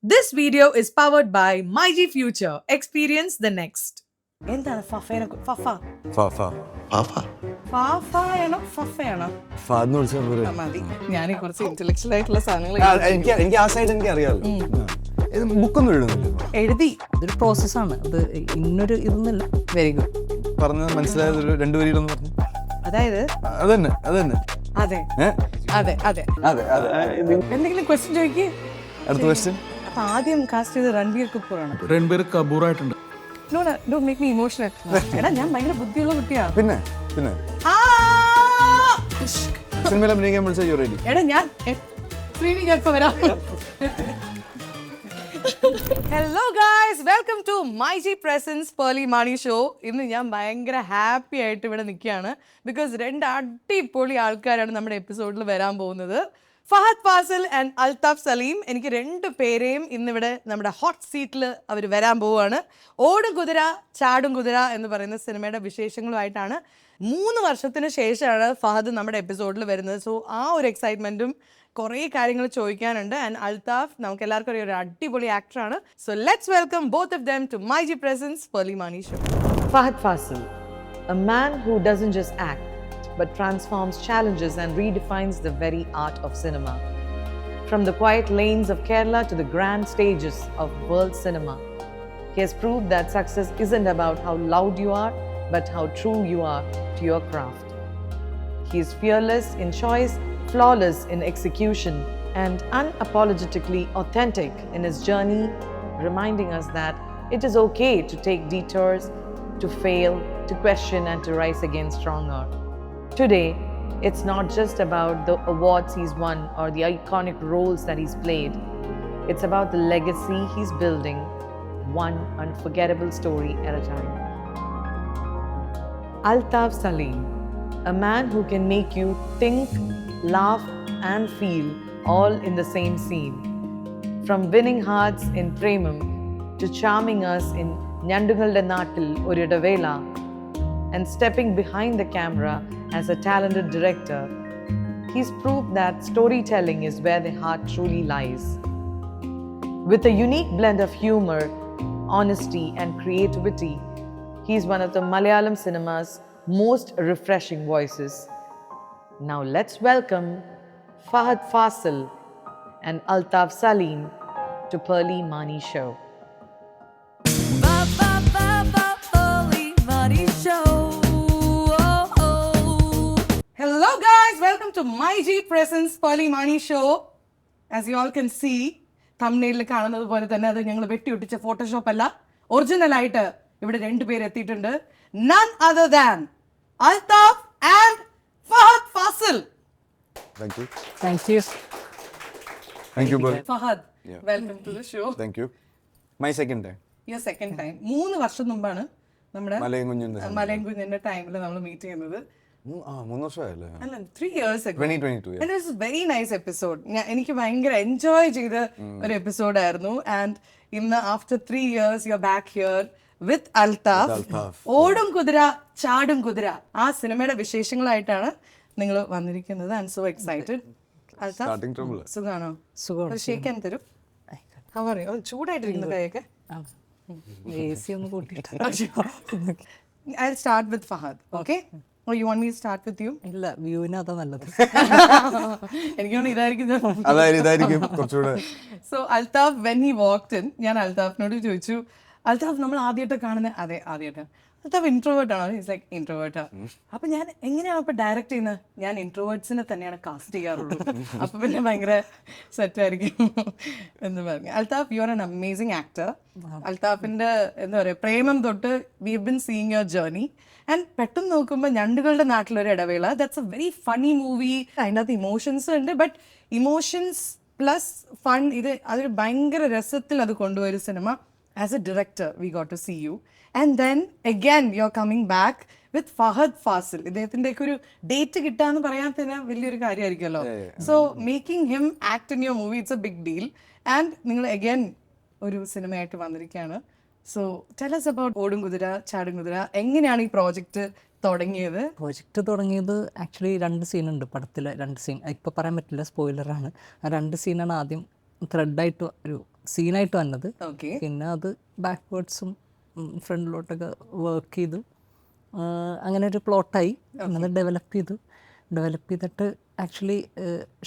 This video is powered by MyG Future. Experience the next. എന്താണ് ഫഫേനെ ഫാഫായാണോ ഫഫയാണോ? മതി, ഞാൻ കുറച്ച് ഇന്റലക്ച്വൽ ആയിട്ടുള്ള സാധനങ്ങൾ എനിക്ക് ആ സൈഡ് എനിക്ക് അറിയാമല്ലോ. ബുക്കൊന്നും എഴുതുന്നില്ല, എഴുതി. ഇതൊരു പ്രോസസ്സാണ്, അത് ഇന്നൊരു ഇതൊന്നുമില്ല. Very good. പറഞ്ഞത് മനസ്സിലായത് ഒരു രണ്ടുപേരിലൊന്ന് പറഞ്ഞു. അതായത് അതന്നെ അതെ അതെ അതെ അതെ അതെ. എന്തെങ്കിലും ക്വസ്റ്റ്യൻ ചോദിക്കേ. അടുത്ത ക്വസ്റ്റ്യൻ. അപ്പൊ ആദ്യം കാസ്റ്റ് ചെയ്ത് Ranbir കപൂറാണ്. Ranbir കപൂറായിട്ടുണ്ട്. No, don't make me emotional. എടാ, ഞാൻ ഭയങ്കര ബുദ്ധിയുള്ള കുട്ടിയാണ്. പിന്നെ സിനിമയിൽ അഭിനയിക്കാൻ വിളിച്ചാൽ യു റെഡി. എടാ, ഞാൻ ഇപ്പൊ വരാം. Hello guys, welcome to MyG Presents Pearly Mani Show. ഇന്ന് ഞാൻ ഭയങ്കര ഹാപ്പി ആയിട്ട് ഇവിടെ നിൽക്കുകയാണ്. ബിക്കോസ് രണ്ട് അടിപൊളി ആൾക്കാരാണ് നമ്മുടെ എപ്പിസോഡിൽ വരാൻ പോകുന്നത്. ഫഹദ് ഫാസിൽ ആൻഡ് അൽതാഫ് സലീം. എനിക്ക് രണ്ട് പേരെയും ഇന്നിവിടെ നമ്മുടെ ഹോട്ട് സീറ്റിൽ അവർ വരാൻ പോവുകയാണ്. ഓടും കുതിര ചാടും കുതിര എന്ന് പറയുന്ന സിനിമയുടെ വിശേഷങ്ങളുമായിട്ടാണ്. 3 വർഷത്തിന് ശേഷമാണ് ഫഹദ് നമ്മുടെ എപ്പിസോഡിൽ വരുന്നത്. സോ ആ ഒരു എക്സൈറ്റ്മെൻറ്റും കുറേ കാര്യങ്ങൾ ചോദിക്കാനുണ്ട്. ആൻഡ് അൽതാഫ് നമുക്ക് എല്ലാവർക്കും അറിയാം, ഒരു അടിപൊളി ആക്ടറാണ്. So let's welcome both of them to MyG Presents Pearly Mani Show. Fahad Fasil, a man who doesn't just act but transforms challenges and redefines the very art of cinema. From the quiet lanes of Kerala to the grand stages of world cinema, he has proved that success isn't about how loud you are, but how true you are to your craft. He is fearless in choice, flawless in execution, and unapologetically authentic in his journey, reminding us that it is okay to take detours, to fail, to question, and to rise again stronger. Today, it's not just about the awards he's won or the iconic roles that he's played. It's about the legacy he's building, one unforgettable story at a time. Altaf Salim, a man who can make you think, laugh, and feel all in the same scene. From winning hearts in Premam to charming us in Nyandugalde Nattil Oridavela, and stepping behind the camera as a talented director, he's proved that storytelling is where the heart truly lies. With a unique blend of humor, honesty, and creativity, he's one of the Malayalam cinema's most refreshing voices. Now let's welcome Fahad Fasil and Altaf Salim to Pearly Mani Show. Hello guys, welcome to MyG Presents Pearly Mani Show. As you all can see, thumbnail കാണുന്നത് പോലെ തന്നെ അത് ഞങ്ങൾ വെട്ടിയൊട്ടിച്ച Photoshop അല്ല, original ആയിട്ട് ഇവിടെ രണ്ടുപേർ എത്തിയിട്ടുണ്ട്. None other than Altaf and Fahad Fasil. Thank you. Thank you. Thank you, brother. Fahad, welcome to the show. Thank you. My second time. Your second time. 3 വർഷം മുമ്പാണ് നമ്മുടെ മലയും കുഞ്ഞിന്റെ ടൈമിൽ നമ്മൾ മീറ്റ് ചെയ്യുന്നത്. 3 വർഷമായല്ലേ? അല്ല, 3 years ago. 2022. And it was a very nice episode. എനിക്ക് ഭയങ്കര എൻജോയ് ചെയ്ത ഒരു എപ്പിസോഡായിരുന്നു. ആൻഡ് ഇന്ന് after 3 years you are back here with Althaf. ഓടും കുതിര ചാടും കുതിര ആ സിനിമയുടെ വിശേഷങ്ങളായിട്ടാണ് നിങ്ങൾ വന്നിരിക്കുന്നത്. I am so excited. Althaf, സുഖാണോ? സുഖം. ഷേക്കാൻ തരും. ചൂടായിട്ടിരിക്കുന്ന കൈയൊക്കെ. I'll start with Fahad, okay? Or you want me to start with you? ഇല്ല, വ്യൂവിന് അതാ നല്ലത്. എനിക്ക് തോന്നുന്നു ഇതായിരിക്കും കുറച്ചുകൂടെ. So Altaf, when he walked in, ഞാൻ അൽതാഫിനോട് ചോദിച്ചു, അൽതാഫ് നമ്മൾ ആദ്യമായിട്ട് കാണുന്നത്? അതെ, ആദ്യമായിട്ട്. അൽതാഫ് ഇൻട്രോവേർട്ട് ആണോ? ഈസ് ലൈക്ക് ഇൻട്രോവേർട്ടാ. അപ്പൊ ഞാൻ എങ്ങനെയാണ് ഇപ്പൊ ഡയറക്റ്റ് ചെയ്യുന്നത്? ഞാൻ ഇൻട്രോവേർട്സിനെ തന്നെയാണ് കാസ്റ്റ് ചെയ്യാറുള്ളൂ, അപ്പൊ പിന്നെ ഭയങ്കര സെറ്റ് ആയിരിക്കും എന്ന് പറഞ്ഞു. Althaf, you are an amazing actor. അൽതാഫിന്റെ എന്താ പറയുക, പ്രേമം തൊട്ട് we have been seeing your journey. And പെട്ടെന്ന് നോക്കുമ്പോൾ Njandukalude Nattiloru Idavela, that's a very funny movie. അതിനകത്ത് ഇമോഷൻസ് ഉണ്ട്, ബട്ട് ഇമോഷൻസ് പ്ലസ് ഫൺ, അതൊരു ഭയങ്കര രസത്തിൽ അത് കൊണ്ടുപോയൊരു സിനിമ. As a director, we got to see you. And then again, you're coming back with Fahad Fasil. ഇദ്ദേഹത്തിൻ്റെയൊക്കെ ഒരു ഡേറ്റ് കിട്ടാന്ന് പറയാൻ തന്നെ വലിയൊരു കാര്യമായിരിക്കുമല്ലോ. So making him act in your movie, it's a big deal. And നിങ്ങൾ അഗൈൻ ഒരു സിനിമയായിട്ട് വന്നിരിക്കുകയാണ്. സോ ടെൽ us about ഓടും കുതിര ചാടും കുതിര. എങ്ങനെയാണ് ഈ പ്രോജക്റ്റ് തുടങ്ങിയത്? പ്രോജക്റ്റ് തുടങ്ങിയത് ആക്ച്വലി 2 സീനുണ്ട് പടത്തിൽ. 2 സീൻ ഇപ്പോൾ പറയാൻ പറ്റില്ല, സ്പോയിലറാണ്. ആ 2 സീനാണ് ആദ്യം ത്രെഡായിട്ട് ഒരു സീനായിട്ട് വന്നത്. ഓക്കെ. പിന്നെ അത് ബാക്ക്വേർഡ്സും ഫ്രണ്ടിലോട്ടൊക്കെ വർക്ക് ചെയ്തു. അങ്ങനെ ഒരു പ്ലോട്ടായി. അങ്ങനെ ഡെവലപ്പ് ചെയ്തിട്ട് ആക്ച്വലി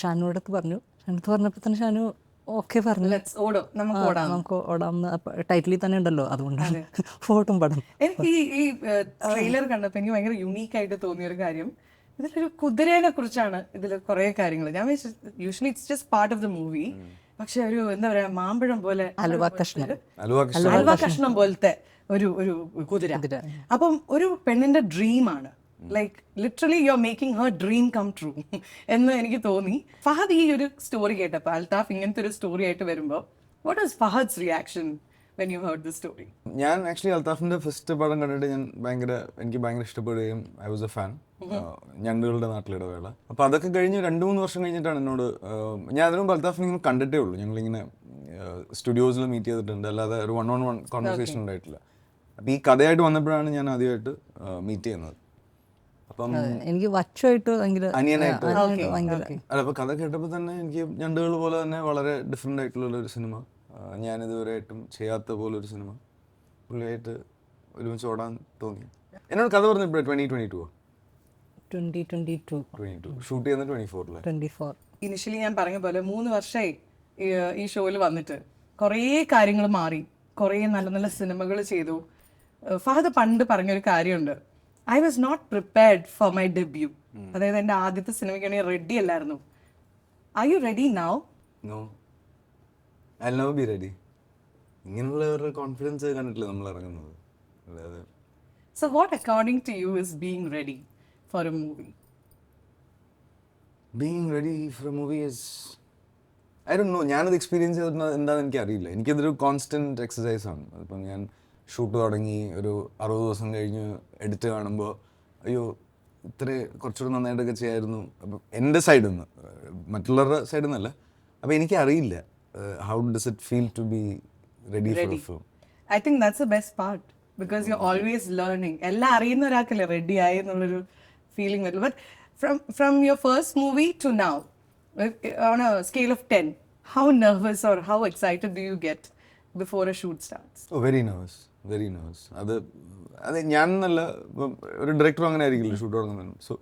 ഷാനുവിൻ്റെ അടുത്ത് പറഞ്ഞു. ഷാനുടുത്ത് പറഞ്ഞപ്പോൾ തന്നെ ഷാനു ഓക്കെ പറഞ്ഞു. നമുക്ക് ഓടാം. ടൈറ്റിലിൽ തന്നെ ഉണ്ടല്ലോ, അതുകൊണ്ടാണ് ഓടും പടം. എനിക്ക് ഈ ട്രെയിലർ കണ്ടപ്പോൾ എനിക്ക് ഭയങ്കര യുണീക്ക് ആയിട്ട് തോന്നിയ ഒരു കാര്യം, ഇതിലൊരു കുതിരയെ കുറിച്ചാണ് ഇതിൽ കുറേ കാര്യങ്ങൾ. ഞാൻ usually it's just part of the movie, പക്ഷെ ഒരു എന്താ പറയാ മാമ്പഴം പോലെ അലുവ കഷ്ണം പോലത്തെ ഒരു കുതിര. അപ്പം ഒരു പെണ്ണിന്റെ ഡ്രീമാണ്, like literally you are making her dream come true എന്ന് എനിക്ക് തോന്നി. ഫഹദ് ഈ ഒരു സ്റ്റോറി കേട്ടപ്പോൾ, അൽത്താഫ് ഇങ്ങനത്തെ ഒരു സ്റ്റോറി ആയിട്ട് വരുമ്പോൾ, what was Fahad's reaction when you heard the story? ഞാൻ ആക്ച്വലി അൽത്താഫിന്റെ ഫസ്റ്റ് പടം കണ്ടിട്ട് എനിക്ക് ഭയങ്കര ഇഷ്ടപ്പെടുകയും I was a fan. Njandukalude Nattilidavela. അപ്പോൾ അതൊക്കെ കഴിഞ്ഞ് 2-3 വർഷം കഴിഞ്ഞിട്ടാണ് എന്നോട്, ഞാൻ അതിനു മുമ്പ് അൽത്താഫിനെ ഇങ്ങനെ കണ്ടിട്ടേ ഉള്ളൂ. ഞങ്ങളിങ്ങനെ സ്റ്റുഡിയോസിൽ മീറ്റ് ചെയ്തിട്ടുണ്ട്, അല്ലാതെ ഒരു 1-on-1 കോൺവെർസേഷൻ ഉണ്ടായിട്ടില്ല. അപ്പോൾ ഈ കഥയായിട്ട് വന്നപ്പോഴാണ് ഞാൻ ആദ്യമായിട്ട് മീറ്റ് ചെയ്യുന്നത്. അപ്പം എനിക്ക് വച്ചുമായിട്ട് അനിയനായിട്ട് ഭയങ്കര അല്ല, അപ്പോൾ കഥ കേട്ടപ്പോൾ തന്നെ എനിക്ക് ഞണ്ടുകൾ പോലെ തന്നെ വളരെ ഡിഫറെൻ്റ് ആയിട്ടുള്ളൊരു സിനിമ, ഞാനിതുവരെയായിട്ടും ചെയ്യാത്ത പോലൊരു സിനിമ പുള്ളിയായിട്ട് ഒരുമിച്ച് ഓടാൻ തോന്നി. എന്നോട് കഥ പറഞ്ഞപ്പോൾ 2022 ഷൂട്ട് ചെയ്യുന്നത് 24. ഇനിഷ്യലി ഞാൻ പറഞ്ഞ പോലെ 3 വർഷമായി ഈ ഷോയിൽ വന്നിട്ട് കുറേ കാര്യങ്ങൾ മാറി, കുറേ നല്ല നല്ല സിനിമകൾ ചെയ്തു. ഫഹദ് പണ്ട് പറഞ്ഞൊരു കാര്യമുണ്ട്, I was not prepared for my debut. അതായത് എൻ്റെ ആദ്യത്തെ സിനിമയ്ക്കാണെങ്കിൽ റെഡി അല്ലായിരുന്നു. Are you ready now? No, I will never be ready. ഇങ്ങനെയുള്ളവരുടെ കോൺഫിഡൻസ് കണ്ടിട്ടില്ല നമ്മൾ ഇറങ്ങുന്നത്. അതായത് so what according to you is being ready for a movie? Being ready for a movie is, I don't know. ഞാനത് experience ചെയ്തിട്ട് എന്താണെന്ന് എനിക്കറിയില്ല. എനിക്കതൊരു കോൺസ്റ്റൻറ്റ് എക്സസൈസാണ്. ഇപ്പം ഞാൻ ഷൂട്ട് തുടങ്ങി ഒരു 60 ദിവസം കഴിഞ്ഞ് എടുത്ത് കാണുമ്പോൾ അയ്യോ കുറച്ചുകൂടെ നന്നായിട്ടൊക്കെ ചെയ്യായിരുന്നു. അപ്പം എൻ്റെ സൈഡിൽ നിന്ന്, മറ്റുള്ളവരുടെ സൈഡിൽ നിന്നല്ല. അപ്പോൾ എനിക്കറിയില്ല how does it feel to be ready for a film. I think that's the best part, because you always learning. എല്ലാം അറിയുന്ന ഒരാൾക്കല്ലേ റെഡി ആയി എന്നുള്ളൊരു ഫീലിംഗ് വരും. But from your first movie to now, on a scale of 10, how nervous or how excited do you get before a shoot starts? Very nervous. അത് ഞാൻ എന്നല്ല, ഒരു ഡയറക്ടറും അങ്ങനെ ആയിരിക്കില്ല ഷൂട്ട് തുടങ്ങുന്നത്. സോ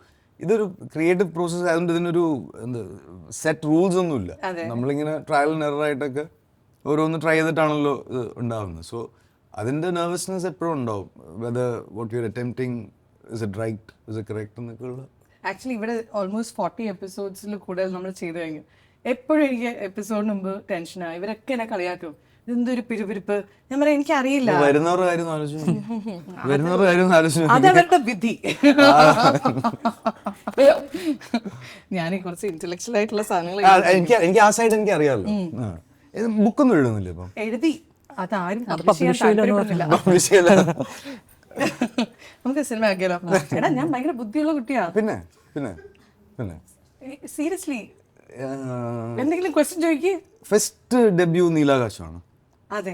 ഇതൊരു ക്രിയേറ്റീവ് പ്രോസസ്സ് ആയതുകൊണ്ട് ഇതിനൊരു സെറ്റ് റൂൾസ് ഒന്നുമില്ല. നമ്മളിങ്ങനെ ട്രയൽ ആൻഡ് എറർ ആയിട്ടൊക്കെ ഓരോന്ന് ട്രൈ ചെയ്തിട്ടാണല്ലോ ഇത് ഉണ്ടാകുന്നത്. സോ അതിൻ്റെ നെർവസ്നെസ് എപ്പോഴും ഉണ്ടാവും. Whether what you are attempting is it right, is it correct എന്നൊക്കെയുള്ള. ആക്ച്വലി ഇവിടെ ഓൾമോസ്റ്റ് 40 എപ്പിസോഡ്സിൽ കൂടുതൽ നമ്മൾ ചെയ്തു കഴിഞ്ഞു. എപ്പോഴും എനിക്ക് എപ്പിസോഡിന് മുമ്പ് ടെൻഷനാണ്. ഇവരൊക്കെ എന്നെ കളിയാക്കും, ഇതെന്തൊരു പിരിപിരിപ്പ്. ഞാൻ പറയാം എനിക്കറിയില്ല, വരുന്നവരുടെ കാര്യം ആലോചിച്ചു. അതവരുടെ വിധി. ഞാൻ കുറച്ച് ഇന്റലക്ച്വൽ ആയിട്ടുള്ള സാധനങ്ങൾ എനിക്ക് ആ സൈഡ് എനിക്ക് അറിയാമല്ലോ. ബുക്കൊന്നും എഴുതുന്നില്ല ഇപ്പം? എഴുതി, അതാരും നമുക്ക് സിനിമ ആക്കിയാലോ? എടാ ഞാൻ ഭയങ്കര ബുദ്ധിയുള്ള കുട്ടിയാ. പിന്നെ സീരിയസ്ലി എന്തെങ്കിലും ക്വസ്റ്റ്യൻ ചോദിക്കേ. ഫസ്റ്റ് ഡെബ്യൂ നീലാകാശമാണ്. അതെ,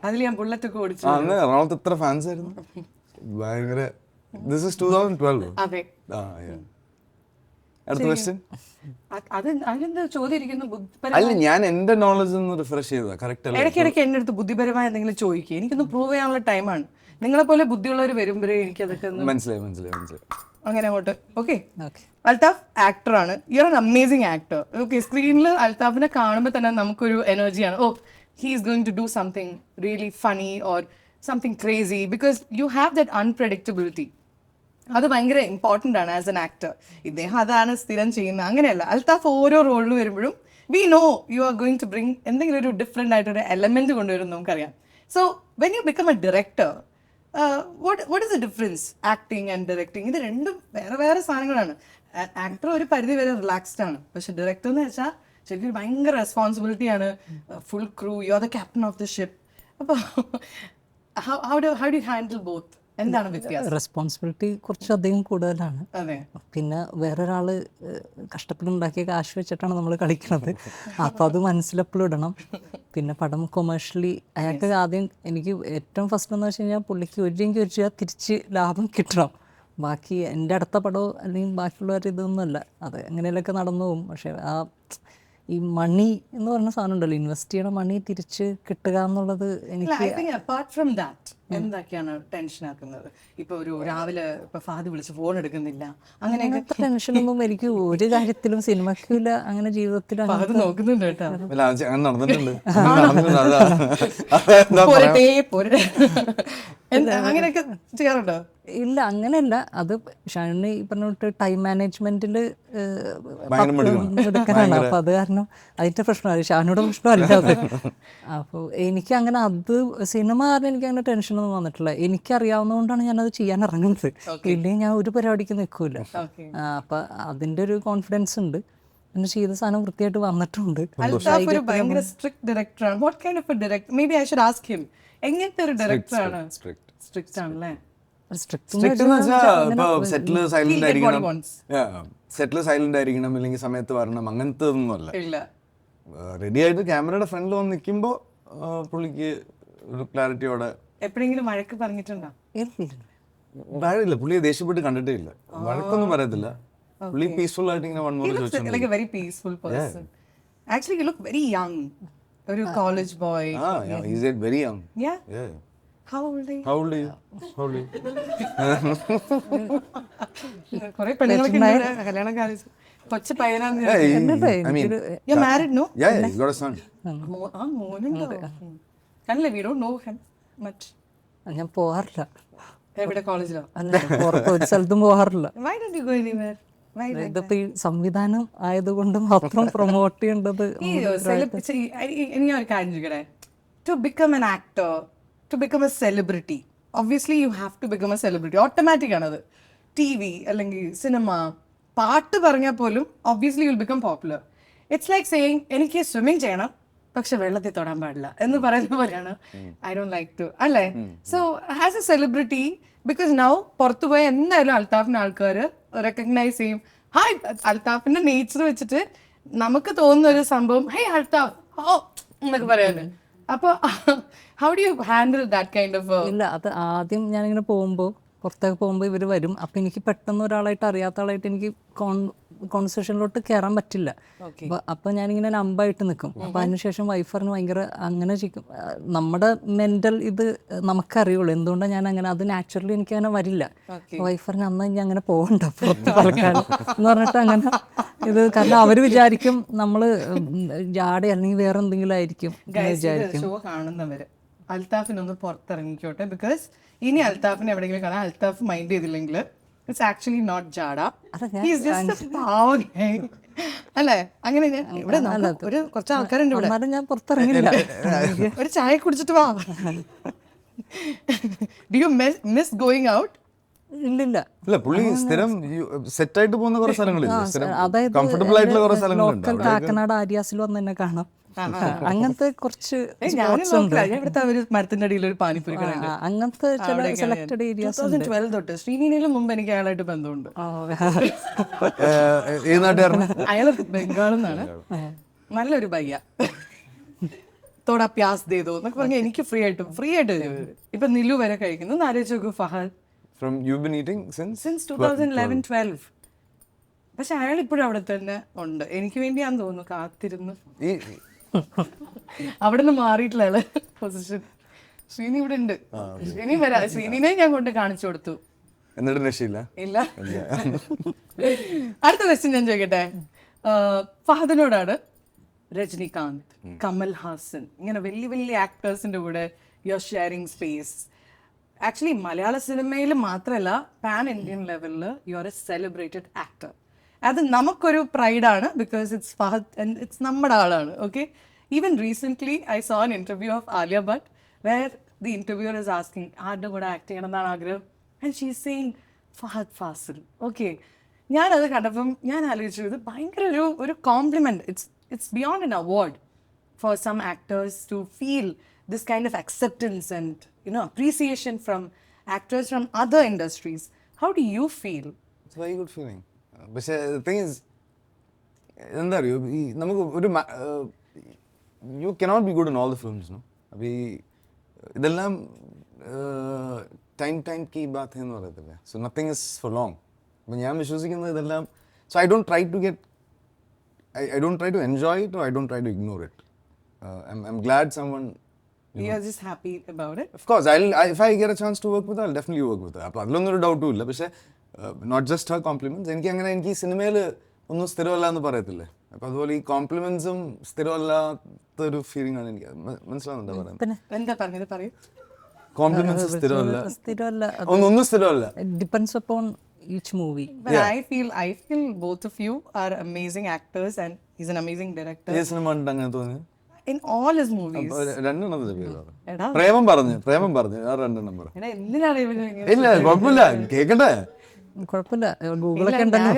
അതിൽ ഞാൻ ബുള്ളറ്റ് ഒക്കെ ഓടിച്ചു. എറണാകുളത്ത് എത്ര ഫാൻസ് ആയിരുന്നു, ഭയങ്കര. This is 2012. അതെ. അടുത്ത ക്വസ്റ്റ്യൻ. അതിനെന്താ ചോദ്യം ഇരിക്കുന്നു? അല്ല, ഞാൻ എന്റെ നോളജ് ഒന്ന് റിഫ്രഷ് ചെയ്തതാ. കറക്റ്റ് അല്ല. ഇടയ്ക്കിടയ്ക്ക് എന്റെ അടുത്ത് ബുദ്ധിപരമായ എന്തെങ്കിലും ചോദിക്കുക, എനിക്കൊന്ന് പ്രൂവ് ചെയ്യാനുള്ള ടൈമാണ്. നിങ്ങളെ പോലെ ബുദ്ധിയുള്ളവർ വരുമ്പോഴേ എനിക്കതൊക്കെ മനസ്സിലായി. അങ്ങനെ അങ്ങോട്ട്. ഓക്കെ, അൽത്താഫ് ആക്ടറാണ്. You are an amazing actor. Okay, സ്ക്രീനിൽ അൽത്താഫിനെ കാണുമ്പോൾ തന്നെ നമുക്കൊരു എനർജിയാണ്, oh he is going to do something really funny or something crazy, because you have that unpredictability. അത് ഭയങ്കര ഇമ്പോർട്ടൻ്റ് ആണ് ആസ് എൻ ആക്ടർ. ഇദ്ദേഹം അതാണ് സ്ഥിരം ചെയ്യുന്നത്, അങ്ങനെയല്ല. അൽത്താഫ് ഓരോ റോളിൽ വരുമ്പോഴും we know you are going to bring എന്തെങ്കിലും ഒരു ഡിഫറെൻ്റ് ആയിട്ടൊരു എലമെൻറ്റ് കൊണ്ടുവരും, നമുക്കറിയാം. So when you become a director, what is the difference acting and directing? ഇത് രണ്ടും വേറെ സാധനങ്ങളാണ്. ആക്ടർ ഒരു പരിധി വരെ റിലാക്സ്ഡ് ആണ്, പക്ഷെ ഡയറക്ടർ എന്ന് വെച്ചാൽ ശരിക്കും ഭയങ്കര റെസ്പോൺസിബിലിറ്റിയാണ്. Full crew, you are the captain of the ship. അപ്പോൾ how do you handle both? എന്താണ് വ്യത്യാസം? റെസ്പോൺസിബിലിറ്റി കുറച്ചധികം കൂടുതലാണ്. അതെ, പിന്നെ വേറൊരാൾ കഷ്ടപ്പെട്ടുണ്ടാക്കിയ കാശ് വെച്ചിട്ടാണ് നമ്മൾ കളിക്കുന്നത്. അപ്പോൾ അത് മനസ്സിലെപ്പോഴും ഇടണം. പിന്നെ പടം കൊമേഴ്ഷ്യലി അയാൾക്ക് ആദ്യം, എനിക്ക് ഏറ്റവും ഫസ്റ്റ് എന്ന് വെച്ച് കഴിഞ്ഞാൽ പുള്ളിക്ക് ഒരു രൂപ തിരിച്ച് ലാഭം കിട്ടണം. ബാക്കി എൻ്റെ അടുത്ത പടമോ അല്ലെങ്കിൽ ബാക്കിയുള്ളവർ ഇതൊന്നുമല്ല, അത് എങ്ങനെയൊക്കെ നടന്നു പോകും. പക്ഷേ ഈ മണി എന്ന് പറഞ്ഞ സാധനം ഉണ്ടല്ലോ, ഇൻവെസ്റ്റ് ചെയ്യണ മണി തിരിച്ച് കിട്ടുക എന്നുള്ളത് എനിക്ക് അപ്പാർട്ട് ഫ്രം ദാറ്റ് എന്തൊക്കെയാണ് ടെൻഷൻ ആക്കുന്നത്? ഇപ്പൊ ഒരു രാവിലെ ഇപ്പൊ ഫഹദ് വിളിച്ച് ഫോൺ എടുക്കുന്നില്ല, അങ്ങനെയൊക്കെ അങ്ങനത്തെ ടെൻഷനൊന്നും എനിക്ക് ഒരു കാര്യത്തിലും സിനിമയ്ക്കില്ല, അങ്ങനെ ജീവിതത്തിലും ഫഹദ് നോക്കുന്നുണ്ട് കേട്ടോ. അല്ല, അങ്ങനെ നടന്നിട്ടുണ്ട്. അതെന്താ പോരട്ടെ, പോരട്ടെ. അങ്ങനെയൊക്കെ ചെയ്യാറുണ്ടോ? ഇല്ല, അങ്ങനെയല്ല. അത് ഷാനിന് ഈ പറഞ്ഞിട്ട് ടൈം മാനേജ്മെന്റിൽ എടുക്കാനാണ്. അപ്പൊ അത് കാരണം അതിന്റെ പ്രശ്നമാണ്, ഷാനിയുടെ പ്രശ്നമല്ല അത്. അപ്പോൾ എനിക്ക് അങ്ങനെ അത് സിനിമ കാരണം എനിക്ക് അങ്ങനെ ടെൻഷനൊന്നും വന്നിട്ടില്ല. എനിക്കറിയാവുന്നതുകൊണ്ടാണ് ഞാനത് ചെയ്യാൻ ഇറങ്ങുന്നത്. ഇല്ലെങ്കിൽ ഞാൻ ഒരു പരിപാടിക്ക് നിൽക്കൂല. അപ്പൊ അതിന്റെ ഒരു കോൺഫിഡൻസ് ഉണ്ട്. പിന്നെ ചെയ്ത സാധനം വൃത്തിയായിട്ട് വന്നിട്ടുണ്ട്. അൽതാഫ് ഒരു ഭയങ്കര സ്ട്രിക്റ്റ് ഡയറക്ടറാണ്. What kind of A director? May be I should ask him. എങ്ങനത്തെ ഒരു ഡയറക്ടറാണ്? സ്ട്രിക്റ്റ് ആണല്ലേ? സ്ട്രിക്റ്റ് എന്ന് വെച്ചാൽ ഇപ്പൊ സെറ്റില് സൈലന്റ് ആയിരിക്കണം, സെറ്റില് സൈലന്റ് ആയിരിക്കണം, അല്ലെങ്കിൽ സമയത്ത് വരണം, അങ്ങനത്തെ ഒന്നുമല്ല. ഇല്ല, റെഡി ആയിട്ട് ക്യാമറയുടെ ഫ്രണ്ടിൽ വന്ന് നിൽക്കുമ്പോൾ പുള്ളിക്ക് ഒരു ക്ലാരിറ്റിയോടെ. എപ്പോഴെങ്കിലും വഴക്ക് പറഞ്ഞിട്ടുണ്ടോ? ഇല്ല, പുള്ളിയെ ദേഷ്യപ്പെട്ട് കണ്ടിട്ടേ ഇല്ല. വഴക്കൊന്നും പറയത്തില്ല. പുള്ളി പീസ്ഫുൾ ആയിട്ട് ഇങ്ങനെ വൺ മോർ ചോദിച്ചു. Like a very peaceful person. Actually, you look very young. ഒരു college boy. Yeah, he's very young. Yeah. Yeah. How old are you? How old are you? How old are you? കുറേ പെണ്ണുങ്ങളൊക്കെ ഉണ്ട് ഇവിടെ, കല്യാണം കാണിച്ചു. കൊച്ചു പയ്യനാന്ന് വിചാരിച്ചു. I mean, You're married, no? yeah, he's got a son. മോനുണ്ടോ? കണ്ടില്ലേ, we don't know him much. ഞാൻ പോകാറില്ല. എവിടെ, കോളേജിലോ? അല്ല, പുറത്ത് ഒരു സ്ഥലത്തും പോകാറില്ല. Why don't you go anywhere? Why like ഇതിപ്പോ ഈ സംവിധാനം ആയതുകൊണ്ട് മാത്രം പ്രൊമോട്ട് ചെയ്യേണ്ടത്. ഇനി ഒരു കാര്യം ചോദിക്കട്ടെ. To become an actor, to become a celebrity, obviously you have to become a celebrity. Automatic ആണത്. TV അല്ലെങ്കിൽ സിനിമ, പാട്ട് പറഞ്ഞാൽ പോലും obviously you'll become popular. It's like saying എനിക്ക് സ്വിമ്മിങ് ചെയ്യണം പക്ഷെ വെള്ളത്തിൽ തൊടാൻ പാടില്ല എന്ന് പറയുന്ന പോലെയാണ്. I don't like to, അല്ലേ? So as a celebrity, because now പുറത്തു പോയ എന്തായാലും അൽത്താഫിന് ആൾക്കാർ റെക്കഗ്നൈസ് ചെയ്യും. ഹായ്, അൽത്താഫിന്റെ നേച്ചർ വെച്ചിട്ട് നമുക്ക് തോന്നുന്ന ഒരു സംഭവം, ഹേ അൽത്താഫ്, ഓ എന്നൊക്കെ പറയാന്. അപ്പൊ how do you handle that kind of? ഇല്ല, അത് ആദ്യം ഞാനിങ്ങനെ പോകുമ്പോൾ, പുറത്തേക്ക് പോകുമ്പോൾ ഇവർ വരും. അപ്പം എനിക്ക് പെട്ടെന്ന് ഒരാളായിട്ട് അറിയാത്ത ആളായിട്ട് എനിക്ക് കോൺവെർസേഷനിലോട്ട് കയറാൻ പറ്റില്ല. അപ്പം ഞാനിങ്ങനെ നമ്പായിട്ട് നിൽക്കും. അപ്പം അതിനുശേഷം വൈഫറിന് ഭയങ്കര അങ്ങനെ ചിക്കും. നമ്മുടെ മെൻ്റൽ ഇത് നമുക്കറിയുള്ളൂ എന്തുകൊണ്ടാണ് ഞാൻ അങ്ങനെ, അത് നാച്ചുറലി എനിക്ക് അങ്ങനെ വരില്ല. വൈഫറിന് അന്ന് ഇനി അങ്ങനെ പോകണ്ട പുറത്ത് തൽക്കാലം എന്ന് പറഞ്ഞിട്ട് അങ്ങനെ ഇത്, കാരണം അവർ വിചാരിക്കും നമ്മൾ ജാട അല്ലെങ്കിൽ വേറെ എന്തെങ്കിലും ആയിരിക്കും വിചാരിക്കും. ഷോ കാണുന്നവര് അൽത്താഫിനൊന്ന് പുറത്തിറങ്ങിക്കോട്ടെ. ബിക്കോസ് ഇനി അൽത്താഫിനെ എവിടെയെങ്കിലും കാണാൻ അൽത്താഫ് മൈൻഡ് ചെയ്തില്ലെങ്കിൽ ഇറ്റ്സ് ആക്ച്വലി നോട്ട് ജാഡ, ഹീസ് ജസ്റ്റ് എ പാവം ഗൈ. അല്ലേ? അങ്ങനെ ഇവിടെ ഒരു കുറച്ച് ആൾക്കാരുണ്ട് ഇവിടെ. എന്നാലും ഞാൻ പുറത്തിറങ്ങില്ല. ഒരു ചായ കുടിച്ചിട്ട് വാ. Do you miss going out? ഇല്ല, പുള്ളി സ്ഥിരം സെറ്റായിട്ട് പോകുന്ന കുറെ സ്ഥലങ്ങളില്ല, അതായത് കംഫർട്ടബിൾ ആയിട്ടുള്ള കുറെ സ്ഥലങ്ങളുണ്ട്. ലോക്കൽ കാക്കനാട് ആര്യാസിൽ വന്ന് തന്നെ കാണാം. അങ്ങനത്തെ കുറച്ച് ഇവിടുത്തെ ഒരു മരത്തിന്റെ അടിയിൽ ഒരു പാനിപ്പൂരി അങ്ങനത്തെ ചില സെലക്ടഡ് ഏരിയാസ്. 2012 തൊട്ട് ശ്രീനിയിലും മുമ്പ് എനിക്ക് അയാളായിട്ട് ബന്ധമുണ്ട്. ഏത് നാട്ടുകാരന്? അയാള് ബംഗാളിൽ നിന്നാണ്. നല്ലൊരു ബയ്യ. തോടാ പ്യാസ് ചെയ്തോ എന്നൊക്കെ പറഞ്ഞാൽ എനിക്ക് ഫ്രീ ആയിട്ട് ഇപ്പൊ നിലു വരെ കഴിക്കുന്നു. ആലോചിച്ച് നോക്കൂ, Fahad From you've been eating since 2011-12. പക്ഷെ അയാൾ ഇപ്പോഴും അവിടെ തന്നെ ഉണ്ട്. എനിക്ക് വേണ്ടിയാന്ന് തോന്നുന്നു കാത്തിരുന്നു. അവിടെ നിന്ന് മാറിയിട്ടില്ല അയാള് പൊസിഷൻ. ശ്രീനി ഇവിടെ ഉണ്ട്. ശ്രീനി വരാ, ശ്രീനിനെ ഞാൻ കൊണ്ട് കാണിച്ചു കൊടുത്തു. എന്നിട്ട് രക്ഷയില്ല. ഇല്ല. അടുത്ത ക്വസ്റ്റ്യൻ ഞാൻ ചോദിക്കട്ടെ. ഫഹദിനോടാണ്. രജനികാന്ത്, കമൽ ഹാസൻ, ഇങ്ങനെ വലിയ വലിയ ആക്ടേഴ്സിന്റെ കൂടെ you are sharing space. Actually Malayalam സിനിമയിൽ മാത്രമല്ല, പാൻ ഇന്ത്യൻ ലെവലിൽ you are a celebrated actor. അത് നമുക്കൊരു പ്രൈഡാണ്, because it's Fahad and it's നമ്മുടെ ആളാണ്. Okay, even recently I saw an interview of Alia Bhatt where the interviewer is asking ആരുടെ കൂടെ ആക്ട് ചെയ്യണം എന്നാണ് ആഗ്രഹം, and she is saying Fahad Fasil. Okay, ഞാനത് കണ്ടപ്പം ഞാൻ ആലോചിച്ചു, ഇത് ഭയങ്കര ഒരു compliment. It's beyond an award for some actors to feel this kind of acceptance and, you know, appreciation from actors from other industries. How do you feel? It's a very good feeling. But the thing is, എന്താ അറിയോ, ഈ നമുക്ക് ഒരു you cannot be good in all the films, no? അപ്പോൾ ഈ ഇതെല്ലാം time key ബാത്ത് എന്ന് പറയത്തില്ലേ. So nothing is for long. അപ്പോൾ ഞാൻ വിശ്വസിക്കുന്നത് ഇതെല്ലാം, so I don't try to get I don't try to enjoy it or I don't try to ignore it. I'm glad someone. You're just happy about it. Of course, if I get a chance to work with her, I'll definitely work with her. അപ്പോൾ അതിലൊന്നും ഒരു ഡൗട്ടും ഇല്ല. പക്ഷേ not just Har compliments, എനിക്ക് ഈ സിനിമയിൽ ഒന്നും സ്ഥിരമല്ല എന്ന് പറയത്തില്ലേ. അപ്പോൾ അതുപോലെ ഈ കോംപ്ലിമെന്റ്സും സ്ഥിരമല്ലാത്തൊരു ഫീലിംഗ് ആണ് എനിക്ക്. മനസ്സിലാവുന്നുണ്ടോ പറയുന്നത്? പിന്നെ എന്താ പറഞ്ഞത് പറയൂ. കോംപ്ലിമെന്റ്സ് സ്ഥിരമല്ല, സ്ഥിരമല്ല, ഒന്നും സ്ഥിരമല്ല. Depends upon each movie. But I feel both of you are amazing actors and he's an amazing director ഈ സിനിമ കണ്ടിട്ട് അങ്ങനെ തോന്നി. in all his movies. രണ്ടെണ്ണത്തിന്റെ പേര് പറഞ്ഞു. എടാ പ്രേമം പറഞ്ഞു ആ രണ്ടെണ്ണം പറ. എടാ എന്തിനാണ് ഇവന് ഇങ്ങനെ? ഇല്ല കുഴപ്പമില്ല, കേക്കട്ടെ. കുഴപ്പമില്ല, ഗൂഗിളൊക്കെ ഉണ്ടല്ലോ.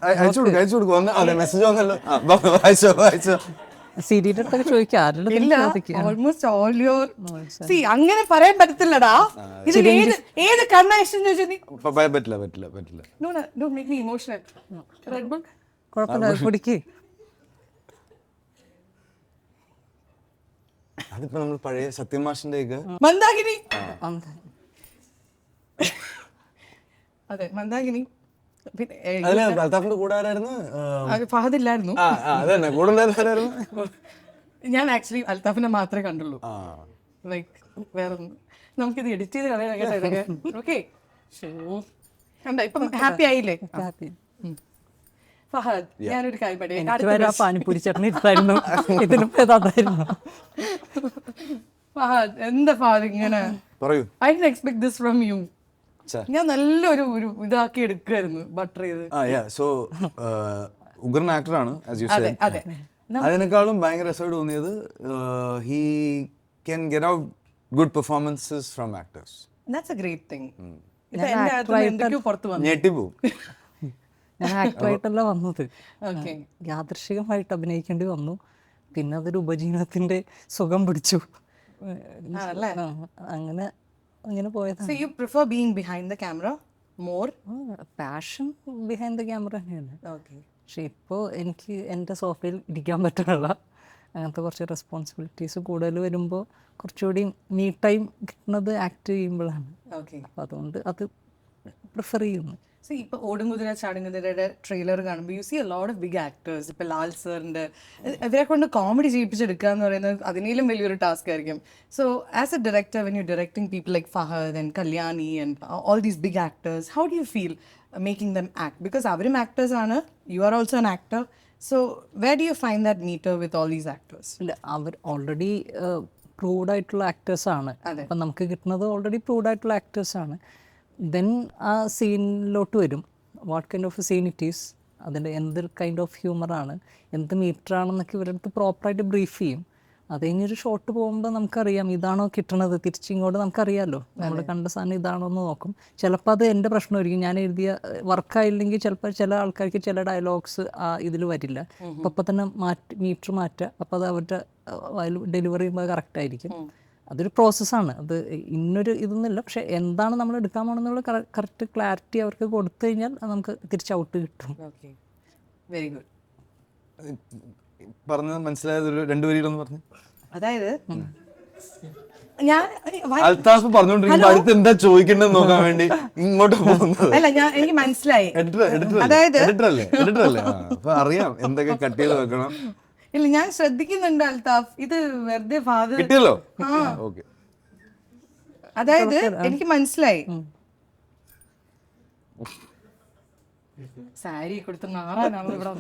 അയച്ചു കൊടുക്കും. അതെ, മെസ്സേജ് വന്നല്ലോ. വായിച്ചോ. സീരിയുടെ അടുത്തൊക്കെ ചോദിക്കാം, ആരുടെ ഇല്ല, almost all your see അങ്ങനെ പറയാൻ പറ്റത്തില്ലടാ. ഇതിൽ ഏത് കണ്ണാ ഇഷ്ടം ചോദിച്ചാ നീ പറ്റില്ല. no don't make me emotional. Red Bull കുഴപ്പമില്ല, കുടിക്ക്. അതിപ്പോ നമ്മൾ പഴയ സത്യമാഷിന്റെ ഒക്കെ മന്ദാകിനി. അതെ മന്ദാകിനി. പിന്നെ അതില് അൽത്താഫിന്റെ കൂടെ ആരായിരുന്നു? ഫഹദ് ഇല്ലായിരുന്നു. അതന്നെ കൂടെ ഉണ്ടായിരുന്നു. ഞാൻ ആക്ച്വലി അൽത്താഫിനെ മാത്രമേ കണ്ടുള്ളൂ. ലൈക്ക് വേറെ നമുക്കിത് എഡിറ്റ് ചെയ്ത് കളയാൻ കേട്ടോ. ഓക്കെ കണ്ട ഇപ്പം ഹാപ്പി ആയില്ലേ? ഹാപ്പി. ഫഹദ്, ഞാനൊരു കാര്യം എനിക്ക് വരാ പാനിപ്പൂരി ചട്നി ഇട്ടായിരുന്നു, ഇതിനും അതായിരുന്നു. ഫഹദ്, എന്താ ഫഹദ് ഇങ്ങനെ? പറയൂ. I didn't expect this from you. ഞാൻ നല്ലൊരു ഇതാക്കി എടുക്കുമായിരുന്നു ബട്ടർ ചെയ്ത്. സോ ഉഗ്രൻ ആക്ടറാണ് ആസ് യു സേ. അതെ അതിനേക്കാളും ഭയങ്കര രസമായിട്ട് തോന്നിയത് he can get out good performances from actors. That's a great thing. ഇപ്പൊ എന്റെ അകത്ത് എന്തൊക്കെയോ പുറത്ത് വന്നു. ഞെട്ടിപ്പോവും. ഞാൻ ആക്ടറായിട്ടല്ല വന്നത്, ഓക്കെ യാദൃശികമായിട്ട് അഭിനയിക്കേണ്ടി വന്നു. പിന്നെ അതൊരു ഉപജീവനത്തിന്റെ സുഖം പിടിച്ചു. അങ്ങനെ പോയത്. So you prefer being behind the camera more? Passion behind the camera തന്നെയാണ്. Okay. പക്ഷെ ഇപ്പോൾ എനിക്ക് എൻ്റെ സോഫയിൽ ഇരിക്കാൻ പറ്റുന്നില്ല. അങ്ങനത്തെ കുറച്ച് റെസ്പോൺസിബിലിറ്റീസ് കൂടുതൽ വരുമ്പോൾ കുറച്ചുകൂടി മീ ടൈം കിട്ടുന്നത് ആക്ട് ചെയ്യുമ്പോഴാണ്. Okay. അപ്പോൾ അതുകൊണ്ട് അത് പ്രിഫർ ചെയ്യുന്നു. See, ഇപ്പൊ ഓടുംകുതിര ചാടുംകുതിരയുടെ ട്രെയിലർ കാണുമ്പോൾ you see a lot of big actors. ഇപ്പൊ ലാൽ സാറിന്റെ ഇവരെ കൊണ്ട് കോമഡി ചെയ്യിപ്പിച്ചെടുക്കുക എന്ന് പറയുന്നത് അതിനേലും വലിയൊരു ടാസ്ക് ആയിരിക്കും. So as a director when you directing people like Fahadh and Kalyani and all these big actors, how do you feel making them act? Because അവരും actors ആണ്, you are also an actor. So where do you find that metre with all these actors? ഇല്ല, അവർ already proved ആയിട്ടുള്ള ആക്ടേഴ്സാണ്. അപ്പം നമുക്ക് കിട്ടുന്നത് already proved ആയിട്ടുള്ള ആക്ടേഴ്സാണ്. Then ആ സീനിലോട്ട് വരും, what kind of seen it is, അതിൻ്റെ എന്ത് കൈൻഡ് ഓഫ് ഹ്യൂമറാണ്, എന്ത് മീറ്ററാണെന്നൊക്കെ ഇവരുടെ അടുത്ത് പ്രോപ്പറായിട്ട് ബ്രീഫ് ചെയ്യും. അത് കഴിഞ്ഞൊരു ഷോട്ട് പോകുമ്പോൾ നമുക്കറിയാം ഇതാണോ കിട്ടണത്, തിരിച്ചിങ്ങോട്ട് നമുക്കറിയാമല്ലോ നമ്മൾ കണ്ട സാധനം ഇതാണോ എന്ന് നോക്കും. ചിലപ്പോൾ അത് എൻ്റെ പ്രശ്നമായിരിക്കും, ഞാൻ എഴുതിയ വർക്കായില്ലെങ്കിൽ ചിലപ്പോൾ ചില ആൾക്കാർക്ക് ചില ഡയലോഗ്സ് ഇതിൽ വരില്ല. അപ്പം തന്നെ മീറ്റർ മാറ്റുക, അപ്പോൾ അത് അവരുടെ ഡെലിവറി ചെയ്യുമ്പോൾ കറക്റ്റായിരിക്കും. അതൊരു പ്രോസസ്സാണ്, അത് ഇന്നൊരു ഇതൊന്നുമില്ല. പക്ഷെ എന്താണ് നമ്മൾ എടുക്കാൻ പോകണമെന്നുള്ള കറക്റ്റ് ക്ലാരിറ്റി അവർക്ക് കൊടുത്തു കഴിഞ്ഞാൽ നമുക്ക് തിരിച്ച് ഔട്ട് കിട്ടും. Okay, very good. പറഞ്ഞത് മനസ്സിലായത് ഒരു രണ്ട് വരിയിലൊന്ന് പറഞ്ഞു. അതായത് ഞാൻ അൽത്താഫ് പറഞ്ഞോണ്ടിരിക്കുമ്പോ അടുത്ത് എന്താ ചോദിക്കേണ്ടത് നോക്കാൻ വേണ്ടി ഇങ്ങോട്ട് പോകുന്നത്. അല്ല, എനിക്ക് മനസ്സിലായി. അതായത് എഡിറ്ററല്ലേ, അപ്പൊ അറിയാം എന്തൊക്കെ കട്ട് ചെയ്ത് വെക്കണം. ഇല്ല, ഞാൻ ശ്രദ്ധിക്കുന്നുണ്ട് അൽത്താഫ്, ഇത് വെറുതെ ഫാദർ കിട്ടിയല്ലോ. ഓക്കെ, അതായത് എനിക്ക് മനസ്സിലായി. സാരി കൊടുത്ത് നാറാനാണ് ഇവിടെ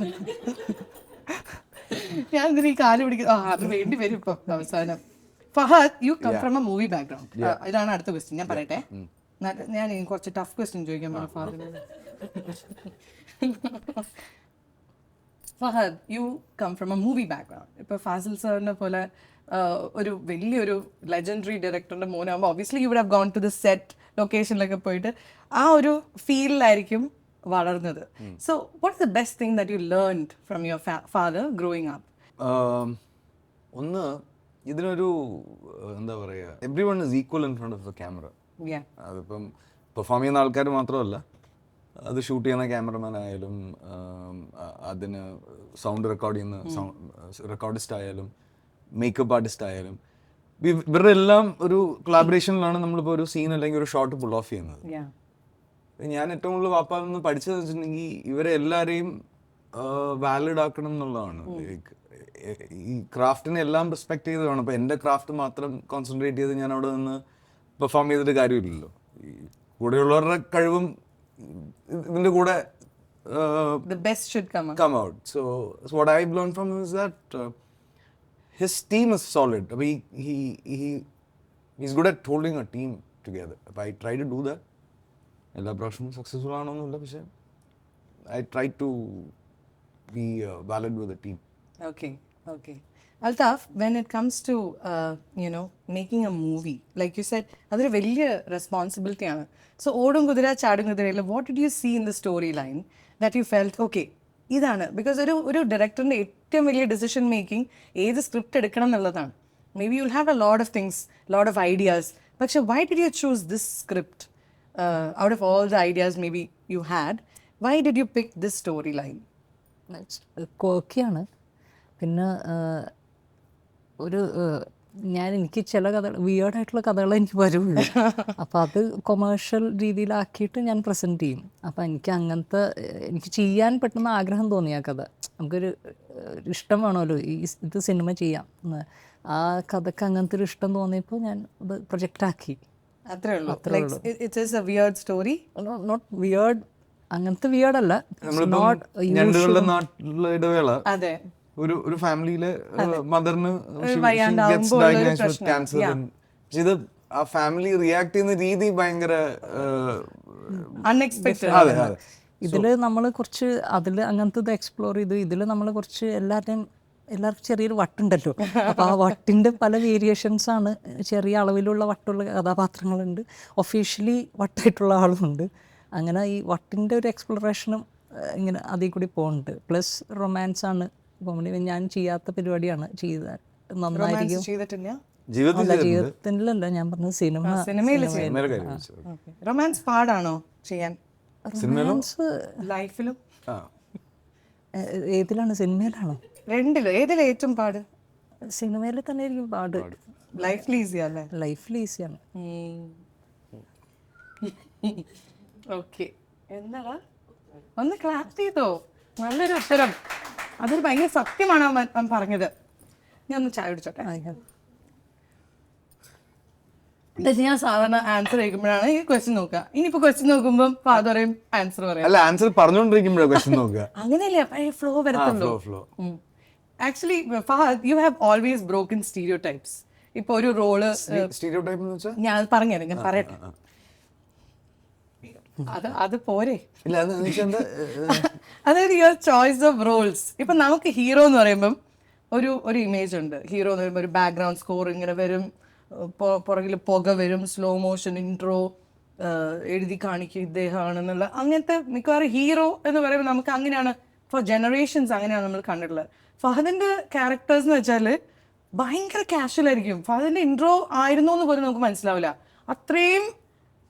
ഞാൻ ഇതിന് ഈ കാല് പിടിക്കുന്നത്. അത് വേണ്ടി വരും ഇപ്പൊ അവസാനം. Fahadh, you come from a movie background. ഇതാണ് അടുത്ത ക്വസ്റ്റ്യൻ. ഞാൻ പറയട്ടെ, ഞാൻ കുറച്ച് ടഫ് ക്വസ്റ്റ്യൻ ചോദിക്കാൻ പോണ ഫഹദിന്. Fahad, you come from a movie background. ഇപ്പൊ ഫാസിൽ സാറിനെ പോലെ ഒരു വലിയൊരു ലെജൻഡറി ഡയറക്ടറിന്റെ മോനാകുമ്പോൾ obviously you would have gone to the set ലൊക്കേഷനിലൊക്കെ പോയിട്ട് ആ ഒരു ഫീൽഡിലായിരിക്കും വളർന്നത്. So what is the best thing that you learned from your father growing up? ഒന്ന്, ഇതിനൊരു എന്താ പറയുക, every one is equal in front of the camera. അതിപ്പം പെർഫോം ചെയ്യുന്ന ആൾക്കാർ മാത്രമല്ല, അത് ഷൂട്ട് ചെയ്യുന്ന ക്യാമറമാൻ ആയാലും, അതിന് സൗണ്ട് റെക്കോർഡ് ചെയ്യുന്ന റെക്കോർഡിസ്റ്റ് ആയാലും, മേക്കപ്പ് ആർട്ടിസ്റ്റ് ആയാലും, ഇവരുടെ എല്ലാം ഒരു കൊളാബറേഷനിലാണ് നമ്മളിപ്പോൾ ഒരു സീൻ അല്ലെങ്കിൽ ഒരു ഷോട്ട് പുൾ ഓഫ് ചെയ്യുന്നത്. ഞാൻ ഏറ്റവും കൂടുതൽ വാപ്പാൽ നിന്ന് പഠിച്ചതെന്ന് വെച്ചിട്ടുണ്ടെങ്കിൽ ഇവരെ എല്ലാവരെയും വാലിഡ് ആക്കണം എന്നുള്ളതാണ്. Like, ഈ ക്രാഫ്റ്റിനെ എല്ലാം റെസ്പെക്ട് ചെയ്ത് വേണം. അപ്പോൾ എൻ്റെ ക്രാഫ്റ്റ് മാത്രം കോൺസെൻട്രേറ്റ് ചെയ്ത് ഞാൻ അവിടെ നിന്ന് പെർഫോം ചെയ്തിട്ട് കാര്യമില്ലല്ലോ. ഈ കൂടെയുള്ളവരുടെ കഴിവും ഇതിൻ്റെ കൂടെ The best should come out. come out. So what I've learned from him is that his team is solid. I mean, he's good at holding a team together. If I try to do that, എല്ലാ പ്രാവശ്യവും successful ആണോന്നില്ല, പക്ഷേ I try to be valid with the team. Okay, okay. Altaf, when it comes to, making a movie, like you said, അതൊരു വലിയ responsibility ആണ്. So Odum കുതിര ചാടും കുതിരയിൽ what did you see in the story line that you felt okay ഇതാണ്? ബിക്കോസ് ഒരു ഡയറക്ടറിൻ്റെ ഏറ്റവും വലിയ ഡിസിഷൻ മേക്കിംഗ് ഏത് സ്ക്രിപ്റ്റ് എടുക്കണം എന്നുള്ളതാണ്. Maybe you'll have a lot of things, lot of ideas, പക്ഷെ why did you choose this script out of all the ideas maybe you had? Why did you pick this story line? ക്വർക്കിയാണ്. പിന്നെ എനിക്ക് ചില കഥകൾ വിയേർഡായിട്ടുള്ള കഥകൾ എനിക്ക് വരുള്ളൂ. അപ്പോൾ അത് കൊമേഴ്ഷ്യൽ രീതിയിലാക്കിയിട്ട് ഞാൻ പ്രസൻറ്റ് ചെയ്യും. അപ്പോൾ എനിക്ക് ചെയ്യാൻ പെട്ടെന്ന് ആഗ്രഹം തോന്നി ആ കഥ. നമുക്കൊരു ഇഷ്ടം വേണമല്ലോ ഇത് സിനിമ ചെയ്യാം എന്ന്. ആ കഥക്ക് അങ്ങനത്തെ ഒരു ഇഷ്ടം തോന്നിയപ്പോൾ ഞാൻ അത് പ്രൊജക്റ്റാക്കി. അത്രേ ഉള്ളൂ. It is a weird story. Not weird, അങ്ങനത്തെ വിയേർഡല്ല. ഞണ്ടുകളുടെ നാട്ടിലുള്ള ഇടവേള. അതെ. ഒരു ഫാമിലിയിലെ മദറിന് ക്യാൻസർ. ഇത് ആ ഫാമിലി റിയാക്ട് ചെയ്യുന്ന രീതി ഭയങ്കര അൺഎക്സ്പെക്ടഡ്. അതെ അതെ. ഇതില് നമ്മൾ കുറച്ച് അങ്ങനത്തെ ഇത് എക്സ്പ്ലോർ ചെയ്തു. ഇതിൽ നമ്മൾ കുറച്ച് എല്ലാവർക്കും ചെറിയൊരു വട്ടുണ്ടല്ലോ. അപ്പോൾ ആ വട്ടിൻ്റെ പല വേരിയേഷൻസ് ആണ്. ചെറിയ അളവിലുള്ള വട്ടുള്ള കഥാപാത്രങ്ങളുണ്ട്, ഒഫീഷ്യലി വട്ടായിട്ടുള്ള ആളുമുണ്ട്. അങ്ങനെ ഈ വട്ടിൻ്റെ ഒരു എക്സ്പ്ലോറേഷനും ഇങ്ങനെ അതിൽ കൂടി പോകുന്നുണ്ട്. പ്ലസ് റൊമാൻസ് ആണ്. കോമഡി ഞാൻ ചെയ്യാത്ത പരിപാടിയാണ്. ചെയ്താൽ നന്നായിരിക്കും. ജീവിതത്തിലല്ല, ഞാൻ പറഞ്ഞത് സിനിമയിൽ. റൊമാൻസ് പാടാണോ ചെയ്യാൻ? റൊമാൻസ് ലൈഫിലും ഏതിലാണ്? സിനിമയിലാണോ? രണ്ടിലും. ഏതിലും ഏറ്റവും പാട്? സിനിമയിൽ തന്നെ ആയിരിക്കും പാട്. ലൈഫിൽ ഈസി അല്ലേ? ലൈഫിൽ ഈസിയാണ്. ഓക്കെ, എന്താടാ ഒന്ന് ക്ലാപ്പ് ചെയ്തോ? നല്ലൊരു ഉത്തരം. അതൊരു ഭയങ്കര സത്യമാണ് അവൻ പറഞ്ഞത്. ഞാൻ ഒന്ന് ചായ കുടിച്ചോട്ടെ. ഞാൻ സാധാരണ ആൻസർ കഴിക്കുമ്പോഴാണ് ഈ ക്വസ്റ്റ്യൻ നോക്കുക. ഇനിയിപ്പോ ക്വസ്റ്റ്യൻ നോക്കുമ്പോൾ ഫാദർ പറയും, ആൻസർ പറയാം. അല്ല, ആൻസർ പറഞ്ഞുകൊണ്ടിരിക്കുമ്പോഴാണ് ക്വസ്റ്റ്യൻ നോക്കുക. അങ്ങനെയല്ലേ ഫ്ലോ വരത്തുള്ളൂ. Actually Fahadh, you have always broken stereotypes. ഇപ്പൊ ഒരു റോള് ഞാൻ പറഞ്ഞുതരാം, ഞാൻ പറയട്ടെ. അത് പോരെ? അതായത് യുവർ ചോയ്സ് ഓഫ് റോൾസ്. ഇപ്പൊ നമുക്ക് ഹീറോ എന്ന് പറയുമ്പം ഒരു ഇമേജ് ഉണ്ട്. ഹീറോ എന്ന് പറയുമ്പോൾ ഒരു ബാക്ക്ഗ്രൗണ്ട് സ്കോർ ഇങ്ങനെ വരും, പുറകിൽ പുക വരും, സ്ലോ മോഷൻ ഇൻട്രോ എഴുതി കാണിക്കും ഇദ്ദേഹമാണെന്നുള്ള. അങ്ങനത്തെ മിക്കവാറും ഹീറോ എന്ന് പറയുമ്പോൾ നമുക്ക് അങ്ങനെയാണ്, ഫോർ ജനറേഷൻസ് അങ്ങനെയാണ് നമ്മൾ കണ്ടിട്ടുള്ളത്. ഫഹദിന്റെ ക്യാരക്ടേഴ്സ് എന്ന് വെച്ചാൽ ഭയങ്കര കാഷ്വൽ ആയിരിക്കും. ഫഹദിന്റെ ഇൻട്രോ ആയിരുന്നു എന്ന് പോലും നമുക്ക് മനസ്സിലാവില്ല. അത്രയും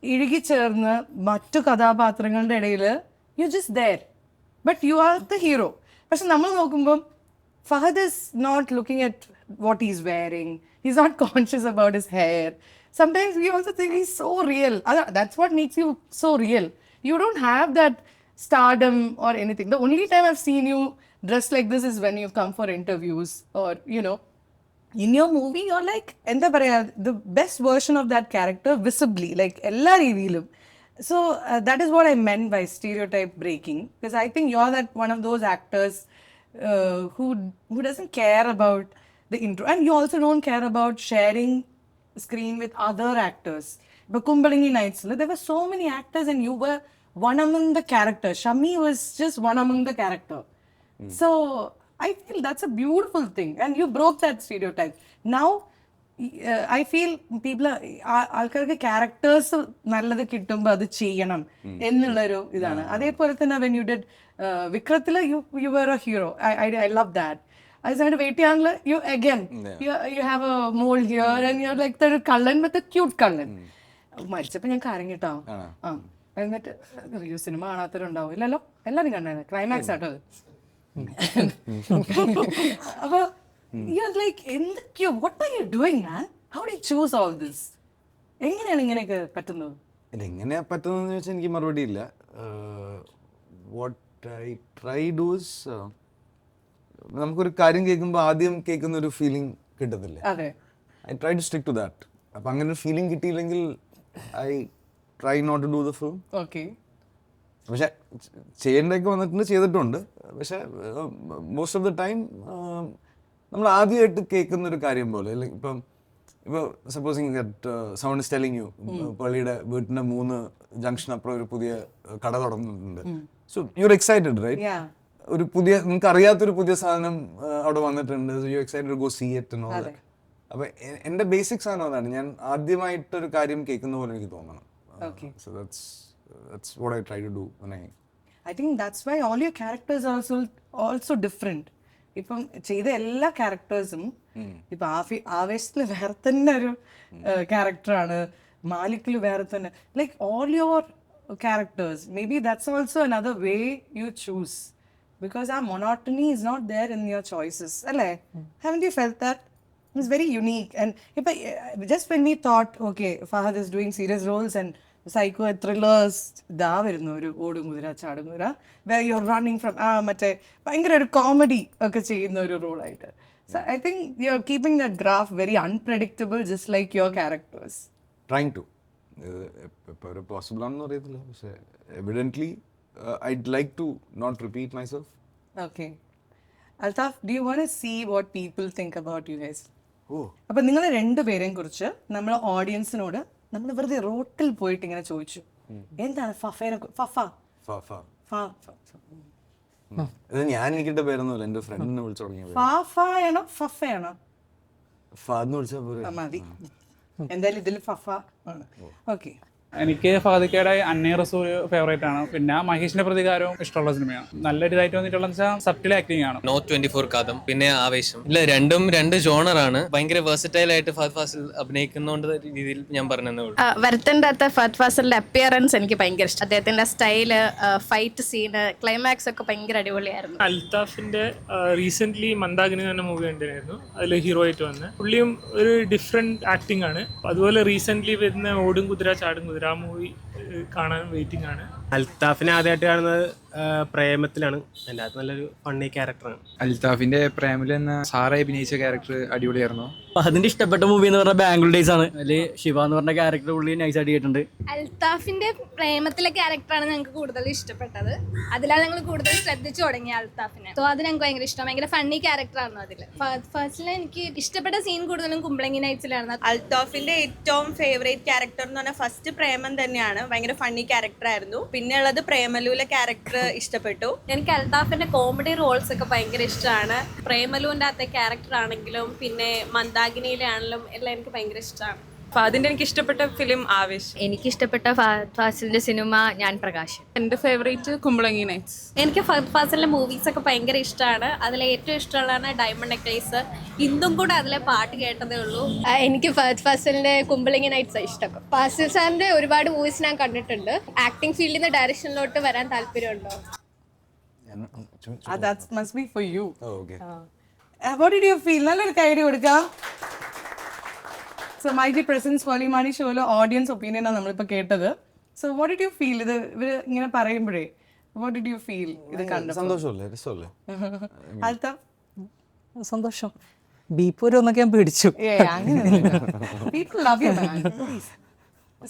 ഇഴുകിച്ചേർന്ന് മറ്റു കഥാപാത്രങ്ങളുടെ ഇടയിൽ you just there, but you are the hero. പക്ഷെ നമ്മൾ നോക്കുമ്പം Fahadh is not looking at what is wearing, he's not conscious about his hair. Sometimes we also think he's so real. That's what makes you so real. You don't have that stardom or anything. The only time I've seen you dressed like this is when you come for interviews or, in your movie, you're like, the best version of that character visibly, like ella revealum. So that is what I meant by stereotype breaking, because I think you're that one of those actors who doesn't care about the intro, and you also don't care about sharing screen with other actors. But Kumbalingi Nights, there were so many actors and you were one among the characters. Shami was just one among the character. So I feel that's a beautiful thing, and you broke that stereotype. Now I feel people ആൾക്കാർക്ക് characters നല്ലത് കിട്ടുമ്പോൾ അത് ചെയ്യണം എന്നുള്ളൊരു ഇതാണ്. അതേപോലെ തന്നെ when you did വിക്രത്തില് you were a hero. I love that. I started waiting, you again, you have a mole here and you're like the Kallan with a cute Kallan. മരിച്ചപ്പോൾ ഞാൻ കരഞ്ഞു കേട്ടോ. എന്നിട്ട് സിനിമ കാണാത്തവരുണ്ടാവും ഇല്ലല്ലോ, എല്ലാവരും കണ്ടായിരുന്നു. ക്ലൈമാക്സ് ആട്ടോ അത്. അപ്പോൾ you're like, എന്തൊക്കെയോ what are you doing, man? How do you choose all this? എങ്ങനെയാണ് ഇങ്ങനെയൊക്കെ പറ്റുന്നത്? എങ്ങനെയാ പറ്റുന്നതെന്ന് ചോദിച്ചാൽ എനിക്ക് മറുപടി ഇല്ല. വാട്ട് ട്രൈ ഡൂസ് നമുക്കൊരു കാര്യം കേൾക്കുമ്പോൾ ആദ്യം കേൾക്കുന്ന ഒരു ഫീലിംഗ് കിട്ടത്തില്ലേ, അതെ. I try to stick to that. അപ്പം അങ്ങനെ ഒരു ഫീലിംഗ് കിട്ടിയില്ലെങ്കിൽ I try not to do the film. Okay. പക്ഷെ ചെയ്യേണ്ടതൊക്കെ വന്നിട്ടുണ്ട്, ചെയ്തിട്ടുണ്ട്. പക്ഷെ മോസ്റ്റ് ഓഫ് ദ ടൈം നമ്മൾ ആദ്യമായിട്ട് കേൾക്കുന്ന ഒരു കാര്യം പോലെ, ഇപ്പം ഇപ്പോൾ supposing that sound is telling you പള്ളിയുടെ വീട്ടിൻ്റെ 3 ജംഗ്ഷൻ അപ്പുറം ഒരു പുതിയ കട തുടങ്ങുന്നുണ്ട്. So you are excited right, ഒരു പുതിയ നിങ്ങൾക്ക് അറിയാത്തൊരു പുതിയ സാധനം അവിടെ വന്നിട്ടുണ്ട്. You excited to go see it and all that. അപ്പോൾ എൻ്റെ ബേസിക് സാധനം അതാണ്, ഞാൻ ആദ്യമായിട്ടൊരു കാര്യം കേൾക്കുന്ന പോലെ എനിക്ക് തോന്നണം. So that's what I try to do when I think that's why all your characters are also different. ഇപ്പം ചെയ്ത എല്ലാ ക്യാരക്ടേഴ്സും ഇപ്പൊ ആവേശത്തില് വേറെ തന്നെ ഒരു ക്യാരക്ടറാണ്, മാലിക്കില് വേറെ തന്നെ, like all your characters may be that's also another way you choose, because ആ monotony is not there in your choices, അല്ലേ? Haven't you felt that? It's very unique. And just when we thought, okay, Fahad is doing serious roles and psycho thrillers, ഇതാ വരുന്നു ഒരു Odukuthira Chadukuthira, where you are running from മറ്റേ ഭയങ്കര ഒരു comedy ഒക്കെ ചെയ്യുന്ന ഒരു റോളായിട്ട്. So I think you are keeping that graph very unpredictable, just like your characters. Trying to. ഇപ്പോൾ പോസിബിൾ ആണെന്ന് അറിയത്തില്ല, പക്ഷേ evidently I'd like to not repeat myself. Okay. Althaf, do you want to see what people think about you guys? ഓ, അപ്പം നിങ്ങൾ രണ്ടുപേരെയും കുറിച്ച് നമ്മൾ ഓഡിയൻസിനോട് നമ്മൾ വെറുതെ റോട്ടിൽ പോയിട്ട് ഇങ്ങനെ ചോദിച്ചു, എന്താണ് ഫഫേനെ ഞാൻ എനിക്കിട്ട പേരൊന്നുമില്ല, എൻ്റെ ഫ്രണ്ടിനെ വിളിച്ചു തുടങ്ങിയത്. ഫാഫയാണോ ഫഫയാണോ? ഫാന്ന് വിളിച്ചാൽ പോരെ. മതി, എന്തായാലും ഇതിൽ ഫഫ ആണ്. ഓക്കെ. എനിക്ക് ഫാദിക്കയുടെ അന്നേ റസൂൽ ഫേവറേറ്റ് ആണ്. പിന്നെ മഹേഷിന്റെ പ്രതികാരവും ഇഷ്ടമുള്ള സിനിമയാണ്. നല്ലൊരു ഇതായിട്ട് വന്നിട്ടുള്ള സബ്റ്റിൽ ആക്ടിങ് ആണ്. നോട്ട് 24 കാതം, പിന്നെ ആവേശം. ഇല്ല, രണ്ടും രണ്ട് ജോണറാണ്. ഭയങ്കര വേഴ്സറ്റൈൽ ആയിട്ട് ഫഹദ് ഫാസിൽ അഭിനയിക്കുന്നോണ്ട് രീതിയിൽ ഞാൻ പറഞ്ഞതേ ഉള്ളൂ. വരത്തേണ്ടാത്ത ഫഹദ് ഫാസിലിന്റെ അപ്പിയറൻസ് എനിക്ക് ഭയങ്കര ഇഷ്ടം. അദ്ദേഹത്തിന്റെ സ്റ്റൈല്, ഫൈറ്റ് സീന്, ക്ലൈമാക്സ് ഒക്കെ ഭയങ്കര അടിപൊളിയായിരുന്നു. അൽത്താഫിന്റെ റീസെന്റ് മന്ദാകിനി എന്ന മൂവി കണ്ടിരുന്നു, അതിൽ ഹീറോ ആയിട്ട് വന്ന് പുള്ളിയും ഒരു ഡിഫറെന്റ് ആക്ടിംഗ് ആണ്. അതുപോലെ റീസെന്റ് വരുന്ന ഓടും കുതിര ചാടും കുതിര ആ മൂവി കാണാൻ വെയിറ്റിംഗ് ആണ്. അൽത്താഫിനെ ആദ്യമായിട്ട് കാണുന്നത് പ്രേമത്തിലാണ്. എൻ്റെ അത് നല്ലൊരു ഫണ്ണി ക്യാരക്ടറാണ്. അൽത്താഫിന്റെ പ്രേമിൽ എന്ന സാറായി അഭിനയിച്ച ക്യാരക്ടർ അടിപൊളിയായിരുന്നു. അതിന്റെ ഇഷ്ടപ്പെട്ട മൂവി എന്ന് പറഞ്ഞാൽ ബാംഗ്ലൂർ ഡേയ്സ് ആണ്. അതിൽ ശിവ എന്ന് പറഞ്ഞ ക്യാരക്ടർ പുള്ളി നൈസായിട്ട് ചെയ്തിട്ടുണ്ട്. അൽത്താഫിന്റെ പ്രേമത്തിലെ ക്യാരക്ടറാണ് ഞങ്ങൾക്ക് കൂടുതൽ ഇഷ്ടപ്പെട്ടത്. അതിലാണ് ഞങ്ങൾ കൂടുതൽ ശ്രദ്ധിച്ചു തുടങ്ങിയ അൽത്താഫിനെ. സോ അത് ഞങ്ങൾക്ക് ഭയങ്കര ഇഷ്ടം. ഭയങ്കര ഫണ്ണി ക്യാരക്ടറായിരുന്നു അതിൽ. ഫസ്റ്റിൽ എനിക്ക് ഇഷ്ടപ്പെട്ട സീൻ കൂടുതലും കുമ്പളങ്ങി നൈറ്റ്സിലാണ്. അൽത്താഫിന്റെ ഏറ്റവും ഫേവറേറ്റ് ക്യാരക്ടർ എന്ന് പറഞ്ഞാൽ ഫസ്റ്റ് പ്രേമം തന്നെയാണ്. ഭയങ്കര ഫണ്ണി ക്യാരക്ടർ ആയിരുന്നു. പിന്നെ ഉള്ളത് പ്രേമലുവിലെ ക്യാരക്ടർ ഇഷ്ടപ്പെട്ടു. എനിക്ക് അൽത്താഫിന്റെ കോമഡി റോൾസ് ഒക്കെ ഭയങ്കര ഇഷ്ടമാണ്. പ്രേമലുവിന്റെ അകത്തെ ക്യാരക്ടർ ആണെങ്കിലും പിന്നെ മന്ദാകിനിയിലെ ആണെങ്കിലും എല്ലാം എനിക്ക് ഭയങ്കര ഇഷ്ടമാണ്. ഫഹദിന്റെ എനിക്ക് ഇഷ്ടപ്പെട്ട ഫിലിം ആവേശം. എനിക്ക് ഇഷ്ടപ്പെട്ട ഫഹദ് ഫാസിലിന്റെ സിനിമ ഞാൻ പ്രകാശ്. എന്റെ ഫേവറേറ്റ് കുമ്പളങ്ങി നൈറ്റ്സ്. എനിക്ക് ഫഹദ് ഫാസിലിന്റെ മൂവീസ് ഒക്കെ ഭയങ്കര ഇഷ്ടമാണ്. അതിലെ ഏറ്റവും ഇഷ്ടമുള്ളതാണ് ഡയമണ്ട് നെക്ലേസ്. ഇന്നും കൂടെ അതിലെ പാട്ട് കേട്ടതേ ഉള്ളൂ. എനിക്ക് ഫഹദ് ഫാസിലിന്റെ കുമ്പളങ്ങി നൈറ്റ്സ് ഇഷ്ടം. ഫാസിൽ സാറിന്റെ ഒരുപാട് മൂവീസ് ഞാൻ കണ്ടിട്ടുണ്ട്. ആക്ടിംഗ് ഫീൽഡിൽ നിന്ന് ഡയറക്ഷനിലോട്ട് വരാൻ താല്പര്യമുണ്ടോ? That must be for you. Oh, okay. What did you feel? നല്ലൊരു കൈഡി കൊടുക്കാം. സോ മൈജി പ്രസൻസ് പേർലി മാണി ഷോയിലെ ഓഡിയൻസ് ഒപ്പീനിയനാണ് നമ്മളിപ്പോൾ കേട്ടത്. So what did you feel? ഇത് ഇവർ ഇങ്ങനെ പറയുമ്പോഴേ വാട്ട് ഡിഡ് യു ഫീൽ? ഇത് കണ്ടു സന്തോഷമല്ലേ, രസമല്ലേ? അൽത്താഫ്? സന്തോഷം. ബീപ്പ് വരുമെന്നൊക്കെ ഞാൻ പേടിച്ചു. People love you, man.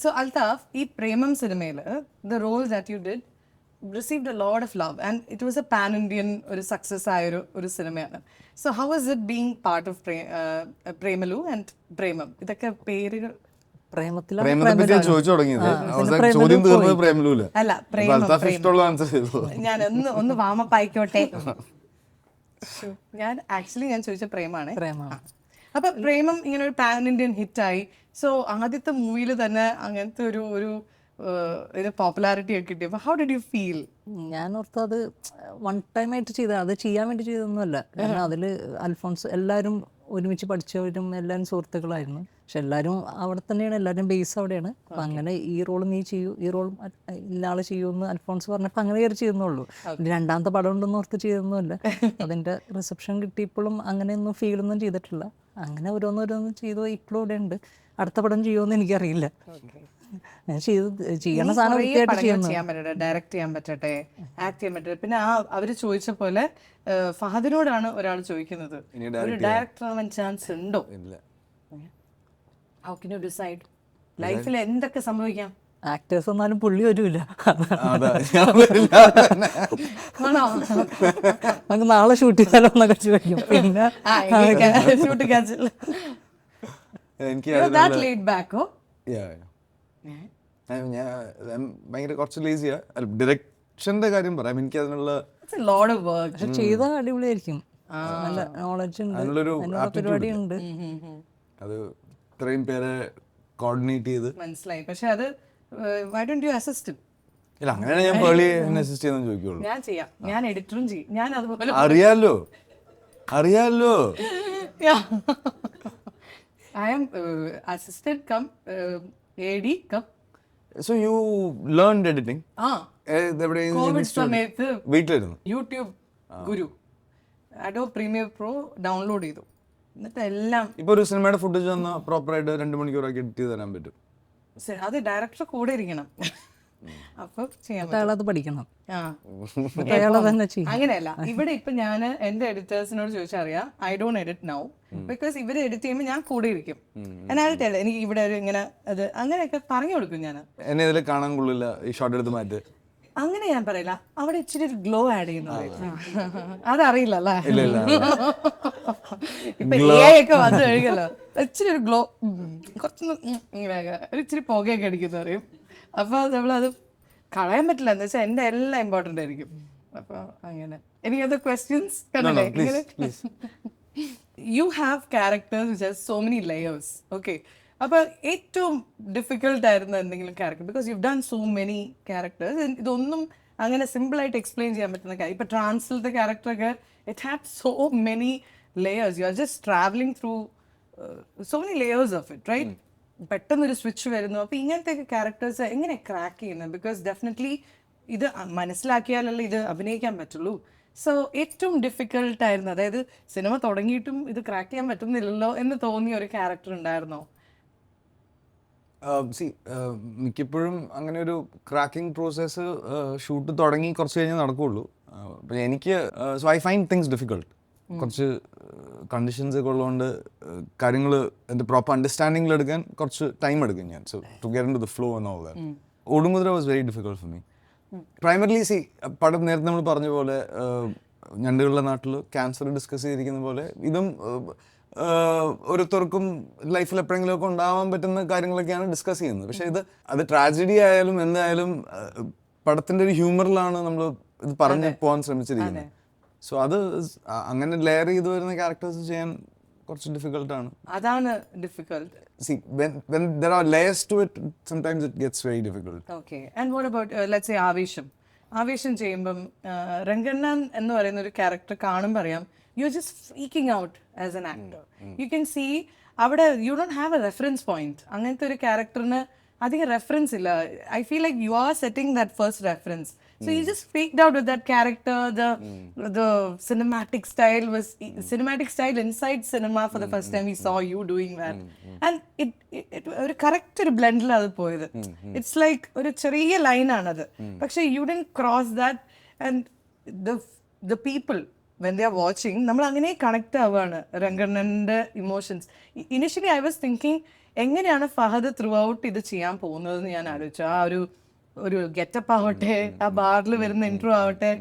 So Altaf, ഈ പ്രേമം സിനിമയിൽ the role that you did received a lot of love and it was a pan-Indian ഒരു സക്സസ് ആയ ഒരു സിനിമയാണ്. So how was it being part of Premalu and പ്രേമം? ഇതൊക്കെ പേരുകൾ പ്രേമത്തിലാണ് പ്രേമത്തെ പറ്റി ഞാൻ ചോദിച്ചു തുടങ്ങിയത്. അവസാനം ചോദ്യം തീർന്നത് പ്രേമലൂല. അല്ല, പ്രേമം. അൽത്താഫ് ഇഷ്ടമുള്ള ആൻസർ ചെയ്തു. ഞാൻ ഒന്ന് വാമപ്പ് ആയിക്കോട്ടെ. ഞാൻ ചോദിച്ച പ്രേമാണ്. അപ്പൊ പ്രേമം ഇങ്ങനെ ഒരു പാൻ ഇന്ത്യൻ ഹിറ്റായി. സോ ആദ്യത്തെ മൂവിയിൽ തന്നെ അങ്ങനത്തെ ഒരു പോപ്പുലാരിറ്റി ഒക്കെ കിട്ടി. How did you feel? ഞാൻ ഓർത്ത് അത് വൺ ടൈം ആയിട്ട് ചെയ്ത, അത് ചെയ്യാൻ വേണ്ടി ചെയ്തൊന്നുമല്ല. കാരണം അതിൽ അൽഫോൺസ് എല്ലാവരും ഒരുമിച്ച് പഠിച്ചവരും എല്ലാവരും സുഹൃത്തുക്കളായിരുന്നു. പക്ഷെ എല്ലാവരും അവിടെ തന്നെയാണ്, എല്ലാവരും ബേസ് അവിടെയാണ്. അപ്പം അങ്ങനെ ഈ റോൾ നീ ചെയ്യൂ, ഈ റോൾ ഇന്നാൾ ചെയ്യുമെന്ന് അൽഫോൺസ് പറഞ്ഞപ്പോൾ അങ്ങനെ കയറി ചെയ്യുന്നുള്ളൂ. രണ്ടാമത്തെ പടം ഉണ്ടെന്ന് ഓർത്ത് ചെയ്തൊന്നുമല്ല. അതിൻ്റെ റിസപ്ഷൻ കിട്ടിയപ്പോഴും അങ്ങനെയൊന്നും ഫീലൊന്നും ചെയ്തിട്ടില്ല. അങ്ങനെ ഓരോന്നോരോന്ന് ചെയ്തു. ഇപ്പോഴും ഇവിടെ ഉണ്ട്. അടുത്ത പടം ചെയ്യുമെന്ന് എനിക്കറിയില്ല. ഞാൻ ചെയ്യണ സാധനം വൃത്തിയായിട്ട് ചെയ്യുന്നു. ചെയ്യാൻ പറ്റട്ടെ, ഡയറക്റ്റ് ചെയ്യാൻ പറ്റട്ടെ, ആക്ട് ചെയ്യാൻ പറ്റട്ടെ. പിന്നെ അവര് ചോദിച്ച പോലെ ഫഹദിനോടാണ് ഒരാൾ ചോദിക്കുന്നത്, ഒരു ഡയറക്ടർ ആവാൻ ചാൻസ് ഉണ്ടോ? How can you decide? ലൈഫിൽ എന്തൊക്കെ സംഭവിക്കാം? ആക്ടേഴ്സ് വന്നാലും പുള്ളി വരൂല. ആണോ? നമുക്ക് നാളെ ഷൂട്ട് ചെയ്താലോ എന്നൊക്കെ ചോദിക്കും. പിന്നെ ഷൂട്ട് ക്യാൻസൽ. എനിക്ക് ഞാൻ ഭയങ്കര കുറച്ച് ലേസിയാ. ഡയറക്ഷന്റെ കാര്യം പറയാം, എനിക്ക് അതിനുള്ള പക്ഷെ ചെയ്താൽ അടിപൊളിയായിരിക്കും. നല്ല നോളജ് ഉണ്ട്, അതിനുള്ളൊരു പരിപാടി ഉണ്ട്. അത് ഇത്രയും പേരെ കോർഡിനേറ്റ് ചെയ്ത് മനസ്സിലായി. പക്ഷെ അത് why don't you assist him? ഇല്ല, അങ്ങനെയാണ് ഞാൻ പേളി അസിസ്റ്റ് ചെയ്യുന്ന ചോദിക്കുള്ളൂ. ഞാൻ ചെയ്യാം, ഞാൻ എഡിറ്ററും ചെയ്യും, ഞാൻ അതുപോലെ അറിയാലോ. I am assistant come AD come. So you learned editing? Covid സമയത്ത് വീട്ടിലിരുന്നു യൂട്യൂബ് ഗുരു അഡോബ് പ്രീമിയർ പ്രോ ഡൗൺലോഡ് ചെയ്തു. എന്നിട്ട് എല്ലാം ഇപ്പൊ ഒരു സിനിമയുടെ ഫുട്ടേജ് വന്നാൽ പ്രോപ്പറായിട്ട് 2 മണിക്കൂറൊക്കെ എഡിറ്റ് ചെയ്ത് തരാൻ പറ്റും. അത് ഡയറക്ടർ കൂടെ ഇരിക്കണം, അപ്പൊ ചെയ്യാൻ അയാളത് പഠിക്കണം. അങ്ങനെയല്ല. ഇവിടെ ഇപ്പൊ ഞാൻ എന്റെ എഡിറ്റേഴ്സിനോട് ചോദിച്ചാൽ അറിയാം, I don't edit now because ഇവര് എഡിറ്റ് ചെയ്യുമ്പോൾ ഞാൻ കൂടെ ഇരിക്കും. എന്നാലും എനിക്ക് ഇവിടെ ഒരു ഇങ്ങനെ അത് അങ്ങനെയൊക്കെ പറഞ്ഞു കൊടുക്കും. ഞാൻ എന്നെ ഇതിൽ കാണാൻ കൊള്ളില്ല, ഈ ഷോട്ട് എടുത്ത് മാറ്റ്, അങ്ങനെ ഞാൻ പറയില്ല. അവിടെ ഇച്ചിരി ഒരു ഗ്ലോ ആഡ് ചെയ്യുന്നു, അതറിയില്ല അല്ലേ? ഇപ്പൊ ഒക്കെ വന്നു കഴിയല്ലോ, ഇച്ചിരി ഒരു ഗ്ലോ, കുറച്ചൊന്ന് ഇച്ചിരി പുകയൊക്കെ അടിക്കുന്ന അറിയും. അപ്പൊ നമ്മളത് കളയാൻ പറ്റില്ല, എന്ന് വെച്ചാൽ എന്റെ എല്ലാം ഇമ്പോർട്ടന്റ് ആയിരിക്കും. അപ്പൊ അങ്ങനെ എനിക്കത് questions you have characters which have so many layers. Okay, അപ്പോൾ ഏറ്റവും ഡിഫിക്കൽട്ട് ആയിരുന്ന എന്തെങ്കിലും character, because you done so many characters, ഇതൊന്നും അങ്ങനെ സിമ്പിളായിട്ട് എക്സ്പ്ലെയിൻ ചെയ്യാൻ പറ്റുന്ന കാര്യം. ഇപ്പോൾ ട്രാൻസിലത്തെ ക്യാരക്ടറൊക്കെ it had so many layers, you are just travelling through so many layers of it, right? പെട്ടെന്നൊരു സ്വിച്ച് വരുന്നു. അപ്പോൾ ഇങ്ങനത്തെയൊക്കെ ക്യാരക്ടേഴ്സ് എങ്ങനെ ക്രാക്ക് ചെയ്യുന്നത്? ബിക്കോസ് ഡെഫിനറ്റ്ലി ഇത് മനസ്സിലാക്കിയാലല്ലേ ഇത് അഭിനയിക്കാൻ പറ്റുള്ളൂ. സോ ഏറ്റവും ഡിഫിക്കൽട്ടായിരുന്നു, അതായത് സിനിമ തുടങ്ങിയിട്ടും ഇത് ക്രാക്ക് ചെയ്യാൻ പറ്റുന്നില്ലല്ലോ എന്ന് തോന്നിയ ഒരു ക്യാരക്ടർ ഉണ്ടായിരുന്നോ? മിക്കപ്പോഴും അങ്ങനെ ഒരു ക്രാക്കിംഗ് പ്രോസസ്സ് ഷൂട്ട് തുടങ്ങി കുറച്ച് കഴിഞ്ഞ് നടക്കുകയുള്ളൂ. അപ്പം എനിക്ക് so I find things difficult. കുറച്ച് കണ്ടീഷൻസ് ഒക്കെ ഉള്ളതുകൊണ്ട് കാര്യങ്ങൾ എൻ്റെ പ്രോപ്പർ അണ്ടർസ്റ്റാൻഡിങ്ങിൽ എടുക്കാൻ കുറച്ച് ടൈം എടുക്കും ഞാൻ. So to get into the flow and all that. Odumkuthira was very difficult for me. Primarily പടം നേരത്തെ നമ്മൾ പറഞ്ഞ പോലെ ഞണ്ടുകളുടെ നാട്ടിൽ ക്യാൻസർ ഡിസ്കസ് ചെയ്തിരിക്കുന്ന പോലെ ഇതും ഓരോരുത്തർക്കും ലൈഫിൽ എപ്പോഴെങ്കിലും ഒക്കെ ഉണ്ടാവാൻ പറ്റുന്ന കാര്യങ്ങളൊക്കെയാണ് ഡിസ്കസ് ചെയ്യുന്നത്. പക്ഷെ അത് ട്രാജഡി ആയാലും എന്തായാലും പടത്തിൻ്റെ ഒരു ഹ്യൂമറിലാണ് നമ്മൾ ഇത് പറഞ്ഞ് പോകാൻ ശ്രമിച്ചിരിക്കുന്നത്. സോ അത് അങ്ങനെ ലെയർ ചെയ്ത് വരുന്ന ക്യാരക്ടേഴ്സ് ചെയ്യാൻ കുറച്ച് ഡിഫിക്കൽട്ടാണ്. അതാണ് difficult. See, when there are layers to it, sometimes it gets very difficult. Okay. And what about let's say ആവേശം ചെയ്യുമ്പം രംഗണ്ണൻ എന്ന് പറയുന്ന ഒരു ക്യാരക്ടർ കാണുമ്പോൾ അറിയാം you are just freaking out as an actor. You can see അവിടെ you don't have a reference point. അങ്ങനത്തെ ഒരു ക്യാരക്ടറിന് അധികം റെഫറൻസ് ഇല്ല. I feel like you are setting that first reference. So you just freaked out with that character. The cinematic style was cinematic style inside cinema for the first time we saw you doing that. And it ഒരു correct ഒരു ബ്ലെൻഡിൽ അത് പോയത്. It's like ഒരു ചെറിയ ലൈനാണത്, പക്ഷെ you didn't cross that. And the people when they are watching നമ്മൾ അങ്ങനെ കണക്ട് ആവുകയാണ് രംഗണ്ണൻ്റെ emotions. Initially I was thinking എങ്ങനെയാണ് ഫഹദ് ത്രൂ ഔട്ട് ഇത് ചെയ്യാൻ പോകുന്നതെന്ന് ഞാൻ ആലോചിച്ചു. ആ ഒരു ഗെറ്റപ്പ് ആവട്ടെ, ആ ബാറിൽ വരുന്ന ഇൻട്രോ ആവട്ടെ.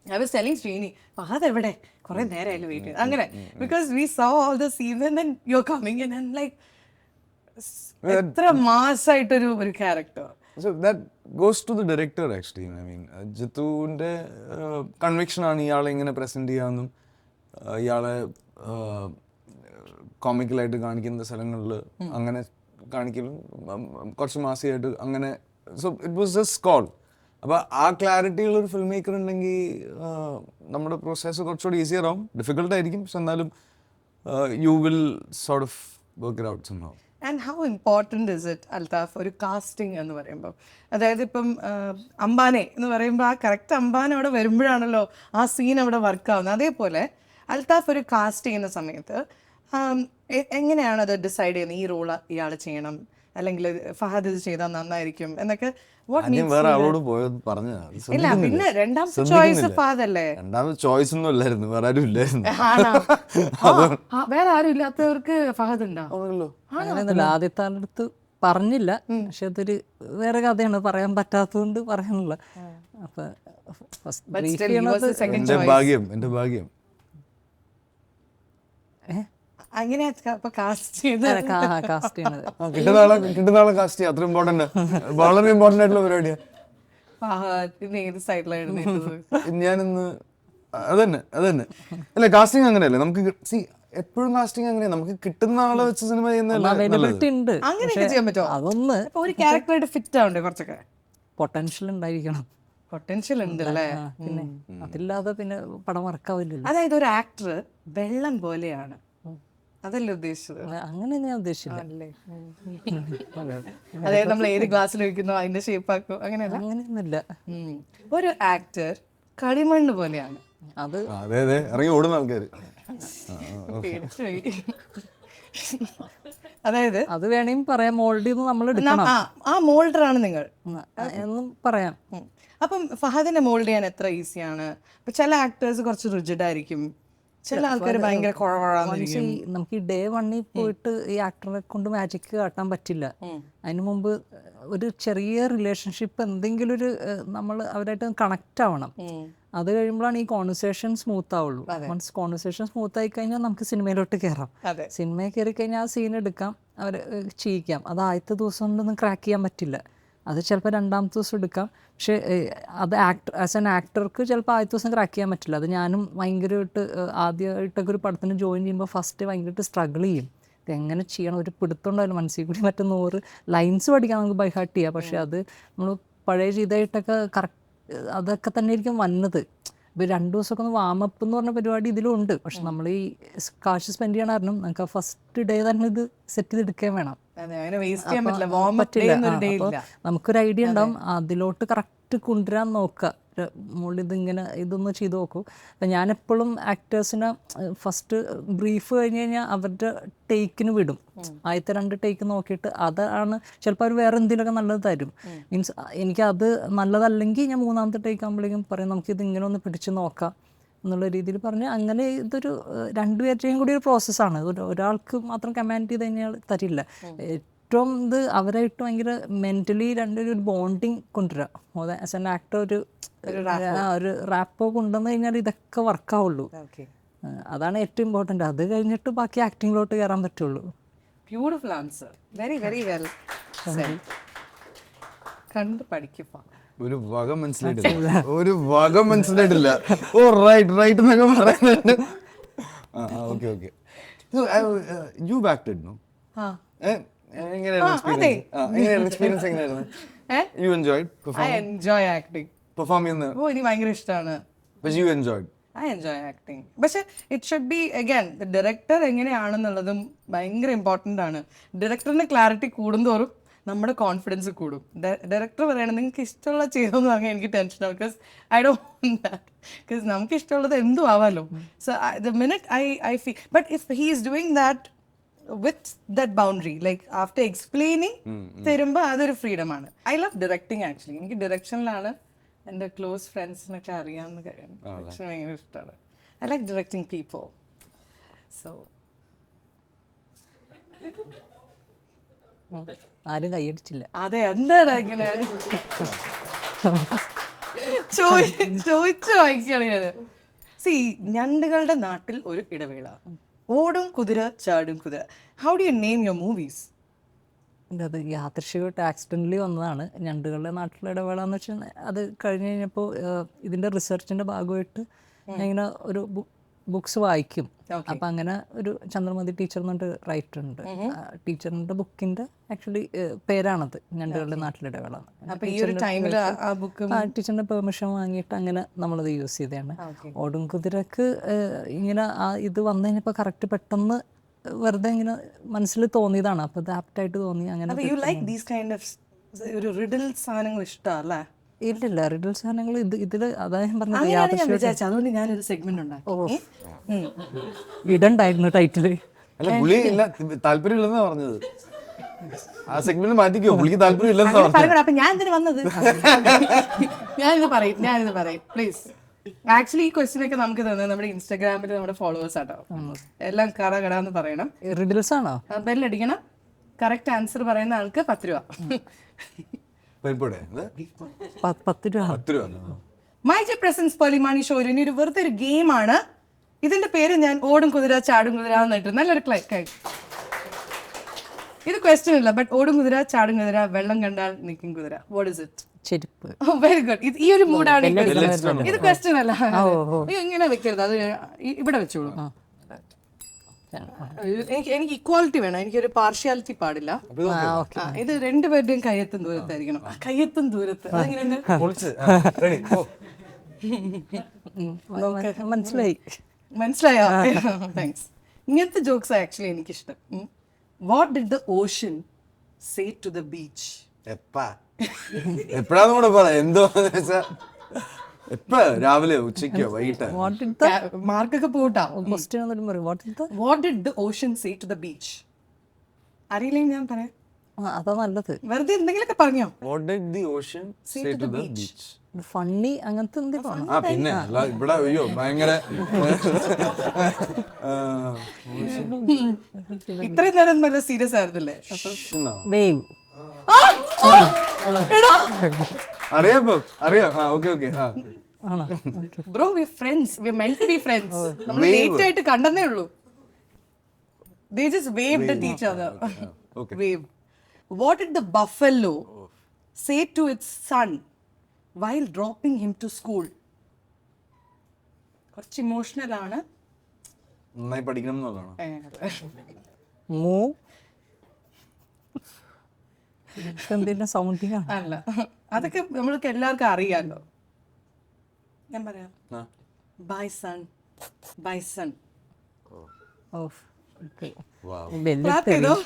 I was telling Sreeni, Fahadh എവിടെ, കുറെ നേരമായാലും വെയിറ്റ് ചെയ്ത് അങ്ങനെ. Because we saw all the scenes and then you are coming in and like എത്ര മാസായിട്ടൊരു character. So that goes to the director actually. I mean, ജിത്തുവിൻ്റെ കൺവിക്ഷനാണ് ഇയാളെ ഇങ്ങനെ പ്രസൻറ്റ് ചെയ്യാമെന്നും ഇയാളെ കോമിക്കലായിട്ട് കാണിക്കുന്ന സ്ഥലങ്ങളിൽ അങ്ങനെ കാണിക്കലും കുറച്ച് മാസിയായിട്ട് അങ്ങനെ. So it was just call. അപ്പോൾ ആ ക്ലാരിറ്റിയുള്ളൊരു ഫിൽം മേക്കർ ഉണ്ടെങ്കിൽ നമ്മുടെ പ്രോസസ്സ് കുറച്ചുകൂടി ഈസിയർ ആവും. ഡിഫിക്കൽട്ടായിരിക്കും, പക്ഷെ എന്നാലും you will sort of work it out somehow. And how important is it Althaf ഒരു കാസ്റ്റിംഗ് എന്ന് പറയുമ്പോൾ? അതായത് ഇപ്പം അംബാനെ എന്ന് പറയുമ്പോൾ ആ കറക്റ്റ് അംബാനെ അവിടെ വരുമ്പോഴാണല്ലോ ആ സീൻ അവിടെ വർക്കാവുന്നത്. അതേപോലെ അൽത്താഫ് ഒരു കാസ്റ്റ് ചെയ്യുന്ന സമയത്ത് എങ്ങനെയാണ് അത് ഡിസൈഡ് ചെയ്യുന്നത് ഈ റോൾ ഇയാൾ ചെയ്യണം അല്ലെങ്കിൽ ഫഹദ് ഇത് ചെയ്താൽ നന്നായിരിക്കും എന്നൊക്കെ what ആദ്യം needs വേറെ to be ആളോട് done? പോയത് പറഞ്ഞതാ. അത് ഇല്ല ശ്രദ്ധിക്കുന്നില്ല. പിന്നെ രണ്ടാമത്തെ ശ്രദ്ധിക്കുന്നില്ല. ചോയ്സ് ഫഹദ് അല്ലേ? രണ്ടാമത് ചോയ്സ് ഒന്നും അല്ലായിരുന്നു, വേറെ ആരും ഇല്ലായിരുന്നു. ആണോ? വേറെ ആരും ഇല്ലാത്തവർക്ക് ഫഹദ് ഉണ്ടോ? അങ്ങനെയൊന്നുമില്ല. ആദ്യത്തെ ആളടുത്ത് പറഞ്ഞില്ല, പക്ഷെ അതൊരു വേറെ കഥയാണ്, പറയാൻ പറ്റാത്തതുകൊണ്ട് പറയാനുള്ള. അപ്പൊ But still, he was the second എന്റെ choice. ഭാഗ്യം, എന്റെ ഭാഗ്യം. അങ്ങനെ അപ്പൊ കാസ്റ്റ് ചെയ്ത് കാസ്റ്റ് ചെയ്യണത് കിട്ടുന്ന ആളെ കാസ്റ്റ് ചെയ്യാം, അത്ര ഇമ്പോർട്ടന്റ്, വളരെ ഇമ്പോർട്ടന്റ് ആയിട്ടുള്ള പരിപാടിയാണ്. ഫഹദിന് ഏത് സൈഡിലാണ് എഴുന്നേറ്റത്? ഞാനിന്ന് അതന്നെ അല്ല, കാസ്റ്റിംഗ് അങ്ങനെയല്ലേ നമുക്ക് എപ്പോഴും കാസ്റ്റിംഗ് അങ്ങനെയാണ്, നമുക്ക് കിട്ടുന്ന ആളെ വെച്ച് സിനിമ ചെയ്യുന്നതല്ല അവൈലബിലിറ്റി ഉണ്ട്. അങ്ങനെയൊക്കെ ചെയ്യാൻ പറ്റുമോ? അതൊന്ന് അപ്പൊ ഒരു ക്യാരക്ടറായിട്ട് ഫിറ്റ് ആവണ്ടേ കുറച്ചൊക്കെ? പൊട്ടൻഷ്യൽ ഉണ്ടായിരിക്കണം. പൊട്ടൻഷ്യൽ ഉണ്ട് അല്ലേ? പിന്നെ അതില്ലാതെ പിന്നെ പടം വർക്കാവില്ലല്ലോ. അതായത് ഒരു ആക്ടർ വെള്ളം പോലെയാണ്, അതല്ലേ ഉദ്ദേശിച്ചത്? അങ്ങനെ ഞാൻ ഉദ്ദേശിച്ചില്ല. അല്ലേ? അതായത് നമ്മൾ ഏത് ഗ്ലാസ്സിൽ ഒഴിക്കുന്നോ അതിന്റെ ഷേപ്പ് ആക്കോ, അങ്ങനെയല്ല. അങ്ങനെയൊന്നുമില്ല. ഒരു ആക്ടർ കളിമണ്ണ് പോലെയാണ്. അത് അതെ ഇറങ്ങി ഓടുന്ന ആൾക്കാര്. പേടിച്ചുപോയി. അതായത് അത് വേണമെങ്കിൽ പറയാം, മോൾഡ് ചെയ്ത് നമ്മൾ എടുക്കണം ആ മോൾഡറാണ് നിങ്ങൾ എന്നും പറയാം. അപ്പം ഫഹദിനെ മോൾഡ് ചെയ്യാൻ എത്ര ഈസിയാണ്? ഇപ്പൊ ചില ആക്ടേഴ്സ് കുറച്ച് റിജിഡ് ആയിരിക്കും, ചില ആൾക്കാർ ഭയങ്കര കുഴവഴാന്നിരിക്കും. നമുക്ക് ഈ ഡേ 1 പോയിട്ട് ഈ ആക്ടറെ കൊണ്ട് മാജിക് കാട്ടാൻ പറ്റില്ല. അതിനു മുമ്പ് ഒരു ചെറിയ റിലേഷൻഷിപ്പ്, എന്തെങ്കിലും ഒരു നമ്മൾ അവരായിട്ട് കണക്ട് ആവണം. അത് കഴിയുമ്പോഴാണ് ഈ കോൺവെർസേഷൻ സ്മൂത്ത് ആവുള്ളൂ. മീൻസ് കോൺവെർസേഷൻ സ്മൂത്ത് ആയി കഴിഞ്ഞാൽ നമുക്ക് സിനിമയിലോട്ട് കയറാം. സിനിമയിൽ കയറി കഴിഞ്ഞാൽ ആ സീൻ എടുക്കാം, അവർ ചെയ്യിക്കാം. അത് ആദ്യത്തെ ദിവസം കൊണ്ടൊന്നും ക്രാക്ക് ചെയ്യാൻ പറ്റില്ല. അത് ചിലപ്പോൾ രണ്ടാമത്തെ ദിവസം എടുക്കാം. പക്ഷേ അത് ആസ് ആൻ ആക്ടർക്ക് ചിലപ്പോൾ ആദ്യത്തെ ദിവസം ക്രാക്ക് ചെയ്യാൻ പറ്റില്ല. അത് ഞാനും ഭയങ്കരമായിട്ട് ആദ്യമായിട്ടൊക്കെ ഒരു പടത്തിന് ജോയിൻ ചെയ്യുമ്പോൾ ഫസ്റ്റ് ഭയങ്കരമായിട്ട് സ്ട്രഗിൾ ചെയ്യും. ഇതെങ്ങനെ ചെയ്യണം, ഒരു പിടുത്തമുണ്ടാവില്ല മനസ്സിൽ കൂടി. മറ്റേ 100 ലൈൻസ് പഠിക്കാൻ നമുക്ക് ബൈ ഹാർട്ട് ചെയ്യാം, പക്ഷേ അത് നമ്മൾ പഴയ ചെയ്തായിട്ടൊക്കെ കറക്റ്റ് അതൊക്കെ തന്നെ ആയിരിക്കും വന്നത്. ഇപ്പോൾ 2 ദിവസമൊക്കെ ഒന്ന് വാമപ്പ് എന്ന് പറഞ്ഞ പരിപാടി ഇതിലും ഉണ്ട്. പക്ഷെ നമ്മൾ ഈ കാശ് സ്പെൻഡ് ചെയ്യണ കാരണം നമുക്ക് ആ ഫസ്റ്റ് ഡേ തന്നെ ഇത് സെറ്റ് ചെയ്തെടുക്കാൻ വേണം. പറ്റില്ല. അപ്പോൾ നമുക്കൊരു ഐഡിയ ഉണ്ടാവും, അതിലോട്ട് കറക്റ്റ് കൊണ്ടുവരാൻ നോക്കുക. മുകളിൽ ഇതിങ്ങനെ ഇതൊന്ന് ചെയ്ത് നോക്കൂ. അപ്പം ഞാനെപ്പോഴും ആക്ടേഴ്സിനെ ഫസ്റ്റ് ബ്രീഫ് കഴിഞ്ഞ് കഴിഞ്ഞാൽ അവരുടെ ടേക്കിന് വിടും. ആദ്യത്തെ 2 ടേക്ക് നോക്കിയിട്ട് അതാണ് ചിലപ്പോൾ അവർ വേറെ എന്തെങ്കിലുമൊക്കെ നല്ലത് തരും. മീൻസ് എനിക്കത് നല്ലതല്ലെങ്കിൽ ഞാൻ 3ാമത്തെ ടേക്ക് ആകുമ്പോഴേക്കും പറയും നമുക്കിത് ഇങ്ങനെ ഒന്ന് പിടിച്ച് നോക്കാം എന്നുള്ള രീതിയിൽ പറഞ്ഞ് അങ്ങനെ ഇതൊരു 2 പേരുടെയും കൂടി ഒരു പ്രോസസ്സാണ്. ഒരാൾക്ക് മാത്രം കമാൻഡ് ചെയ്ത് കഴിഞ്ഞാൽ തരില്ല. ഏറ്റവും ഇത് അവരായിട്ട് ഭയങ്കര മെൻ്റലി രണ്ടൊരു ബോണ്ടിങ് കൊണ്ടുവരിക. ആസ് ആൻ ആക്ടർ ഒരു റാപ്പോ കൊണ്ടുവന്നു കഴിഞ്ഞാൽ ഇതൊക്കെ വർക്കാവുള്ളൂ. അതാണ് ഏറ്റവും ഇമ്പോർട്ടൻ്റ്. അത് കഴിഞ്ഞിട്ട് ബാക്കി ആക്ടിങ്ങിലോട്ട് കയറാൻ പറ്റുള്ളൂ. Beautiful answer, very very well. കണ്ട് പഠിക്കുക. ഒരു വക മനസ്സിലായിട്ടില്ല. ഓ റൈറ്റ് എന്നൊക്കെ പറയുന്നുണ്ട്. Okay you backed no? Experience എങ്ങനെയായിരുന്നു? You enjoyed I enjoy acting. Perform ചെയ്യുന്നത്? ഓ എനിക്ക് ഭയങ്കര ഇഷ്ടമാണ്. But you enjoyed? I enjoy acting. പക്ഷെ it should be again director എങ്ങനെയാണെന്നുള്ളതും ഭയങ്കര ഇമ്പോർട്ടൻ്റ് ആണ്. ഡയറക്ടറിന്റെ ക്ലാരിറ്റി കൂടുന്തോറും നമ്മുടെ കോൺഫിഡൻസ് കൂടും. ഡയറക്ടർ പറയണം നിങ്ങൾക്ക് ഇഷ്ടമുള്ള ചെയ്തോന്ന് പറഞ്ഞാൽ എനിക്ക് ടെൻഷനാണ്. Because I don't that. Because നമുക്ക് ഇഷ്ടമുള്ളത് എന്തും ആവാമല്ലോ. So the minute I feel but if he is doing that with that boundary like after explaining തരുമ്പോൾ അതൊരു ഫ്രീഡമാണ്. I love directing actually. എനിക്ക് ഡയറക്ഷനിലാണ് എൻ്റെ ക്ലോസ് ഫ്രണ്ട്സിനൊക്കെ അറിയാവുന്ന കാര്യം. ഡയറക്ഷൻ ഭയങ്കര ഇഷ്ടമാണ്. I like directing people. So ആരും കൈയടിച്ചില്ല. അതെ എന്താണ് ഇങ്ങനെ ചോദിച്ചു വായിക്കുകയാണ് ഞാൻ. സി ഞണ്ടുകളുടെ നാട്ടിൽ ഒരു ഇടവേള. ഓടും കുതിര ചാടും കുതിര. How do you name your movies? അത് യാദൃശ്ചികമായിട്ട് ആക്സിഡൻ്റലി വന്നതാണ്. ഞണ്ടുകളുടെ നാട്ടിലെ ഇടവേള എന്ന് വെച്ചാൽ അത് കഴിഞ്ഞ് കഴിഞ്ഞപ്പോൾ ഇതിൻ്റെ റിസർച്ചിൻ്റെ ഭാഗമായിട്ട് ഞാൻ ഇങ്ങനെ ഒരു ബുക്സ് വായിക്കും. അപ്പം അങ്ങനെ ഒരു ചന്ദ്രമതി ടീച്ചർ എന്ന് പറഞ്ഞിട്ട് റൈറ്റർ ഉണ്ട്. ടീച്ചറിൻ്റെ ബുക്കിൻ്റെ ആക്ച്വലി പേരാണത് ഞണ്ടുകളുടെ നാട്ടിലിടവേള. ടീച്ചറിൻ്റെ പെർമിഷൻ വാങ്ങിയിട്ട് അങ്ങനെ നമ്മളത് യൂസ് ചെയ്തതാണ്. ഓടും കുതിരക്ക് ഇങ്ങനെ ഇത് വന്നു കഴിഞ്ഞപ്പോൾ കറക്റ്റ് പെട്ടെന്ന് വെറുതെ ഇങ്ങനെ മനസ്സിൽ തോന്നിയതാണ്. അപ്പോൾ ഇത് ആപ്റ്റായിട്ട് തോന്നി. അങ്ങനെ സാധനങ്ങൾ ഇഷ്ടമല്ലേ? ഇല്ലില്ല, റിഡിൽ സാധനങ്ങൾ ഇതിൽ അതായത് അതുകൊണ്ട് ഞാനൊരു സെഗ്മെന്റ് ഉണ്ടാക്കി. ഇടണ്ടായിരുന്നു ടൈറ്റില്. അല്ല പുള്ളി ഇല്ല താല്പര്യമില്ലെന്നാ പറഞ്ഞത്. ആ സെഗ്മെന്റ് മാറ്റിക്കോ, പുള്ളിക്ക് താല്പര്യം ഇല്ലെന്ന് പറഞ്ഞു. പറയണം. അപ്പൊ ഞാൻ എന്തിനു വന്നത്? ഞാനിത് പറയും പ്ലീസ്. ആക്ച്വലി ഈ ക്വസ്റ്റ്യൻ ഒക്കെ നമുക്ക് തന്നത് നമ്മുടെ ഇൻസ്റ്റാഗ്രാമിൽ നമ്മുടെ ഫോളോവേഴ്സ് ആട്ടോ. എല്ലാം കടന്ന് പറയണം, റിഡിൽസ് ആണോ? ബെല്ലടിക്കണം, കറക്റ്റ് ആൻസർ പറയുന്ന ആൾക്ക് 10 രൂപ. പരിപ്പോടെ 10 രൂപ. 10 രൂപ. മൈ ജി പ്രസൻസ് പെർലിമാണി ഷോയിൽ ഇനി ഒരു വെറുതെ ഒരു ഗെയിമാണ്. ഇതിന്റെ പേര് ഞാൻ ഓടും കുതിര ചാടും കുതിര എന്നിട്ട് നല്ലൊരു ഇത് ക്വസ്റ്റ്യൻ ഇല്ല, ബട്ട് ഓടും കുതിര ചാടും കുതിര വെള്ളം കണ്ടാൽ നിൽക്കും കുതിര. What is it? ചെരുപ്പ്. Very good. ഈ ഒരു മൂഡാണ് ഇത്. ക്വസ്റ്റ്യൻ അല്ല, അയ്യോ ഇങ്ങനെ വെക്കരുത്, അത് ഇവിടെ വെച്ചോളൂ. എനിക്ക് ഇക്വാലിറ്റി വേണം, എനിക്കൊരു പാർഷ്യാലിറ്റി പാടില്ല. ഇത് രണ്ടുപേരുടെയും കയ്യെത്തും ദൂരത്തായിരിക്കണം. കയ്യെത്തും ദൂരത്ത് മനസ്സിലായോ? താങ്ക്സ്. ഇങ്ങനത്തെ ജോക്സ് ആക്ച്വലി എനിക്കിഷ്ടം. What did the ocean say to the beach? എപ്പോഴാന്ന് കൂടെ പറ. എന്തോ എപ്പ? രാവിലെ, ഉച്ചയ്ക്കോ, വൈകിട്ടോ? മാർക്കൊക്കെ പോട്ടാ. What did the what did the ocean say to the beach? അറിയില്ലെങ്കിൽ ഞാൻ പറയാം. അതാ നല്ലത്. വെറുതെ എന്തെങ്കിലുമൊക്കെ പറഞ്ഞോ. What did the ocean say to the beach? Funny അങ്ങനത്തെ എന്തെങ്കിലും. പിന്നെ ഇവിടെ അയ്യോ ഭയങ്കര ഇത്രയും നേരം നല്ല സീരിയസ് ആയിരുന്നില്ലേ? വേവ്. അറിയാം. Okay. Bro we friends, we meant to be friends. നമ്മൾ ലേറ്റ് ആയിട്ട് കണ്ടെന്നേ ഉള്ളൂ. They just waved at each other. Okay. Wave. What did the buffalo say to its son while dropping him to school? കുറച്ച് emotional ആണ്. നന്നായി പഠിക്കണം എന്നുള്ളതാണ്. എന്തിന്റെ സൗണ്ടിങ് അല്ല, അതൊക്കെ നമ്മൾക്ക് എല്ലാവർക്കും അറിയാലോ. ഞാൻ പറയാം. Bye son, bye son.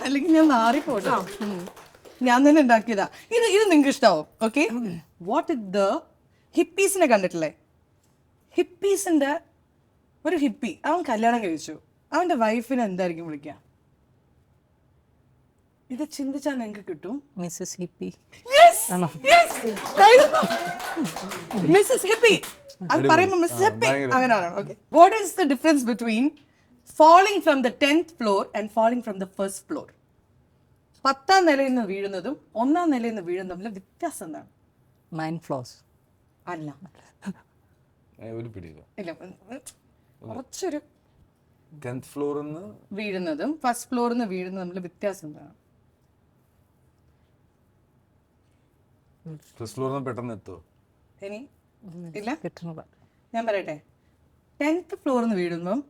അല്ലെങ്കിൽ ഞാൻ മാറിപ്പോട്ടോ. ഞാൻ തന്നെ ഉണ്ടാക്കിയതാ. ഇത് നിങ്ങൾക്ക് ഇഷ്ടാവും. ഓക്കെ. വാട്ട് ഇസ് ദ ഹിപ്പീസിനെ കണ്ടിട്ടില്ലേ? ഹിപ്പീസിന്റെ ഒരു ഹിപ്പി, അവൻ കല്യാണം കഴിച്ചു. അവന്റെ വൈഫിനെ എന്തായിരിക്കും വിളിക്കുക? ഇത് ചിന്തിച്ചാൽ നിങ്ങൾക്ക് കിട്ടും. Mrs hippie. Mrs hippie. അത് പറയുമ്പോൾ മിസ്സസ് ഹിപ്പി അങ്ങനെയാണ്. Okay. What is the difference between falling from the 10th floor and falling from the first floor? 10ാം നിലയിൽ നിന്ന് വീഴുന്നതും 1ാം നിലയിൽ നിന്ന് വീഴുന്നതും തമ്മിൽ വ്യത്യാസം എന്താണ്? 9 floors. അല്ല, ഒരു പിടിയില്ല. ഇല്ല, കുറച്ചൊരു 10th floor വീഴുന്നതും ഫസ്റ്റ് ഫ്ലോറിൽ നിന്ന് വീഴുന്നതും തമ്മിൽ വ്യത്യാസം എന്താണ്? ഫസ്റ്റ് ഫ്ലോറിൽ പെട്ടെന്ന് എത്തുമോ? ഇനി ഇല്ല, ഞാൻ പറയട്ടെ. 10th ഫ്ലോറിൽ നിന്ന് വീഴുമ്പം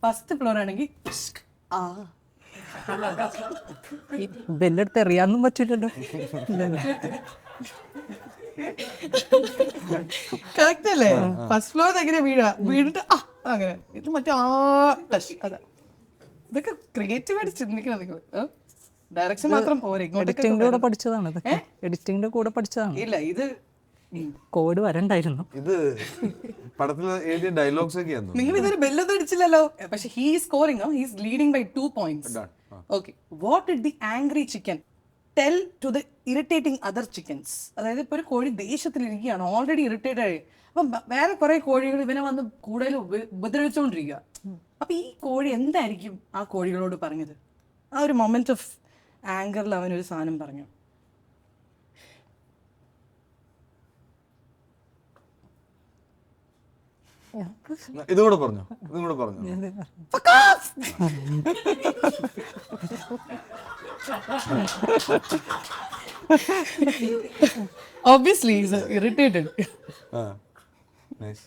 ഫസ്റ്റ് ഫ്ലോർ ആണെങ്കിൽ ബെല്ലെടുത്ത് എറിയാന്നും പറ്റില്ലല്ലോ. കറക്റ്റ് അല്ലേ? ഫസ്റ്റ് ഫ്ലോർ എങ്ങനെ വീണിട്ട് അങ്ങനെ. ഇത് മറ്റേ അതാ. ഇതൊക്കെ ക്രിയേറ്റീവായിട്ട് ചിന്തിക്കണം നിങ്ങൾ. ഡയറക്ഷൻ മാത്രം പോരെ. എഡിറ്റിംഗിന്റെ കൂടെ പഠിച്ചതാണ്. എഡിറ്റിംഗിന്റെ കൂടെ പഠിച്ചതാണ്. ഇല്ല, ഇത് കോഡ് വരണ്ടായിരുന്നു. ഇത് പടത്തിൽ എഴുതിയ ഡയലോഗ്സ് ഒക്കെയാണ്. നിങ്ങൾ ഇതൊരു ബെല്ലൊന്നും അടിച്ചില്ലല്ലോ. പക്ഷെ he is scoring. He is leading by 2 points. Okay. What did the angry chicken tell to the irritating other chickens? അതായത് ഇപ്പോൾ ഒരു കോഴി ദേഷ്യത്തിലിരിക്കുകയാണ്, ഓൾറെഡി ഇറിറ്റേറ്റഡ് ആയി. അപ്പം വേറെ കുറെ കോഴികൾ ഇവനെ വന്ന് കൂടുതൽ ഉപദ്രവിച്ചുകൊണ്ടിരിക്കുക. അപ്പൊ ഈ കോഴി എന്തായിരിക്കും ആ കോഴികളോട് പറഞ്ഞത്? ആ ഒരു മൊമെന്റ് ഓഫ് ആങ്കറിൽ അവനൊരു സാധനം പറഞ്ഞു. ഇതുകൂടെ പറഞ്ഞു. Obviously he's irritated. Nice.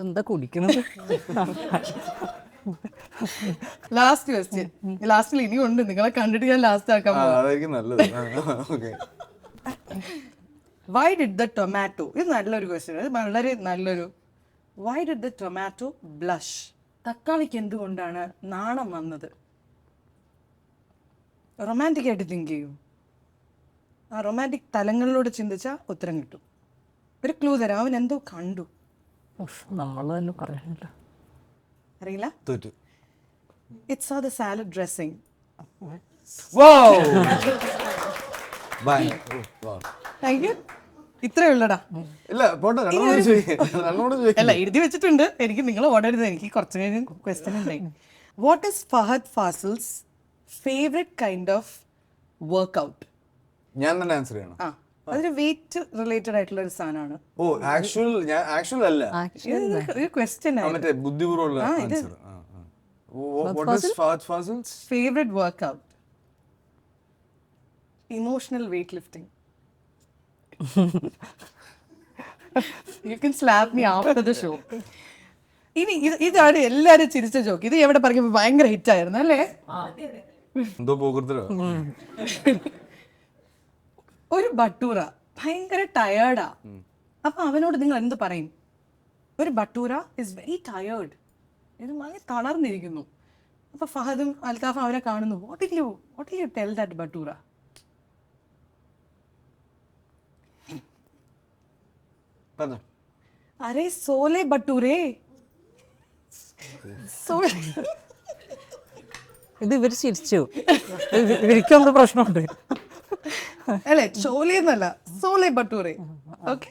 എന്താ കുടിക്കണത്? Last question. ലാസ്റ്റിൽ ഇനിയും ഉണ്ട്, നിങ്ങളെ കണ്ടിട്ട് ഞാൻ ലാസ്റ്റ് ആക്കാൻ പോകും. അതായിരിക്കും നല്ലത്. Okay. Why did the tomato? ഇത് നല്ലൊരു ക്വസ്റ്റ്യൻ. ഇത് വളരെ നല്ലൊരു. Why did the tomato blush? തക്കാളിക്ക് എന്തുകൊണ്ടാണ് നാണം വന്നത്? റൊമാൻറ്റിക് ആയിട്ട് തിങ്ക് ചെയ്യൂ. ആ റൊമാൻറ്റിക് തലങ്ങളിലൂടെ ചിന്തിച്ചാൽ ഉത്തരം കിട്ടും. ഒരു ക്ലൂ തരാം. അവൻ എന്തോ കണ്ടു. നമ്മൾ തന്നെ പറയാനില്ല. അറിയില്ല. തോറ്റു. It's all the salad dressing. Wow! Bye. Wow. Thank you. ഇത്രേ ഉള്ളടാ. ഇല്ല പോട്ടെ, രണ്ടോട് ചോദിക്കാം. അല്ല, എഴുതി വെച്ചിട്ടുണ്ട്. എനിക്ക് നിങ്ങൾ ഓടരുത്, എനിക്ക് കുറച്ച് കഴിഞ്ഞ് ക്വസ്റ്റ്യൻ ഉണ്ടായി. What is Fahadh Faasil's favourite kind of workout? ഞാൻ തന്നെ ആൻസർ ചെയ്യണം. ആ, അതൊരു വെയിറ്റ് റിലേറ്റഡ് ആയിട്ടുള്ള ഒരു സാധനമാണ്. ഓ ആക്ച്വൽ അല്ല, ഒരു ക്വസ്റ്റ്യൻ മറ്റേ ബുദ്ധിപൂർവ്വമുള്ള answer. What is Fahad Fazil's favorite workout? Emotional weightlifting. You can slap me after the show. ഇനി ഇതാണ് എല്ലാരും ചിരിച്ച ജോക്ക്. ഇത് എവിടെ പറയുമ്പോൾ ഭയങ്കര ഹിറ്റ് ആയിരുന്നു അല്ലേ? എന്തോ പോകരുതോ. ഒരു ബട്ടൂറ ഭയങ്കര ടയേർഡാ. അപ്പൊ അവനോട് നിങ്ങൾ എന്ത് പറയും? ഒരു ബട്ടൂറ ഇസ് വെരി ടയേർഡ്, ഇത് ഭയങ്കര തളർന്നിരിക്കുന്നു. അപ്പൊ ഫഹദും അൽത്താഫും അവരെ കാണുന്നു. What did you tell that bhatura? അരെ സോലെ ബട്ടൂരേ. ഇത് ഇവർ ചിരിച്ചു. ഇവർക്കെന്ത് പ്രശ്നമുണ്ട്? അല്ലേ, ചോലെ എന്നല്ല, സോലെ ബട്ടൂരേ. Okay,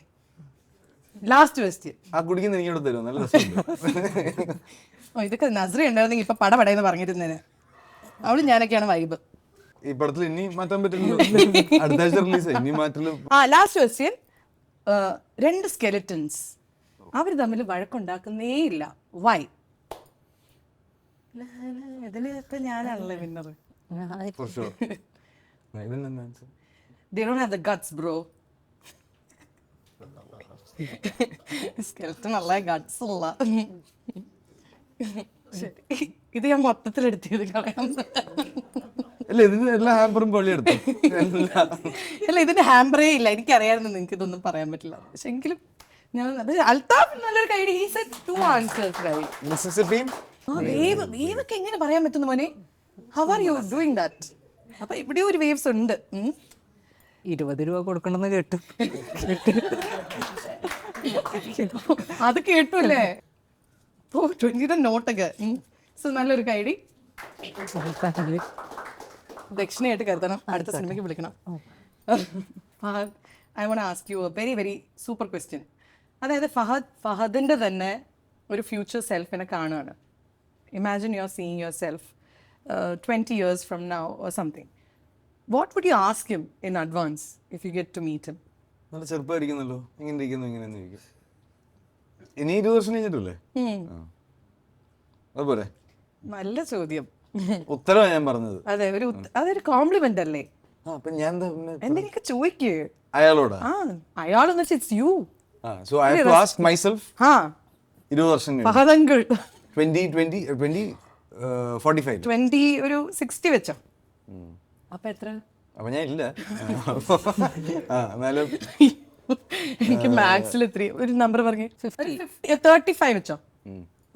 last question. ആ കുടിക്കുന്ന എനിക്കോട് തരും, നല്ല രസമുണ്ട്. ഇതൊക്കെ നസ്രി ഉണ്ടായിരുന്നെങ്കിൽ ഇപ്പൊ പടപടയെന്ന് പറഞ്ഞിരുന്നേനെ. അവള് ഞാനൊക്കെയാണ് വൈബ്. ഈ പടത്തിൽ ഇനി മാറ്റാൻ പറ്റില്ലല്ലോ, അടുത്ത ആഴ്ച റിലീസ് ഇനി മാറ്റല്. ആ, ലാസ്റ്റ് ക്വസ്റ്റ്യൻ. 2 സ്കെലറ്റൻസ് അവർ തമ്മിൽ വഴക്കുണ്ടാക്കുന്നേ ഇല്ല. വൈ? ഇതിലൊക്കെ ഞാനാണല്ലേ winner. They don't have the guts, bro. Skeleton അല്ല, ഗട്ട്സ് ഉള്ള. ശരി, ഇത് ഞാൻ മൊത്തത്തിൽ എടുത്തത് കളയാം. അല്ല, ഇതിന് എല്ലാ ഹാമ്പറും പള്ളി എടുത്തു. അല്ല, ഇതിന് ഹാമ്പറേ ഇല്ല. എനിക്കറിയായിരുന്നു നിങ്ങൾക്ക് ഇതൊന്നും പറയാൻ പറ്റില്ല. പക്ഷെ എങ്കിലും ഞാൻ അൽത്താഫ് നല്ലൊരു കൈഡി. He said 2 answers right. മിസിസിപ്പിയും വേവൊക്കെ എങ്ങനെ പറയാൻ പറ്റുന്നു മോനെ? How are you doing that? അപ്പൊ ഇവിടെയും ഒരു വേവ്സ് ഉണ്ട്. 20 രൂപ കൊടുക്കണമെന്ന് കേട്ടു. അത് കേട്ടൂല്ലേ? ഓ, 20 നോട്ടൊക്കെ. സോ നല്ലൊരു കൈഡി. ദക്ഷിണയായിട്ട് കരുതണം, അടുത്ത സിനിമയ്ക്ക് വിളിക്കണം. I won't ask you A very very super question. അതായത് ഫഹദിൻ്റെ തന്നെ ഒരു ഫ്യൂച്ചർ സെൽഫിനെ കാണുകയാണ്. Imagine you are seeing your self 20 years from now or something. What would you ask him in advance if you get to meet him? നല്ല ചെറുപ്പമായിരിക്കുന്നല്ലോ, ഇങ്ങനെ ഇരിക്കുന്നു, ഇങ്ങനെ ഇരിക്കും. ഇനി 20 വർഷം കഴിഞ്ഞിട്ടല്ലേ? അതുപോലെ നല്ല ചോദ്യം. ഉത്തരവാണ് ഞാൻ പറഞ്ഞത്. അതെ, അതൊരു കോംപ്ലിമെന്റ് അല്ലേ? അപ്പൊ ഞാൻ എന്തെങ്കിലുമൊക്കെ ചോദിക്കേ അയാളോടാ. അയാളെന്ന് വെച്ചാൽ it's you. So I have to ask myself. 20 വർഷം കഴിഞ്ഞു. ഫഹദ് അങ്കിൾ 45 20 ഒരു 60 വെച്ചോ. അപ്പൊ എത്ര? അപ്പൊ ഞാൻ ഇല്ല. എന്നാലും എനിക്ക് മാത്സിൽ ഒരു നമ്പർ പറഞ്ഞു. 35 വെച്ചോ,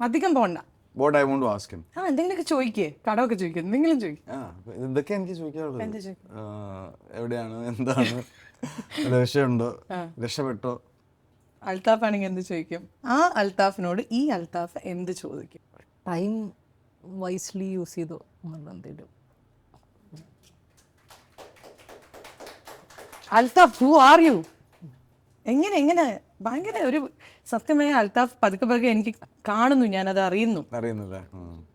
അധികം പോണ്ട. What I want to ask him. എന്തെങ്കിലുമൊക്കെ ചോദിക്കേ, കടമൊക്കെ ചോദിക്കും, എന്തെങ്കിലും ചോദിക്കും. ഇതൊക്കെ എനിക്ക് ചോദിക്കാറുള്ളത്. എവിടെയാണ്, എന്താണ്, രക്ഷയുണ്ടോ, രക്ഷപ്പെട്ടോ? അൽത്താഫ് ആണെങ്കിൽ എന്ത് ചോദിക്കും? ആ അൽത്താഫിനോട് ഈ അൽത്താഫ് എന്ത് ചോദിക്കും? ടൈം വൈസ്ലി യൂസ് ചെയ്തോ എന്തെങ്കിലും. Althaf, who are you? എങ്ങനെ ഭയങ്കര ഒരു സത്യമായ അൽത്താഫ് പതുക്കെ എനിക്ക് കാണുന്നു, ഞാനത് അറിയുന്നില്ല.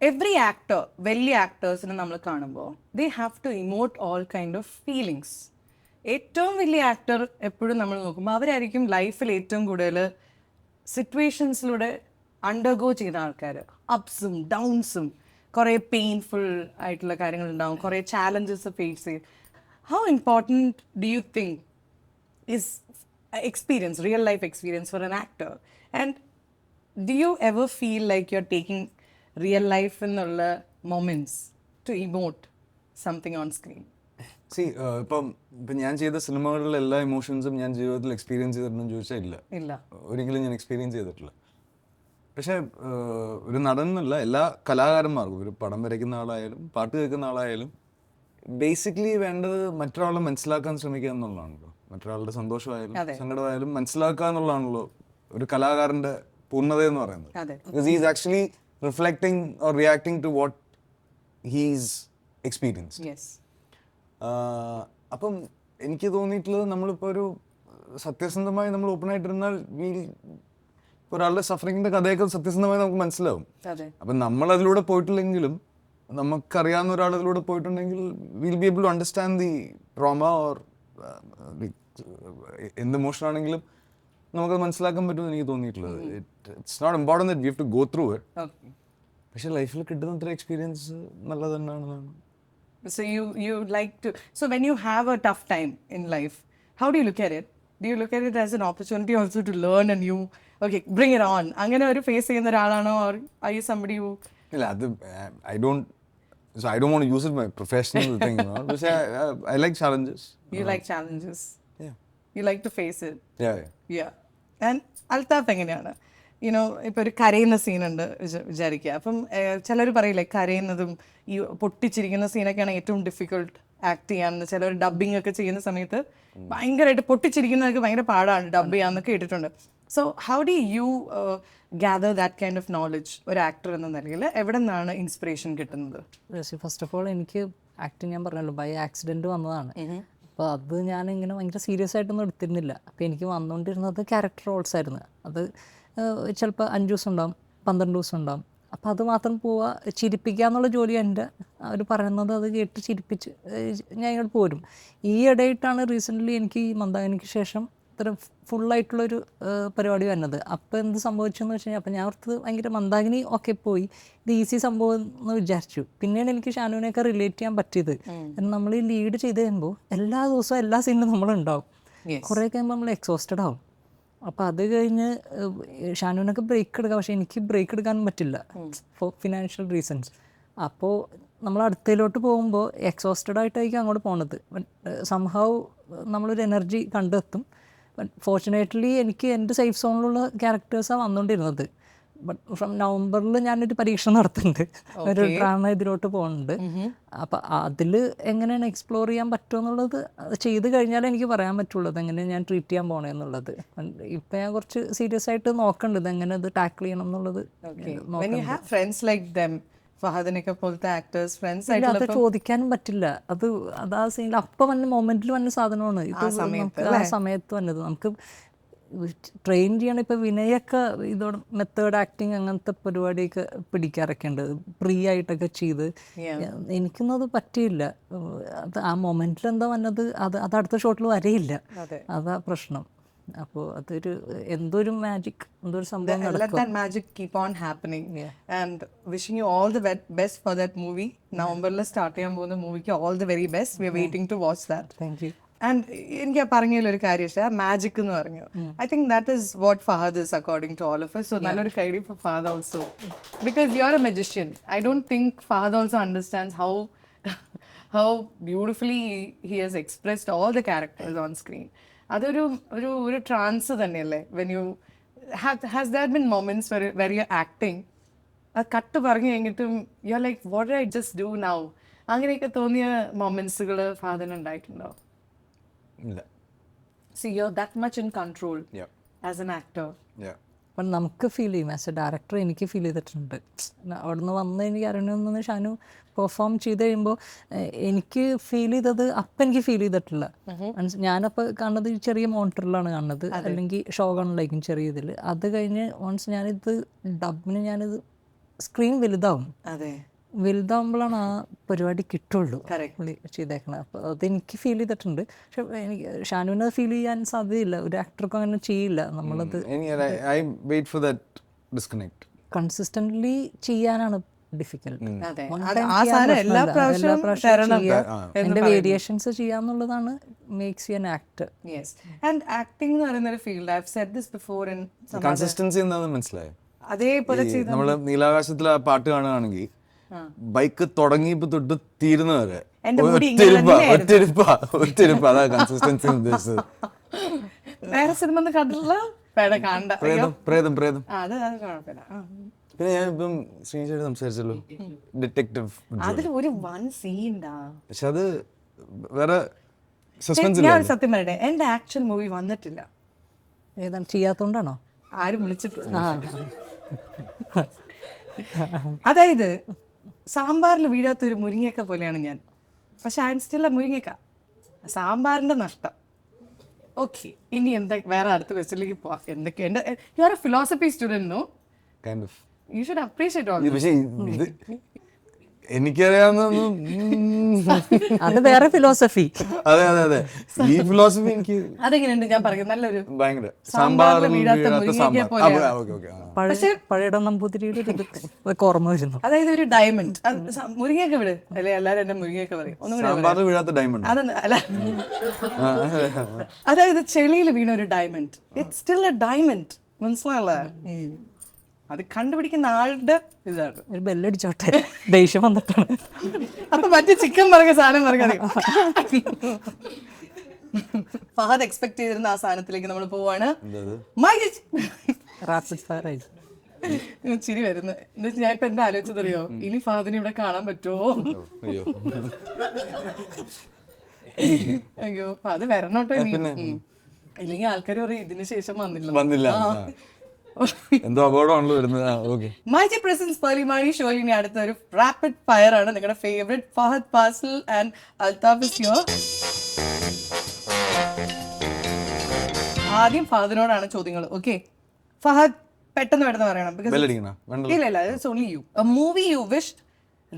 എവറി ആക്ടർ, വലിയ ആക്ടേഴ്സിനെ നമ്മൾ കാണുമ്പോൾ they have to emote all kind of feelings. ഏറ്റവും വലിയ ആക്ടർ എപ്പോഴും നമ്മൾ നോക്കുമ്പോൾ അവരായിരിക്കും ലൈഫിൽ ഏറ്റവും കൂടുതൽ സിറ്റുവേഷൻസിലൂടെ അണ്ടർഗോ ചെയ്ത ആൾക്കാർ. അപ്സും ഡൗൺസും, കുറേ പെയിൻഫുൾ ആയിട്ടുള്ള കാര്യങ്ങളുണ്ടാവും, കുറേ ചാലഞ്ചസ് ഫേസ് ചെയ്യും. How important do you think is experience, real life experience for an actor? And do you ever feel like you're taking real life in the moments to emote something on screen? ഇപ്പം ഞാൻ ചെയ്ത സിനിമകളിലെ എല്ലാ ഇമോഷൻസും ഞാൻ ജീവിതത്തിൽ experience ചെയ്തിട്ടുണ്ടെന്ന് ചോദിച്ചാൽ ഇല്ല, ഒരിക്കലും ഞാൻ എക്സ്പീരിയൻസ് ചെയ്തിട്ടില്ല. പക്ഷേ ഒരു നടൻ എന്നല്ല, എല്ലാ കലാകാരന്മാർക്കും, ഒരു പടം വരയ്ക്കുന്ന ആളായാലും പാട്ട് കേൾക്കുന്ന ആളായാലും ബേസിക്കലി വേണ്ടത് മറ്റൊരാളെ മനസ്സിലാക്കാൻ ശ്രമിക്കുക എന്നുള്ളതാണല്ലോ. മറ്റൊരാളുടെ സന്തോഷമായാലും സങ്കടമായാലും മനസ്സിലാക്കുക എന്നുള്ളതാണല്ലോ ഒരു കലാകാരന്റെ പൂർണ്ണത എന്ന് പറയുന്നത്. Because he is actually reflecting or reacting to what he's experienced. Yes. അപ്പം എനിക്ക് തോന്നിയിട്ടുള്ളത് നമ്മളിപ്പോൾ ഒരു സത്യസന്ധമായി നമ്മൾ ഓപ്പൺ ആയിട്ടിരുന്നാൽ ഒരാളുടെ സഫറിങ്ങിൻ്റെ കഥയൊക്കെ സത്യസന്ധമായി നമുക്ക് മനസ്സിലാവും. അതെ. അപ്പം നമ്മളതിലൂടെ പോയിട്ടില്ലെങ്കിലും നമുക്കറിയാവുന്ന ഒരാളതിലൂടെ പോയിട്ടുണ്ടെങ്കിൽ will be able to understand the trauma or എന്ത് ഇമോഷൻ ആണെങ്കിലും നമുക്കത് മനസ്സിലാക്കാൻ പറ്റുമെന്ന് എനിക്ക് തോന്നിയിട്ടുള്ളത്. It's not important that we have to go through it. Okay. പക്ഷേ ലൈഫിൽ കിട്ടുന്ന അത്ര എക്സ്പീരിയൻസ് നല്ലത് തന്നെയാണെന്നാണ്. So you like to, so when you have a tough time in life, how do you look at it? Do you look at it as an opportunity also to learn and you, okay, bring it on? അങ്ങനെ ഒരു face ചെയ്യുന്ന ഒരാളാണോ, or are you somebody who? ഇല്ല, അത് I don't want to use it my professional thing, you know. പക്ഷേ I like challenges. You like challenges. Yeah. You like to face it. Yeah. Yeah. And Althaf എങ്ങനെയാണ്? You know ഇപ്പോൾ ഒരു കരയുന്ന സീനുണ്ട് വിചാരിക്കുക. അപ്പം ചിലർ പറയില്ലേ കരയുന്നതും ഈ പൊട്ടിച്ചിരിക്കുന്ന സീനൊക്കെയാണ് ഏറ്റവും ഡിഫിക്കൾട്ട് ആക്ട് ചെയ്യാമെന്ന്. ചിലർ ഡബ്ബിംഗ് ഒക്കെ ചെയ്യുന്ന സമയത്ത് ഭയങ്കരമായിട്ട് പൊട്ടിച്ചിരിക്കുന്നതൊക്കെ ഭയങ്കര പാടാണ് ഡബ് ചെയ്യാമെന്നൊക്കെ കേട്ടിട്ടുണ്ട്. So how do U gather that kind of knowledge ഒരു ആക്ടർ എന്ന നിലയിൽ? എവിടെ നിന്നാണ് ഇൻസ്പിറേഷൻ കിട്ടുന്നത്? ഫസ്റ്റ് ഓഫ് ഓൾ എനിക്ക് ആക്ടിങ് ഞാൻ പറഞ്ഞല്ലോ ബൈ ആക്സിഡൻറ്റ് വന്നതാണ്. അപ്പോൾ അത് ഞാനിങ്ങനെ ഭയങ്കര സീരിയസ് ആയിട്ടൊന്നും എടുത്തിരുന്നില്ല. അപ്പോൾ എനിക്ക് വന്നുകൊണ്ടിരുന്നത് ക്യാരക്ടർ റോൾസ് ആയിരുന്നു. അത് ചിലപ്പോൾ 5 ദിവസം ഉണ്ടാവും, 12 ദിവസം ഉണ്ടാവും. അപ്പോൾ അത് മാത്രം പോവുക, ചിരിപ്പിക്കുക എന്നുള്ള ജോലി എൻ്റെ. അവർ പറയുന്നത് അത് കേട്ട് ചിരിപ്പിച്ച് ഞാൻ ഇങ്ങോട്ട് പോരും. ഈ ഇടയിട്ടാണ് റീസെൻ്റ്ലി എനിക്ക് ഈ മന്ദാകിനിക്ക് ശേഷം ഇത്ര ഫുള്ളായിട്ടുള്ളൊരു പരിപാടി വരുന്നത്. അപ്പോൾ എന്ത് സംഭവിച്ചെന്ന് വെച്ച് കഴിഞ്ഞാൽ, അപ്പോൾ ഞാൻ ഓർത്തത് ഭയങ്കര മന്ദാകിനി ഒക്കെ പോയി, ഇത് ഈസി സംഭവം എന്ന് വിചാരിച്ചു. പിന്നെയാണ് എനിക്ക് ഷാനുവിനെയൊക്കെ റിലേറ്റ് ചെയ്യാൻ പറ്റിയത്. നമ്മൾ ഈ ലീഡ് ചെയ്ത് കഴിയുമ്പോൾ എല്ലാ ദിവസവും എല്ലാ സീനിലും നമ്മളുണ്ടാവും. കുറേ കഴിയുമ്പോൾ നമ്മൾ എക്സോസ്റ്റഡ് ആവും. അപ്പോൾ അത് കഴിഞ്ഞ് ഷാനുവിനൊക്കെ ബ്രേക്ക് എടുക്കാം, പക്ഷേ എനിക്ക് ബ്രേക്ക് എടുക്കാനും പറ്റില്ല ഫോർ ഫിനാൻഷ്യൽ റീസൺസ്. അപ്പോൾ നമ്മൾ അടുത്തതിലോട്ട് പോകുമ്പോൾ എക്സോസ്റ്റഡ് ആയിട്ടായിരിക്കും അങ്ങോട്ട് പോണത്. സംഹവ് നമ്മളൊരു എനർജി കണ്ടെത്തും. ബട്ട് ഫോർച്ചുനേറ്റ്ലി എനിക്ക് എൻ്റെ സേഫ് സോണിലുള്ള ക്യാരക്ടേഴ്സാണ് വന്നുകൊണ്ടിരുന്നത്. ബട്ട് ഫ്രം നവംബറിൽ ഞാനൊരു പരീക്ഷ നടത്തുന്നുണ്ട്, ഒരു ഡ്രാമ ഇതിലോട്ട് പോകുന്നുണ്ട്. അപ്പം അതിൽ എങ്ങനെയാണ് എക്സ്പ്ലോർ ചെയ്യാൻ പറ്റുമോ എന്നുള്ളത് ചെയ്ത് കഴിഞ്ഞാലേ എനിക്ക് പറയാൻ പറ്റുള്ളൂ എങ്ങനെ ഞാൻ ട്രീറ്റ് ചെയ്യാൻ പോകണേ എന്നുള്ളത്. ഇപ്പം ഞാൻ കുറച്ച് സീരിയസ് ആയിട്ട് നോക്കണ്ടത് എങ്ങനെ ഇത് ടാക്കിൾ ചെയ്യണം എന്നുള്ളത്. ഫഹദിനൊക്കെ പോലത്തെ ആക്ടേഴ്സ് ഫ്രണ്ട്സ് അത് ചോദിക്കാനും പറ്റില്ല. അത് ആ സീനിൽ അപ്പം വന്ന മൊമെന്റിൽ വന്ന സാധനമാണ് ഇത്. ആ സമയത്ത് വന്നത് നമുക്ക് ട്രെയിൻ ചെയ്യണം. ഇപ്പോൾ വിനയൊക്കെ ഇതോടെ മെത്തേഡ് ആക്ടിങ് അങ്ങനത്തെ പരിപാടിയൊക്കെ പിടിക്കാറൊക്കെ ഉണ്ട്, ഫ്രീ ആയിട്ടൊക്കെ ചെയ്ത്. എനിക്കൊന്നും അത് പറ്റിയില്ല. അത് ആ മൊമെന്റിൽ എന്താ വന്നത് അത് അടുത്ത ഷോട്ടിൽ വരെയില്ല. അതാ പ്രശ്നം. അപ്പോൾ അതൊരു എന്തൊരു മാജിക്, എന്തൊരു സംഭവം നടക്കും. Let that magic keep on happening. And wishing you all the best for that movie. നവംബറിൽ സ്റ്റാർട്ട് ചെയ്യാൻ പോകുന്ന മൂവിക്ക് all the very best. We are waiting to watch that. Thank you. And എനിക്ക് പറഞ്ഞതിലൊരു കാര്യം ഇഷ്ടം, മാജിക് എന്ന് പറഞ്ഞു. I think that is what Fahad is according to all of us. So നല്ലൊരു കാര്യം for Fahad also. Because you are a magician. I don't think Fahad also understands how beautifully he has expressed all the characters on screen. അതൊരു ഒരു trance തന്നെയല്ലേ? When you has there been moments where you acting, അത് cut പറഞ്ഞു കഴിഞ്ഞിട്ടും you are like what I just do now, അങ്ങനെയൊക്കെ തോന്നിയ മൊമെന്റ്സുകൾ ഫാദറിന് ഉണ്ടായിട്ടുണ്ടോ? ഇല്ല. See you are that much in control as an actor. അപ്പം നമുക്ക് ഫീൽ ചെയ്യും, ആസ് എ ഡയറക്ടർ എനിക്ക് ഫീൽ ചെയ്തിട്ടുണ്ട്. അവിടെ നിന്ന് വന്ന് എനിക്ക് അറിയണമെന്ന് ഷാനു പെർഫോം ചെയ്ത് കഴിയുമ്പോൾ എനിക്ക് ഫീൽ ചെയ്തത് അപ്പം എനിക്ക് ഫീൽ ചെയ്തിട്ടില്ല. ഞാനപ്പോൾ കാണുന്നത് ചെറിയ മോണിറ്ററിലാണ് കാണുന്നത്, അല്ലെങ്കിൽ ഷോ കാണലായിരിക്കും ചെറിയ ഇതിൽ. അത് കഴിഞ്ഞ് വൺസ് ഞാനിത് ഡബിന് ഞാനിത് സ്ക്രീൻ വലുതാവും. വലുതാവുമ്പോഴാണ് ആ പരിപാടി കിട്ടുള്ളൂ പുള്ളി ചെയ്തേക്കണത്. അപ്പോൾ അതെനിക്ക് ഫീൽ ചെയ്തിട്ടുണ്ട്. പക്ഷെ എനിക്ക് ഷാനുവിനെ ഫീൽ ചെയ്യാൻ സാധ്യതയില്ല, ഒരു ആക്ടർക്കും അങ്ങനെ ചെയ്യില്ല. നമ്മളത് കൺസിസ്റ്റൻ്റ്ലി ചെയ്യാനാണ് ഡിഫിക്കൽട്ട്. എൻ്റെ വേരിയേഷൻസ് ചെയ്യാന്നുള്ളതാണ് makes you an actor. Acting എന്ന് പറയുന്ന ഒരു field, I have said this before. Consistency എന്താണെന്ന് മനസ്സിലായോ? അതേപോലെ നമ്മൾ നീലാകാശത്തിൽ ആ പാട്ട് കാണുകയാണെങ്കിൽ ബൈക്ക് തുടങ്ങിയപ്പോ തൊട്ട് തീരുന്നവരെ ഒറ്റയിരിപ്പ്, അതാ കൺസിസ്റ്റൻസി ഉദ്ദേശിച്ചത്. വേറെ സിനിമ കണ്ടില്ല, പ്രേതം. പിന്നെ ഞാൻ ഇപ്പം ശ്രീനിഷായിട്ട് സംസാരിച്ചല്ലോ, ഡിറ്റക്റ്റീവ്. അതിൽ ഒരു വൺ സീൻഡാ, പക്ഷെ അത് വേറെ സസ്പെൻസ്. ഞാൻ സത്യം പറയട്ടെ, എന്റെ ആക്ഷൻ മൂവി വന്നിട്ടില്ല. ഏതാണ് ചെയ്യാത്തോണ്ടാണോ? ആരും വിളിച്ചിട്ടില്ല. അതായത് സാമ്പാറിൽ വീഴാത്തൊരു മുരിങ്ങക്ക പോലെയാണ് ഞാൻ. പക്ഷെ ഐ എം സ്റ്റിൽ എ മുരിങ്ങക്ക. സാമ്പാറിൻ്റെ നഷ്ടം. ഓക്കെ, ഇനി എന്താ വേറെ അടുത്ത ക്വസ്റ്റ്യനിലേക്ക് പോവാം. എന്തൊക്കെ എൻ്റെ you are a philosophy student, no? Kind of. You should appreciate all. പക്ഷേ ഇത് എനിക്കറിയാവുന്ന അത് വേറെ ഫിലോസഫി. അതെ അതെ അതെ, ഈ ഫിലോസഫി എനിക്ക് അതെങ്ങനെയുണ്ട്? ഞാൻ പറയുന്നത് നല്ലൊരു ഭയങ്കര സാമ്പാറിൽ വീഴാത്ത മുരിങ്ങയ്ക്ക പോലെയാണ്. പഴയ നമ്പൂതിരിയുടെ ഒരു ഇതൊക്കെ ഓർമ്മ വരുന്നു. അതായത് ഒരു ഡയമണ്ട്. മുരിങ്ങയൊക്കെ വിട് അല്ലെ, എല്ലാവരും എന്നെ മുരിങ്ങയൊക്കെ പറയും. ഒന്നും കൂടി സാമ്പാറിൽ വീഴാത്ത ഡയമണ്ട്. അതൊന്നും അല്ല, അതായത് ചെളിയിൽ വീണ ഒരു diamond. It's still a diamond. മനസ്സിലായുള്ള അത് കണ്ടുപിടിക്കുന്ന ആളുടെ ഇതാണ്. ഒരു ബെല്ലടിച്ചോട്ടെ, ദേഷ്യം വന്നിട്ടാണ്. അപ്പൊ മറ്റേ ചിക്കൻ പറയുക സാധനം പറയുക. ഫഹദ് എക്സ്പെക്ട് ചെയ്തിരുന്ന ആ സാധനത്തിലേക്ക് നമ്മൾ പോവാണ്. റാപ്പിഡ് ഫയർ ആയി ചിരി വരുന്നു. എന്നുവെച്ചാൽ ഞാൻ ഇപ്പൊ എന്താ ആലോചിച്ചതറിയോ, ഇനി ഫഹദിനെ ഇവിടെ കാണാൻ പറ്റുമോ? അയ്യോ, അത് വരണോട്ടോ ഇനി. ഇല്ലെങ്കിൽ ആൾക്കാർ പറയും ഇതിന് ശേഷം വന്നില്ല. എന്തോ അപകടമാണല്ലോ വരുന്നത്. Okay, MyG presents Pearle Maaney ഷോയിൽ ഇനി അടുത്ത ഒരു റാപ്പിഡ് ഫയർ ആണ്. നിങ്ങളുടെ favourite Fahadh Faasil and Althaf is here. ആദ്യം ഫഹദിനോടാണ് ചോദ്യങ്ങൾ. ഓക്കെ ഫഹദ്, പെട്ടെന്ന് പറയണം. ഇല്ല, it's only you. A movie you wished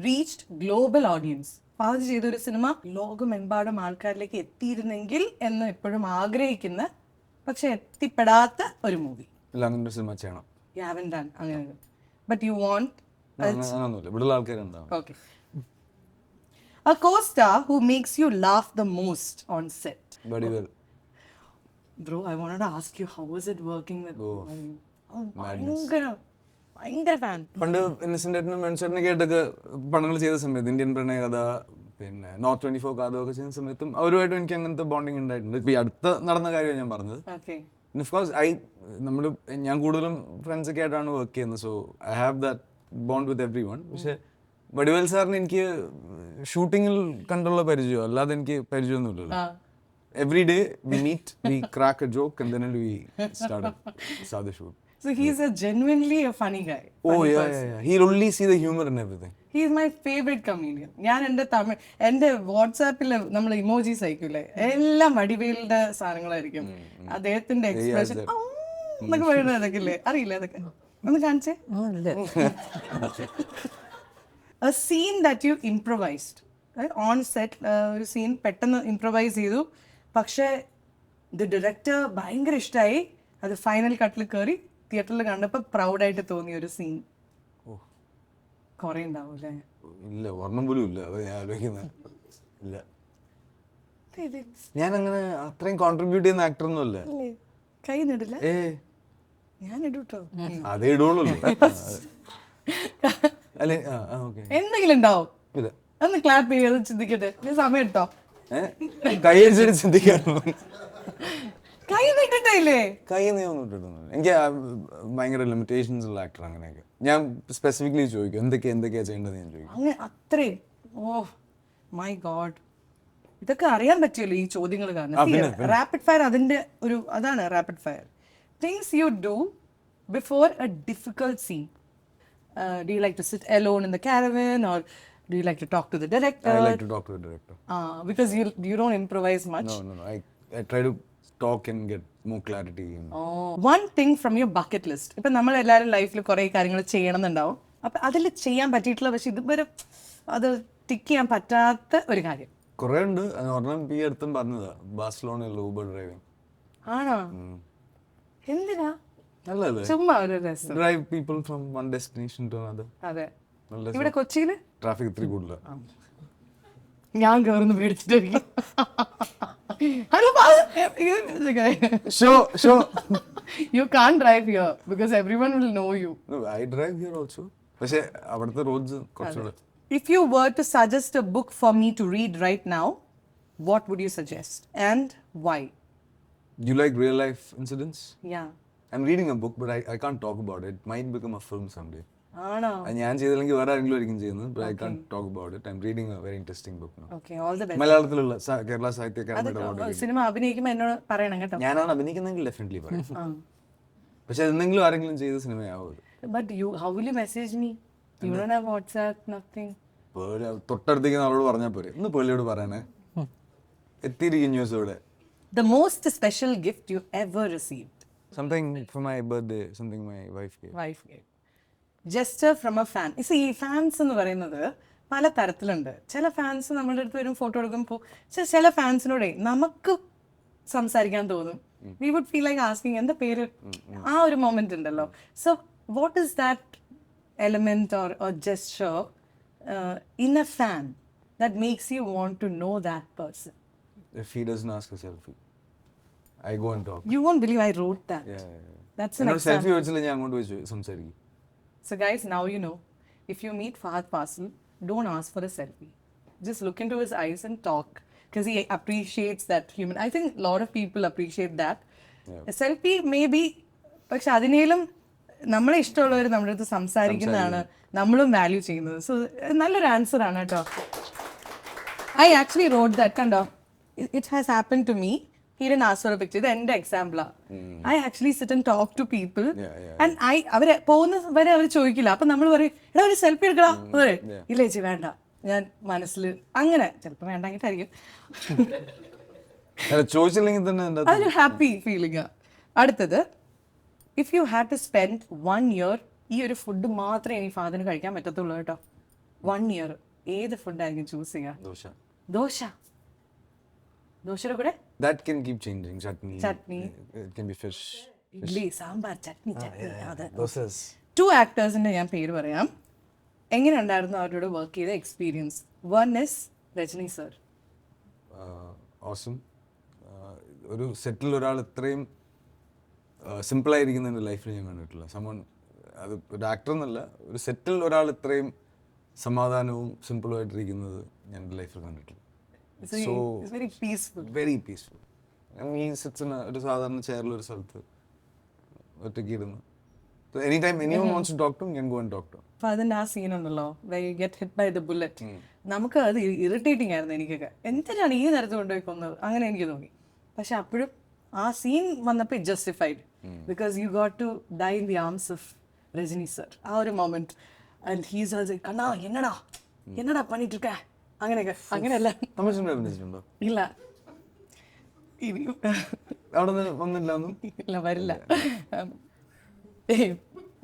reached global audience. Fahadh ചെയ്തൊരു സിനിമ ലോകമെമ്പാടും ആൾക്കാരിലേക്ക് എത്തിയിരുന്നെങ്കിൽ എന്ന് എപ്പോഴും ആഗ്രഹിക്കുന്ന പക്ഷെ എത്തിപ്പെടാത്ത ഒരു മൂവി. സിനിമ ചെയ്യണം. You haven't done അങ്ങനെ. But you want okay. A co-star who makes you laugh the most on set. Very well. Bro, I wanted to ask you, how was it working with ഭയങ്കര fan. പണ്ട് ഇന്നസെന്റേറ്റനും മെൻസേട്ടനൊക്കെ ആയിട്ടൊക്കെ പടങ്ങൾ ചെയ്ത സമയത്ത് Indian പ്രണയകഥ, പിന്നെ north 24 കാതമൊക്കെ ചെയ്യുന്ന സമയത്തും അവരുമായിട്ടും എനിക്ക് അങ്ങനത്തെ ബോണ്ടിങ് ഉണ്ടായിട്ടുണ്ട്. ഇപ്പൊ ഈ അടുത്ത നടന്ന കാര്യമാണ് ഞാൻ പറഞ്ഞത്. ഓഫ് കോഴ്സ് ഞാൻ കൂടുതലും ഫ്രണ്ട്സ് ഒക്കെ ആയിട്ടാണ് വർക്ക് ചെയ്യുന്നത്. So I have that bond with everyone. പക്ഷെ വടിവേൽ സാറിന് എനിക്ക് ഷൂട്ടിങ്ങിൽ കണ്ടുള്ള പരിചയം, അല്ലാതെ എനിക്ക് പരിചയമൊന്നുമില്ലല്ലോ. Every day we meet, we crack a joke and then we start the shoot. So he's a genuinely a funny guy. Oh yeah. He'll only see the humor in everything. He is my favorite comedian. ഞാൻ എൻ്റെ വാട്സാപ്പിൽ നമ്മൾ emojis അയക്കൂലേ, എല്ലാം വടിവേലിന്റെ സാധനങ്ങളായിരിക്കും. അദ്ദേഹത്തിന്റെ expression എന്നൊക്കെ പറയുന്നത് അതൊക്കെ ഇല്ലേ, അറിയില്ല അതൊക്കെ ഒന്ന് കാണിച്ചേ. A scene that you improvised on set, ഒരു സീൻ പെട്ടെന്ന് ഇംപ്രവൈസ് ചെയ്തു, പക്ഷേ ദ ഡയറക്ടർ ഭയങ്കര ഇഷ്ടമായി. അത് ഫൈനൽ കട്ടിൽ കയറി തിയേറ്ററിൽ കണ്ടപ്പോൾ പ്രൗഡായിട്ട് തോന്നിയ ഒരു സീൻ കുറെ ഉണ്ടാവും അല്ലേ? ഇല്ല, ഒരെണ്ണം പോലും ഇല്ല. അത് ഞാൻ ആലോചിക്കുന്നത് ഇല്ല. ഞാൻ അങ്ങനെ അത്രയും കോൺട്രിബ്യൂട്ട് ചെയ്യുന്ന ആക്ടർ ഒന്നും അല്ല. കൈ നിടില്ല, ഞാൻ ഇടൂട്ടോ. അതേ ഇടുള്ളൂ. എന്തെങ്കിലും ഉണ്ടാവും. ഒന്ന് ക്ലാപ്പ് ചെയ്ത് ചിന്തിക്കട്ടെ, സമയം ഇട്ടോ. കൈ അടിച്ചിട്ട് ചിന്തിക്കാറുണ്ടോ? കൈ നിട്ടിട്ടില്ലേ? കൈ നീയൊന്നും ഇട്ടിട്ടൊന്നുമില്ല. എനിക്ക് ഭയങ്കര ലിമിറ്റേഷൻസ് ഉള്ള ആക്ടർ. അങ്ങനെയൊക്കെ ഞാൻ സ്പെസിഫിക്കലി ചോദിക്കും എന്തൊക്കെയാ ചെയ്യേണ്ടത് ഞാൻ ചോദിക്കും. അങ്ങനെ അത്രയും. ഓ മൈ ഗോഡ്, ഇതൊക്കെ അറിയാൻ പറ്റിയല്ലോ ഈ ചോദ്യങ്ങൾ കാരണം. റാപ്പിഡ് ഫയർ അതിന്റെ ഒരു അതാണ് rapid fire. Things you do before a difficult scene. Do you like to sit alone in the caravan or do you like to talk to the director? I like to talk to the director. Because you don't improvise much. No. I try to talk and get more clarity. One thing from your bucket list. ഇപ്പം നമ്മൾ എല്ലാവരും ലൈഫിൽ കുറേ കാര്യങ്ങൾ ചെയ്യണം എന്നുണ്ടാവും. അപ്പം അതിൽ ചെയ്യാൻ പറ്റിയിട്ടുള്ള പക്ഷെ ഇതുവരെ അത് ടിക്ക് ചെയ്യാൻ പറ്റാത്ത ഒരു കാര്യം കുറേ ഉണ്ട്. ഒരെണ്ണം ഈ അടുത്തും പറഞ്ഞതാ, ബാഴ്സലോണയിൽ ഊബർ ഡ്രൈവിംഗ്. ആണോ? എന്തിനാ? നല്ലല്ലേ? ചുമ്മാ ഒരു രസം. Drive people from one destination to another. അതെ. ഇവിടെ കൊച്ചിയിൽ ട്രാഫിക് ഇത്തിരി കൂടുതലാണ്. ഞാൻ കയറുന്നു പേടിച്ചിട്ടായിരിക്കും. You can't drive here because everyone will know you. No, I drive here also. പക്ഷേ അവിടുത്തെ റോഡ്സ് കുറച്ചുകൂടെ. If you were to suggest a book for me to read right now, what would you suggest and why? You like real life incidents? Yeah. I'm reading a book, but I can't talk about it. It might become a film someday. ആണോ? ഞാൻ ചെയ്തില്ലെങ്കിൽ വേറെ ആരെങ്കിലും ആയിരിക്കും ചെയ്യുന്നത്. But I can't talk about it. I'm reading a very interesting book now. Okay, all the best. മലയാളത്തിലുള്ള കേരള സാഹിത്യ അക്കാദമിയുടെ അവാർഡ്. സിനിമ അഭിനയിക്കുമ്പോൾ എന്നോട് പറയണം കേട്ടോ. ഞാനാണ് അഭിനയിക്കുന്നെങ്കിൽ ഡെഫിനറ്റ്ലി പറയും. പക്ഷെ എന്തെങ്കിലും ആരെങ്കിലും ചെയ്ത സിനിമയാവും. But how will you message me? You don't have WhatsApp, nothing. തൊട്ടടുത്തേക്ക് നമ്മളോട് പറഞ്ഞാൽ പോരെ, ഒന്ന് പേളിയോട് പറയാനേ. എത്തിയിരിക്കും ന്യൂസ് ഇവിടെ. The most special gift you ever received? Something for my birthday, something my wife gave. Wife gave. Gesture from a fan. ഈ fans എന്ന് പറയുന്നത് പല തരത്തിലുണ്ട്. ചില ഫാൻസ് നമ്മളുടെ അടുത്ത് വരും, ഫോട്ടോ എടുക്കുമ്പോൾ ചില ഫാൻസിനോടെ നമുക്ക് സംസാരിക്കാൻ തോന്നും. We would feel like asking എന്താ പേര്, ആ ഒരു മൊമെന്റ് ഉണ്ടല്ലോ. So what is that element or gesture in a fan that makes you want to know that person? If he doesn't ask a selfie, I go and talk. You won't believe I wrote that. That's an example. Selfie വെച്ചില്ല, ഞാൻ അങ്ങോട്ട് വെച്ച് സംസാരിക്കും. So guys, now you know, if you meet Fahad Fasil, don't ask for a selfie. Just look into his eyes and talk, because he appreciates that human. I think a lot of people appreciate that. A selfie maybe, പക്ഷെ അതിനേലും നമ്മളെ ഇഷ്ടമുള്ളവർ നമ്മുടെ അടുത്ത് സംസാരിക്കുന്നതാണ് നമ്മളും value ചെയ്യുന്നത്. So നല്ലൊരു answer ആണ് കേട്ടോ. I actually wrote that, കണ്ടോ, it has happened to me. He didn't ask for a picture. ഇത് എൻ്റെ എക്സാമ്പിളാണ്. I actually sit and talk to people and അവരെ പോകുന്ന വരെ അവർ ചോദിക്കില്ല. അപ്പം നമ്മൾ പറയും, എടാ ഒരു സെൽഫി എടുക്കടാ, ഇല്ല ചേച്ചി വേണ്ട, ഞാൻ മനസ്സിൽ അങ്ങനെ ചിലപ്പോൾ വേണ്ടെങ്കിട്ടായിരിക്കും. ചോദിച്ചില്ലെങ്കിൽ തന്നെ അതൊരു ഹാപ്പി ഫീലിംഗ്. അടുത്തത്, if you had to spend 1 year, ഈ ഒരു ഫുഡ് മാത്രമേ ഇനി ഫാദറിന് കഴിക്കാൻ പറ്റത്തുള്ളൂ കേട്ടോ, 1 year, ഏത് ഫുഡായിരിക്കും ചൂസ് ചെയ്യുക? ദോശ. ദോശയുടെ കൂടെ that can keep changing. Chutney, it can be fish. Idli, sambar, chutney. അതെ. Dosas. 2 actors-ന്റെ ഞാൻ പേര് പറയാം. എങ്ങനെ ഉണ്ടായിരുന്നു അവരോട് വർക്ക് ചെയ്ത experience? One is Rajini sir. Awesome. ഒരു സെറ്റിൽ ഒരാൾ ഇത്രയും സിമ്പിളായിരിക്കുന്ന എൻ്റെ ലൈഫിൽ ഞാൻ കണ്ടിട്ടില്ല. അത് ഒരു ആക്ടർ എന്നല്ല, ഒരു സെറ്റിൽ ഒരാൾ ഇത്രയും സമാധാനവും സിമ്പിളും ആയിട്ടിരിക്കുന്നത് ഞാൻ എൻ്റെ ലൈഫിൽ കണ്ടിട്ടില്ല. It's very peaceful. Very peaceful. He sits in ഒരു സാധാരണ ചെയറിൽ ഒരു സ്ഥലത്ത് ഒറ്റയ്ക്ക് ഇരുന്ന്. So anytime anyone wants to talk to him, can go and talk to him. അപ്പോൾ അതിൻ്റെ ആ സീൻ ഉണ്ടല്ലോ, where you get hit by the bullet. നമുക്ക് അത് ഇറിറ്റേറ്റിംഗ് ആയിരുന്നു എനിക്കൊക്കെ. എന്തിനാണ് ഈ നേരത്തെ കൊണ്ടുപോയി കൊന്നത്, അങ്ങനെ എനിക്ക് തോന്നി. പക്ഷെ അപ്പോഴും ആ സീൻ വന്നപ്പോൾ it justified, because you got to die in the arms of Rajini sir. ആ ഒരു മൊമെന്റ്. ആൻഡ് ഹീസ് ആൾസോ, കണ്ണാ എന്നടാ പണിട്ട് இருக்க, അങ്ങനെയൊക്കെ. അങ്ങനെയല്ല, അഭിനയിച്ചിട്ടുണ്ടോ? ഇല്ല, അവിടെ വന്നില്ല, ഇല്ല, വരില്ല.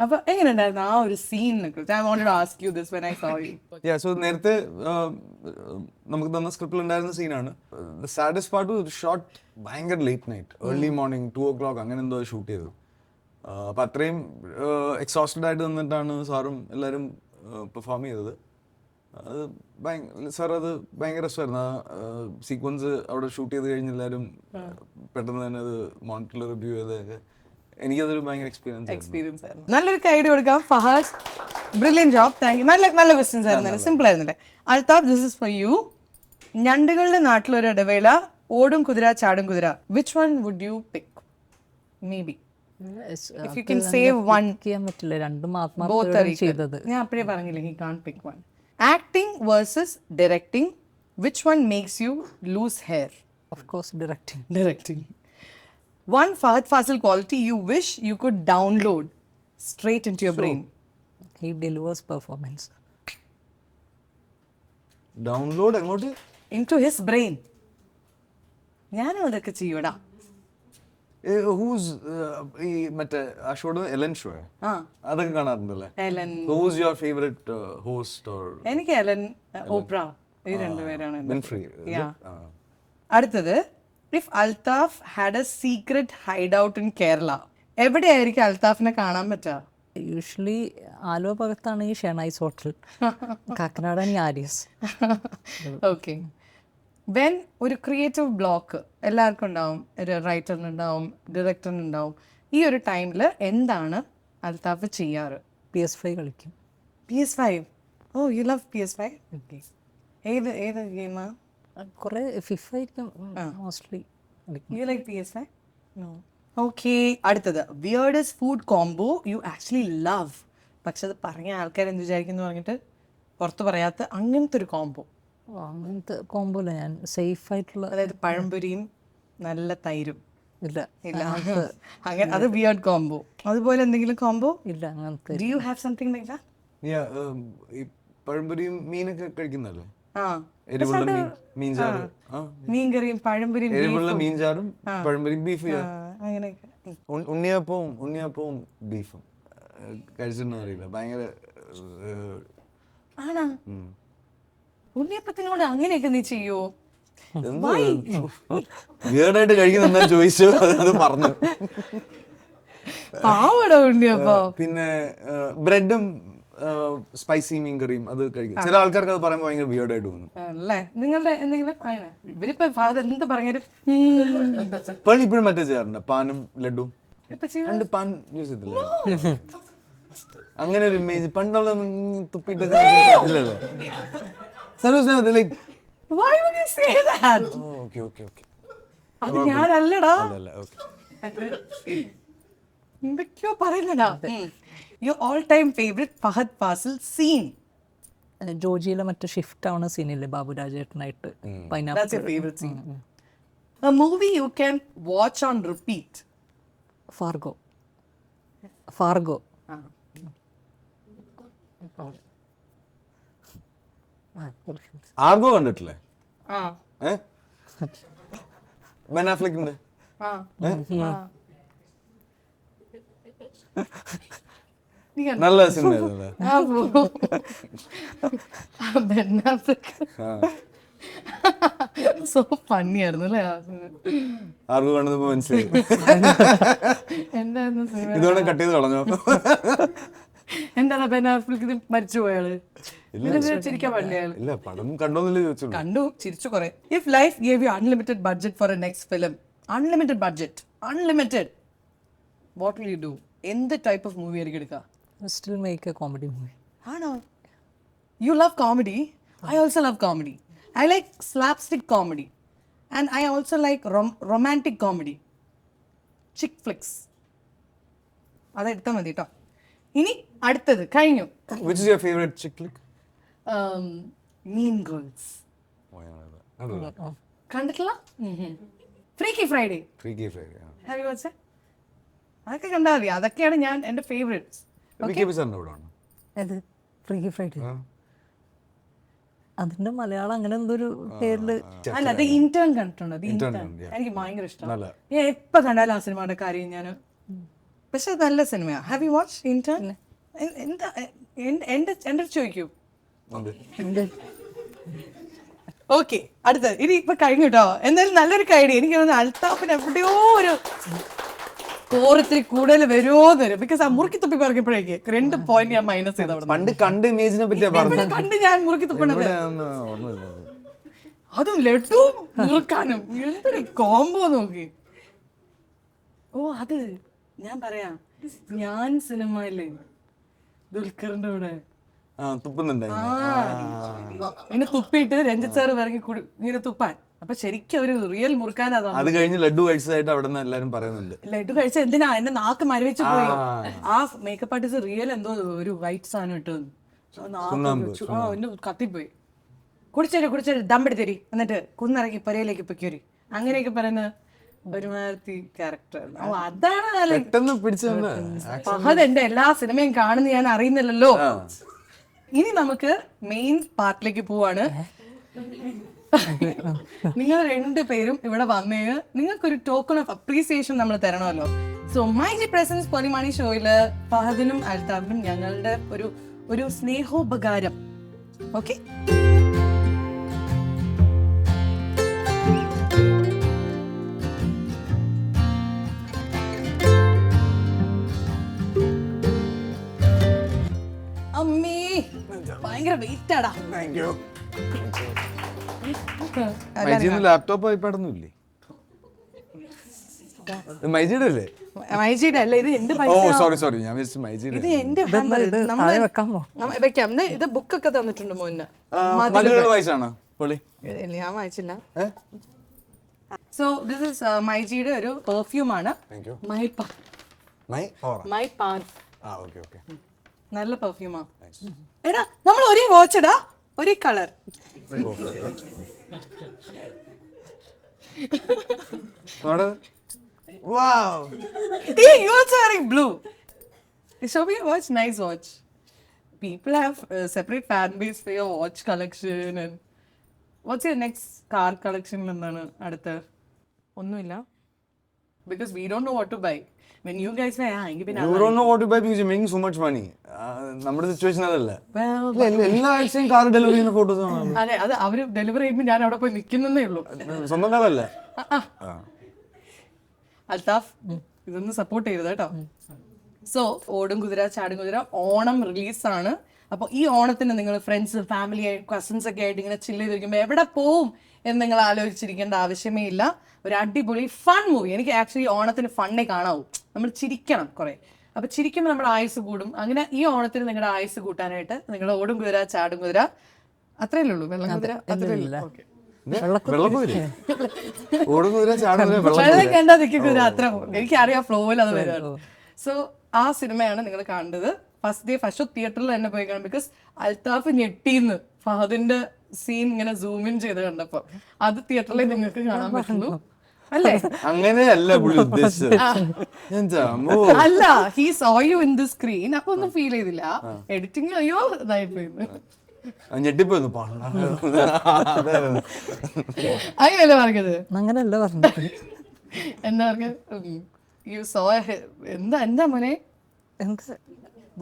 അപ്പൊ എങ്ങനെയുണ്ടായിരുന്നു ആ ഒരു സീനിനെ കുറിച്ച്? I wanted to ask you this when I saw you. Yeah, so നേരത്തെ നമുക്ക് തന്ന സ്ക്രിപ്റ്റിൽ ഉണ്ടായിരുന്ന സീനാണ്. The saddest part was shot ഭയങ്കര late night, early morning 2 o'clock അങ്ങനെ എന്തോ ഷൂട്ട് ചെയ്തത്. അപ്പം അത്രയും എക്സോസ്റ്റഡ് ആയിട്ട് നിന്നിട്ടാണ് സാറും എല്ലാവരും പെർഫോം ചെയ്തത്. അത് സാർ അത് ഭയങ്കര രസമായിരുന്നു. ആ സീക്വൻസ് അവിടെ ഷൂട്ട് ചെയ്ത് കഴിഞ്ഞ് എല്ലാവരും പെട്ടെന്ന് തന്നെ അത് മോണിറ്ററിൽ റിവ്യൂ ചെയ്തൊക്കെ എനിക്കതൊരു ഭയങ്കര എക്സ്പീരിയൻസ് ആയിരുന്നു. നല്ലൊരു കൈഡ് കൊടുക്കാം. Fahadh, brilliant job, thank you. നല്ല ക്വസ്റ്റ്യൻസ് ആയിരുന്നു, സിമ്പിൾ ആയിരുന്നില്ലേ? Althaf, this is for you. Njandukalude Nattiloru Idavela, Odum കുതിര ചാടും Kuthira, which one would you pick? Maybe if you can save one. പറ്റില്ല, രണ്ടും Both are ചെയ്തത്. ഞാൻ അപ്പഴേ പറഞ്ഞില്ലേ, he can't pick one. Acting versus directing, which one makes you lose hair? Of course, directing. One Fahad Fasil quality you wish you could download straight into your brain. He delivers performance. Download അങ്ങോട്ട് Into his brain. ഞാനും അതൊക്കെ ചെയ്യൂടാ. Whose ഈ മറ്റേ ആ ഷോയുടെ Ellen show അതൊക്കെ കാണാറുണ്ടല്ലേ? Ellen. Who's your favourite host? Or എനിക്ക് എലൻ, ഓപ്ര, ഈ രണ്ടുപേരാണ്. വിൻഫ്രി. അടുത്തത്, if Althaf had a secret hideout in Kerala, എവിടെയായിരിക്കും അൽതാഫിനെ കാണാൻ പറ്റുക? യൂഷ്വലി ആലുവ ഭാഗത്താണ് ഈ ഷെണൈസ് ഹോട്ടൽ, കാക്കനാടാണ് ഈ ആര്യസ്. ഓക്കെ. വെൻ ഒരു ക്രിയേറ്റീവ് ബ്ലോക്ക് എല്ലാവർക്കും ഉണ്ടാവും, ഒരു റൈറ്ററിനുണ്ടാവും, ഡയറക്ടറിനുണ്ടാവും. ഈ ഒരു ടൈമിൽ എന്താണ് അൽതാഫ് ചെയ്യാറ്? PS5 കളിക്കും. PS5? Oh, you love PS5? Okay. ഏത് ഗെയിമാ? കുറേ ഫിഫ ആയിരിക്കും mostly. You like PS5? No. Okay. അടുത്തത്, weirdest food combo you actually love, പക്ഷെ അത് പറഞ്ഞ ആൾക്കാർ എന്ത് വിചാരിക്കുന്നു പറഞ്ഞിട്ട് പുറത്ത് പറയാത്ത അങ്ങനത്തെ ഒരു കോംബോ? അങ്ങനത്തെ കോംബോ അല്ല, ഞാൻ സേഫ് ആയിട്ടുള്ള, അതായത് പഴംപൊരിയും നല്ല തൈരും. ഇല്ല, അങ്ങനെ അത് വിയർഡ് കോംബോ. അതുപോലെ എന്തെങ്കിലും കോംബോ? ഇല്ല, അങ്ങനത്തെ. Do you have something like that? ഈ പഴംപൊരിയും മീനൊക്കെ കഴിക്കുന്നല്ലേ? ആ എരിവുള്ള മീൻചാറ്. മീൻകറിയും പഴംപൊരിയും എരിവുള്ള മീൻചാറും പഴംപൊരിയും ബീഫ്. അങ്ങനെയൊക്കെ. ഉണ്ണിയപ്പവും ബീഫും കഴിച്ചിട്ടുണ്ടോ അറിയില്ല. ഭയങ്കര ആണോ? ഉണ്ണിയപ്പത്തിനോട് അങ്ങനെയൊക്കെ നീ ചെയ്യോ? വീടായിട്ട് കഴിക്കുന്ന ചോദിച്ചു, അത് പറഞ്ഞു. പാവടോ ഉണ്ണിയപ്പോ. പിന്നെ ബ്രെഡും സ്പൈസി മീൻ കറിയും അത് കഴിക്കും. ചില ആൾക്കാർക്ക് അത് പറയുമ്പോൾ ഭയങ്കര വിയേർഡായിട്ട് തോന്നും അല്ലേ? നിങ്ങളുടെ എന്തെങ്കിലും ഇവരിപ്പോ ഫാദർ എന്ത് പറഞ്ഞാലും പണി ഇപ്പോഴും മറ്റേ ചെയ്യാറുണ്ട്, പാനും ലഡുവും. പണ്ട് പാൻ യൂസ് ചെയ്തില്ല, അങ്ങനെ ഒരു ഇമേജ് പണ്ടുള്ള തുപ്പിട്ട് ഇല്ലല്ലോ. അത് ഞാനല്ലടാ, എന്തൊക്കെയോ പറയുന്നടാ. Your all-time favorite Fahad Fasil scene? ജോജിയിലെ മറ്റേ ഷിഫ്റ്റ് ആവുന്ന സീനില്ലേ ബാബുരാജേട്ടനായിട്ട്? That's your favorite scene. A movie you can watch on repeat? Fargo. Argo കണ്ടിട്ടില്ലേ? ബെൻ അഫ്ലെക്കിന്റെ നല്ല സിനിമ. സോ ഫണ്ണി ആയിരുന്നു അല്ലേ? ആർഗോ കണ്ടപ്പോ മനസ്സിലായി. എന്തായിരുന്നു ഇതോടെ കട്ട് ചെയ്ത് കളഞ്ഞോ? എന്താണ് ബെൻ അഫ്ലെക്ക് മരിച്ചു പോയാള്? ചിരിക്കാൻ പാടില്ല. ഇല്ല, പടം കണ്ടോന്നല്ലേ ചോദിച്ചു. കണ്ടു, ചിരിച്ചു കുറെ. If life gave you unlimited budget for a next film, unlimited budget, what will you do? എന്ത് ടൈപ്പ് ഓഫ് മൂവി ആയിരിക്കും എടുക്കുക? Still make a comedy movie. ആണോ? You love comedy? I also love comedy. I like slapstick comedy. And I also like romantic comedy. Chick flicks. അതെടുത്താൽ മതി കേട്ടോ. ഇനി അടുത്തത് കഴിഞ്ഞു. Which is your favorite chick flick? Mean Girls. കണ്ടിട്ടില്ല? Freaky Friday. Have you watched it? അതൊക്കെ കണ്ടാൽ മതി. അതൊക്കെയാണ് ഞാൻ എൻ്റെ ഫേവറേറ്റ്സ്. ഫ്രീക്കി ഫ്രൈഡേ അതിന്റെ മലയാളം അങ്ങനെ എന്തൊരു പേരില് അല്ല, അത് ഇന്റേൺ കണ്ടിട്ടുണ്ട്. അത് ഇന്റേൺ എനിക്ക് ഭയങ്കര ഇഷ്ടമാണ്. ഞാൻ എപ്പോൾ കണ്ടാലും ആ സിനിമയുടെ കാര്യം ഞാൻ, പക്ഷെ അത് നല്ല സിനിമയാണ്. Have you watch Intern? എന്താ എൻ്റെ ചോദിക്കൂ. ഓക്കെ, അടുത്തത്. ഇനി ഇപ്പൊ കഴിഞ്ഞു കേട്ടോ. എന്തായാലും നല്ലൊരു ഐഡിയ. എനിക്ക് തോന്നുന്നു അൽത്താഫിന് എവിടെയോ ഒരു കോറത്തിരി കൂടുതൽ വരുമോന്ന്. ബിക്കോസ് ആ മുറുക്കി തുപ്പി പറഞ്ഞപ്പോഴേക്ക് 2 പോയിന്റ് ഞാൻ മൈനസ് ചെയ്ത. പണ്ട് കണ്ട ഇമേജിനെ പറ്റിയാ പറഞ്ഞത്. കണ്ട് ഞാൻ മുറുക്കി തുപ്പണത്, അതും ലഡുവും മുറുക്കാനും എന്തൊരു കോംബോ നോക്കി. ഓ, അത് ഞാൻ പറയാം. ഞാൻ സിനിമയില്ലേ ദുൽഖറിന്റെ കൂടെ ഇങ്ങനെ തുപ്പിയിട്ട് രഞ്ജിത്ത് സാറ് ഇറങ്ങി ഇങ്ങനെ തുപ്പാൻ. അപ്പൊ ശരിക്കും ഒരു റിയൽ മുറുക്കാൻ. അത് കഴിഞ്ഞ് ലഡു കഴിച്ചതായിട്ട് അവിടെ നിന്ന് എല്ലാരും പറയുന്നുണ്ട്. ലഡു കഴിച്ച എന്തിനാ? എന്റെ നാക്ക് മരവിച്ച് പോയി. ആ മേക്കപ്പ് ആർട്ടിസ്റ്റ് റിയൽ എന്തോ ഒരു വൈറ്റ് സാധനം ഇട്ടു കത്തിപ്പോയി. കുടിച്ചേരി ദമ്പെടുത്തരി, എന്നിട്ട് കുന്നിറങ്ങി പുരയിലേക്ക് പൊയ്ക്കൊരു, അങ്ങനെയൊക്കെ പറയുന്ന ഒരുമാതിരി ക്യാരക്ടർ. അതാണ് ഫഹദ്. എന്റെ എല്ലാ സിനിമയും കാണുന്ന ഞാൻ അറിയുന്നില്ലല്ലോ. ഇനി നമുക്ക് മെയിൻ പാർട്ടിലേക്ക് പോവാണ്. നിങ്ങൾ 2 പേരും ഇവിടെ വന്നേന് നിങ്ങൾക്കൊരു ടോക്കൺ ഓഫ് അപ്രീസിയേഷൻ നമ്മൾ തരണമല്ലോ. സോ മൈജി പ്രസൻസ് പൊലിമാണി ഷോയില് ഫഹദിനും അൽത്താഫിനും ഞങ്ങളുടെ ഒരു സ്നേഹോപകാരം. ഓക്കെ, അമ്മേ ഭയങ്കര വെയിറ്റ് ആടാ. ലാപ്ടോപ്പ് ഐപാഡൊന്നും ഇല്ലേ? മൈജിയുടെ അല്ലേ? മൈജിയുടെ അല്ല, ഇത് എന്റെ സോറി ഞാൻ മൈജിയുടെ. ഇത് എന്റെ വെക്കാം. ഇത് ബുക്കൊക്കെ തന്നിട്ടുണ്ട് മോന്. വായിച്ചാണോ? ഞാൻ വായിച്ചില്ല. സോ ദിസ് ഇസ് മൈജിയുടെ ഒരു പെർഫ്യൂം ആണ്. My pan. നല്ല പെർഫ്യൂമാ. എടാ, നമ്മൾ ഒരേ വാച്ചടാ, ഒരേ colour. Wow. Hey, you also wearing blue. Show me your watch. Nice watch. people have separate fan base for your watch collection and what's your next car collection എന്നാണ് അടുത്ത? ഒന്നുമില്ല, because we don't know what to buy. When you guys say എങ്കിൽ പിന്നെ You don't know what to buy because you're making so much money. നമ്മുടെ situation അതല്ല. well എല്ലാ ആഴ്ചയും car delivery ചെയ്യുന്ന ഫോട്ടോസ് കാണാം. അതെ, അത് അവര് ഡെലിവറി ചെയ്യുമ്പോൾ ഞാൻ അവിടെ പോയി നിൽക്കുന്നേ ഉള്ളൂ. സ്വന്തം കാറല്ല. അൽത്താഫ് ഇതൊന്ന് സപ്പോർട്ട് ചെയ്തത് കേട്ടോ. സോ ഓടും കുതിര ചാടും കുതിര ഓണം റിലീസാണ്. അപ്പോൾ ഈ ഓണത്തിന് നിങ്ങൾ ഫ്രണ്ട്സ് ഫാമിലി കസിൻസ് ഒക്കെ ആയിട്ട് ഇങ്ങനെ ചില്ല് ചെയ്തിരിക്കുമ്പോൾ എവിടെ പോവും എന്ന് നിങ്ങൾ ആലോചിച്ചിരിക്കേണ്ട ആവശ്യമേ ഇല്ല. ഒരു അടിപൊളി ഫൺ മൂവി. എനിക്ക് ആക്ച്വലി ഓണത്തിന് ഫണ്ണേ കാണാവൂ. നമ്മൾ ചിരിക്കണം കുറേ. അപ്പോൾ ചിരിക്കുമ്പോൾ നമ്മുടെ ആയുസ് കൂടും. അങ്ങനെ ഈ ഓണത്തിന് നിങ്ങളുടെ ആയുസ് കൂട്ടാനായിട്ട് നിങ്ങൾ ഓടും കുതിര ചാടും കുതിര അത്രയല്ലേ ഉള്ളൂ. വെള്ളം കുതിര അത്രയല്ലേ. ഓക്കെ, വെള്ളം കണ്ടാ നിൽക്കുക അത്ര. എനിക്കറിയാം ഫ്ലോയിൽ അത് വരുന്നത്. സോ ആ സിനിമയാണ് നിങ്ങൾ കാണുന്നത്. ഫസ്റ്റ് ഷോ തിയേറ്ററിൽ തന്നെ പോയി കാണും. ബിക്കോസ് അൽത്താഫ് ഞെട്ടിന്ന് ഫഹദിന്റെ സീൻ ഇങ്ങനെ സൂം ഇൻ ചെയ്ത് കണ്ടപ്പോ അത് തിയേറ്ററിൽ നിങ്ങൾക്ക് കാണാൻ പറ്റുന്നു അല്ലേ? അങ്ങനെയല്ല അല്ല, he so you in the screen. അപ്പൊ ഒന്നും ഫീൽ ചെയ്തില്ല. എഡിറ്റിംഗ് അയ്യോ ഇതായി പോയി. ഞെട്ടിപ്പോയിരുന്നു. അങ്ങനെയല്ലേ പറഞ്ഞത്? അങ്ങനെയല്ല പറഞ്ഞത്. എന്താ പറഞ്ഞ യു സോ എന്താ മോനെ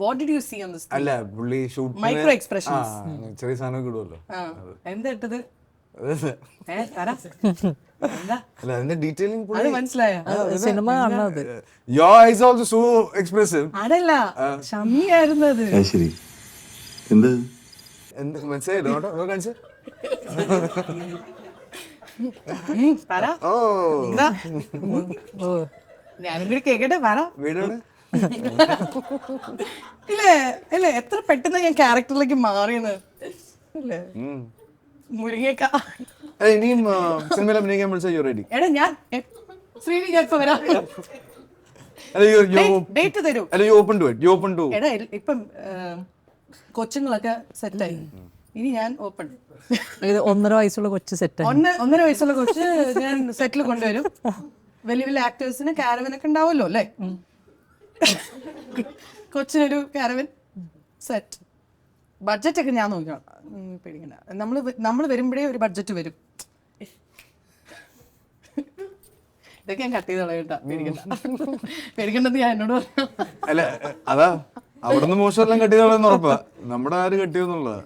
what did you see on the screen? അല്ല പുള്ളി ഷൂട്ട് മൈക്രോ എക്സ്പ്രഷൻസ് ചെറിയ സാധനം ഇടുമല്ലോ. എന്താ ഇട്ടത്? അല്ല അതിന്റെ ഡീറ്റെയിലിംഗ് അത് മനസ്സിലായ സിനിമ കാണുന്നത്. your eyes also so expressive. അതല്ല, ഷമ്മിയായിരുന്നു അത്. ശരി, എന്ത് മനസ്സിലായില്ലോ? കാണിച്ചേ. പറ, ഞാനും കൂടി കേക്കട്ടെ. പറ. വീടോടെ ഇല്ലേ അല്ലേ, എത്ര പെട്ടെന്ന് ഞാൻ ക്യാരക്ടറിലേക്ക് മാറിയെന്ന് അല്ലേ? മുരിങ്ങക്ക ഇനിയും സിനിമയിൽ അഭിനയിക്കാൻ വിളിച്ചാൽ യു റെഡി? എടാ ഞാൻ ശ്രീനി ഞാൻ ഇപ്പൊ വരാം. ഡേറ്റ് തരൂ. അല്ല you open to it. You open to. എടാ ഇപ്പം കൊച്ചുങ്ങളൊക്കെ സെറ്റായി. ഇനി ഞാൻ ഓപ്പൺ. 1.5 വയസ്സുള്ള കൊച്ചു സെറ്റ്. 1.5 വയസ്സുള്ള കൊച്ച് ഞാൻ സെറ്റിൽ കൊണ്ടുവരും. വലിയ വലിയ ആക്ടേഴ്സിന് കാരവനൊക്കെ ഉണ്ടാവുമല്ലോ അല്ലേ? കൊച്ചിനൊരു കാരവൻ സെറ്റ്. ബഡ്ജറ്റൊക്കെ ഞാൻ നോക്കണം, പേടിക്കണ്ട. നമ്മൾ വരുമ്പോഴേ ഒരു ബഡ്ജറ്റ് വരും. ഇതൊക്കെ ഞാൻ കട്ട് ചെയ്ത് കളയട്ടാ, പേടിക്കണ്ട. പേടിക്കണ്ടെന്ന് ഞാൻ എന്നോട് പറഞ്ഞു. അല്ല അതാ അവിടുന്ന് മോശമെല്ലാം കട്ട് ചെയ്തോളെന്ന് ഉറപ്പാ. നമ്മുടെ ആര് കട്ടിയെന്നുള്ളതാ.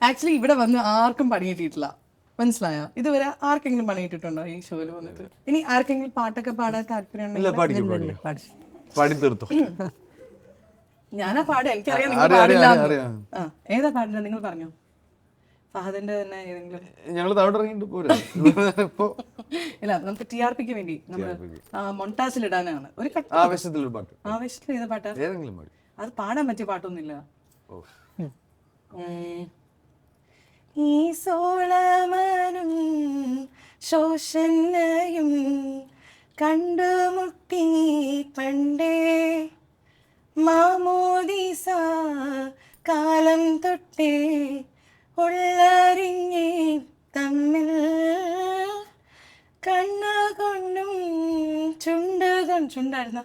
ആക്ച്വലി ഇവിടെ വന്ന് ആർക്കും പണി കിട്ടിയിട്ടില്ല, മനസ്സിലായോ? ഇതുവരെ ആർക്കെങ്കിലും പണി കിട്ടിയിട്ടുണ്ടോ ഈ ഷോയിൽ വന്നിട്ട്? ഇനി ആർക്കെങ്കിലും പാട്ടൊക്കെ പാടാൻ താല്പര്യം? പാടി തീർത്തു. ഞാനാ പാടാ, എനിക്കറിയാം നിങ്ങൾ പാടില്ല. ഏതാ പാടില്ല നിങ്ങൾ പറഞ്ഞോ. ഫഹദിന്റെ തന്നെ ഏതെങ്കിലും. ഞങ്ങൾ താഴോട്ട് ഇറങ്ങിയിട്ട് പോരാ. ഇല്ല, നമുക്ക് TRPക്ക് വേണ്ടി നമ്മൾ മൊണ്ടാസിൽ ഇടാനാണ്. ഒരു ആവേശത്തിലൊരു പാട്ട്. ആവേശത്തിൽ ഏതാ പാട്ടാ? ഏതെങ്കിലും പാടി. അത് പാടാൻ പറ്റിയ പാട്ടൊന്നുമില്ല. ഈ സോളമനും ശോഷനയും കണ്ടുമുട്ടി പണ്ടേ മാമോദിസ കാലം തൊട്ടേ ഉള്ളറിഞ്ഞേ തമ്മിൽ കണ്ണുകൊണ്ടും ചുണ്ടായിരുന്ന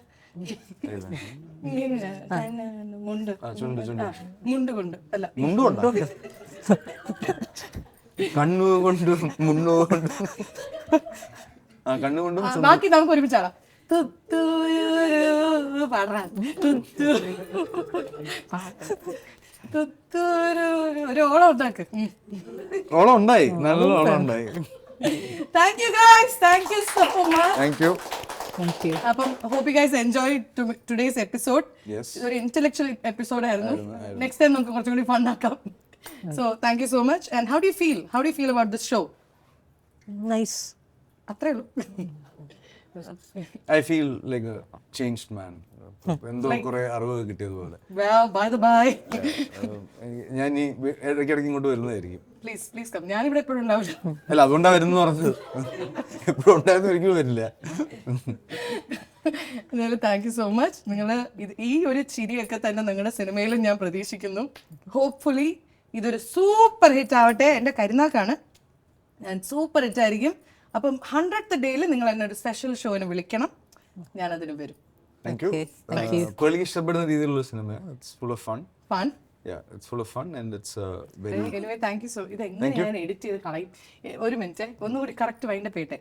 മുണ്ട് കൊണ്ട് അല്ല കണ്ണുകൊണ്ടും മുണ്ണുകൊണ്ടും കണ്ണുകൊണ്ടും. ബാക്കി നമുക്ക് ഒരുമിച്ചാടാം. പാടാൻ ഒരു ഓളം ഉണ്ടാക്ക്. ഓളം ഉണ്ടായി, നല്ല ഓളം ഉണ്ടായി. Thank you guys, thank you so much. Thank you. അപ്പം hope you guys enjoyed today's episode. ഒരു ഇന്റലക്ച്വൽ എപ്പിസോഡ് ആയിരുന്നു. നെക്സ്റ്റ് ടൈം നമുക്ക് കുറച്ചും കൂടി ഫൺ ആക്കാം. So thank you so much. And how do you feel about this show? Nice. അത്രേ ഉള്ളൂ. I feel like a changed man. എന്തോ കുറെ അറിവ് കിട്ടിയതുപോലെ. Well, by the by. ഞാൻ ഈ ഇടയ്ക്കിടയ്ക്ക് ഇങ്ങോട്ട് വരുന്നതായിരിക്കും. Please come. ഞാനിവിടെ എപ്പോഴും ഉണ്ടാവില്ല. അല്ല അതുകൊണ്ടാ വരുന്നു പറഞ്ഞത്. എപ്പോഴും ഉണ്ടായിരുന്നു ഒരിക്കലും വരില്ല. എന്നാലും താങ്ക് യു സോ മച്ച്. നിങ്ങൾ ഈ ഒരു ചിരിയൊക്കെ തന്നെ നിങ്ങളുടെ സിനിമയിലും ഞാൻ പ്രതീക്ഷിക്കുന്നു. ഹോപ്പ്ഫുള്ളി ഇതൊരു സൂപ്പർ ഹിറ്റ് ആവട്ടെ. എൻ്റെ കരുനാക്കാണ്, ഞാൻ സൂപ്പർ ഹിറ്റ് ആയിരിക്കും. അപ്പം 100th ഡേയിൽ നിങ്ങൾ എന്നെ ഒരു സ്പെഷ്യൽ ഷോന് വിളിക്കണം, ഞാനതിന് വരും. Thank you. Okay, thank you. പേളിക്ക് ഇഷ്ടപ്പെടുന്ന രീതിയിലുള്ള സിനിമ. It's full of fun. Fun. Yeah, it's full of fun and it's very. Anyway thank you so. ഇത് എങ്ങനെ ഞാൻ എഡിറ്റ് ചെയ്ത് കളയും? ഒരു മിനിറ്റ്, ഒന്നുകൂടി കറക്റ്റ് വൈൻഡപ്പ് ചെയ്യട്ടെ.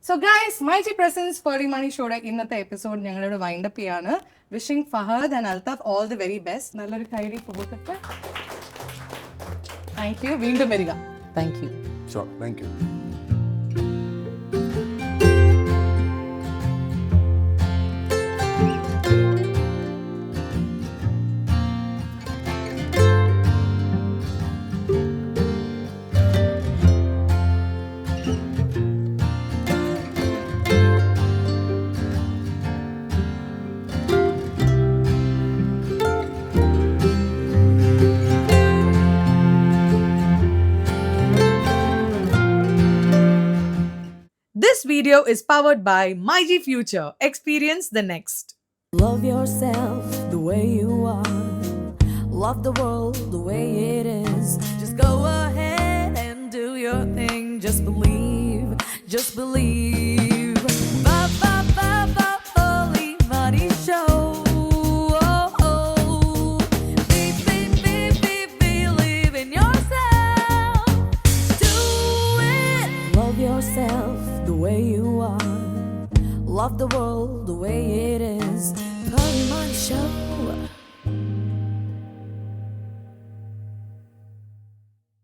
So guys, MyG presents Pearle Maaney ഷോയുടെ ഇന്നത്തെ എപ്പിസോഡ് ഞങ്ങളിവിടെ വൈൻഡപ്പ് ചെയ്യാണ്. Wishing Fahadh and Althaf all the very best. നല്ലൊരു കൈഡി പോകട്ടെ. Thank you. വീണ്ടും വരിക. Thank you. Sure, thank you. This video is powered by MyG Future. Experience the next. Love yourself the way you are. Love the world the way it is. Just go ahead and do your thing. Just believe, just believe. Ba ba ba ba Pearly Money Show. Oh, oh. Believe in yourself. Do it. Love yourself the way you are. Love the world the way it is. Pearly Money Show.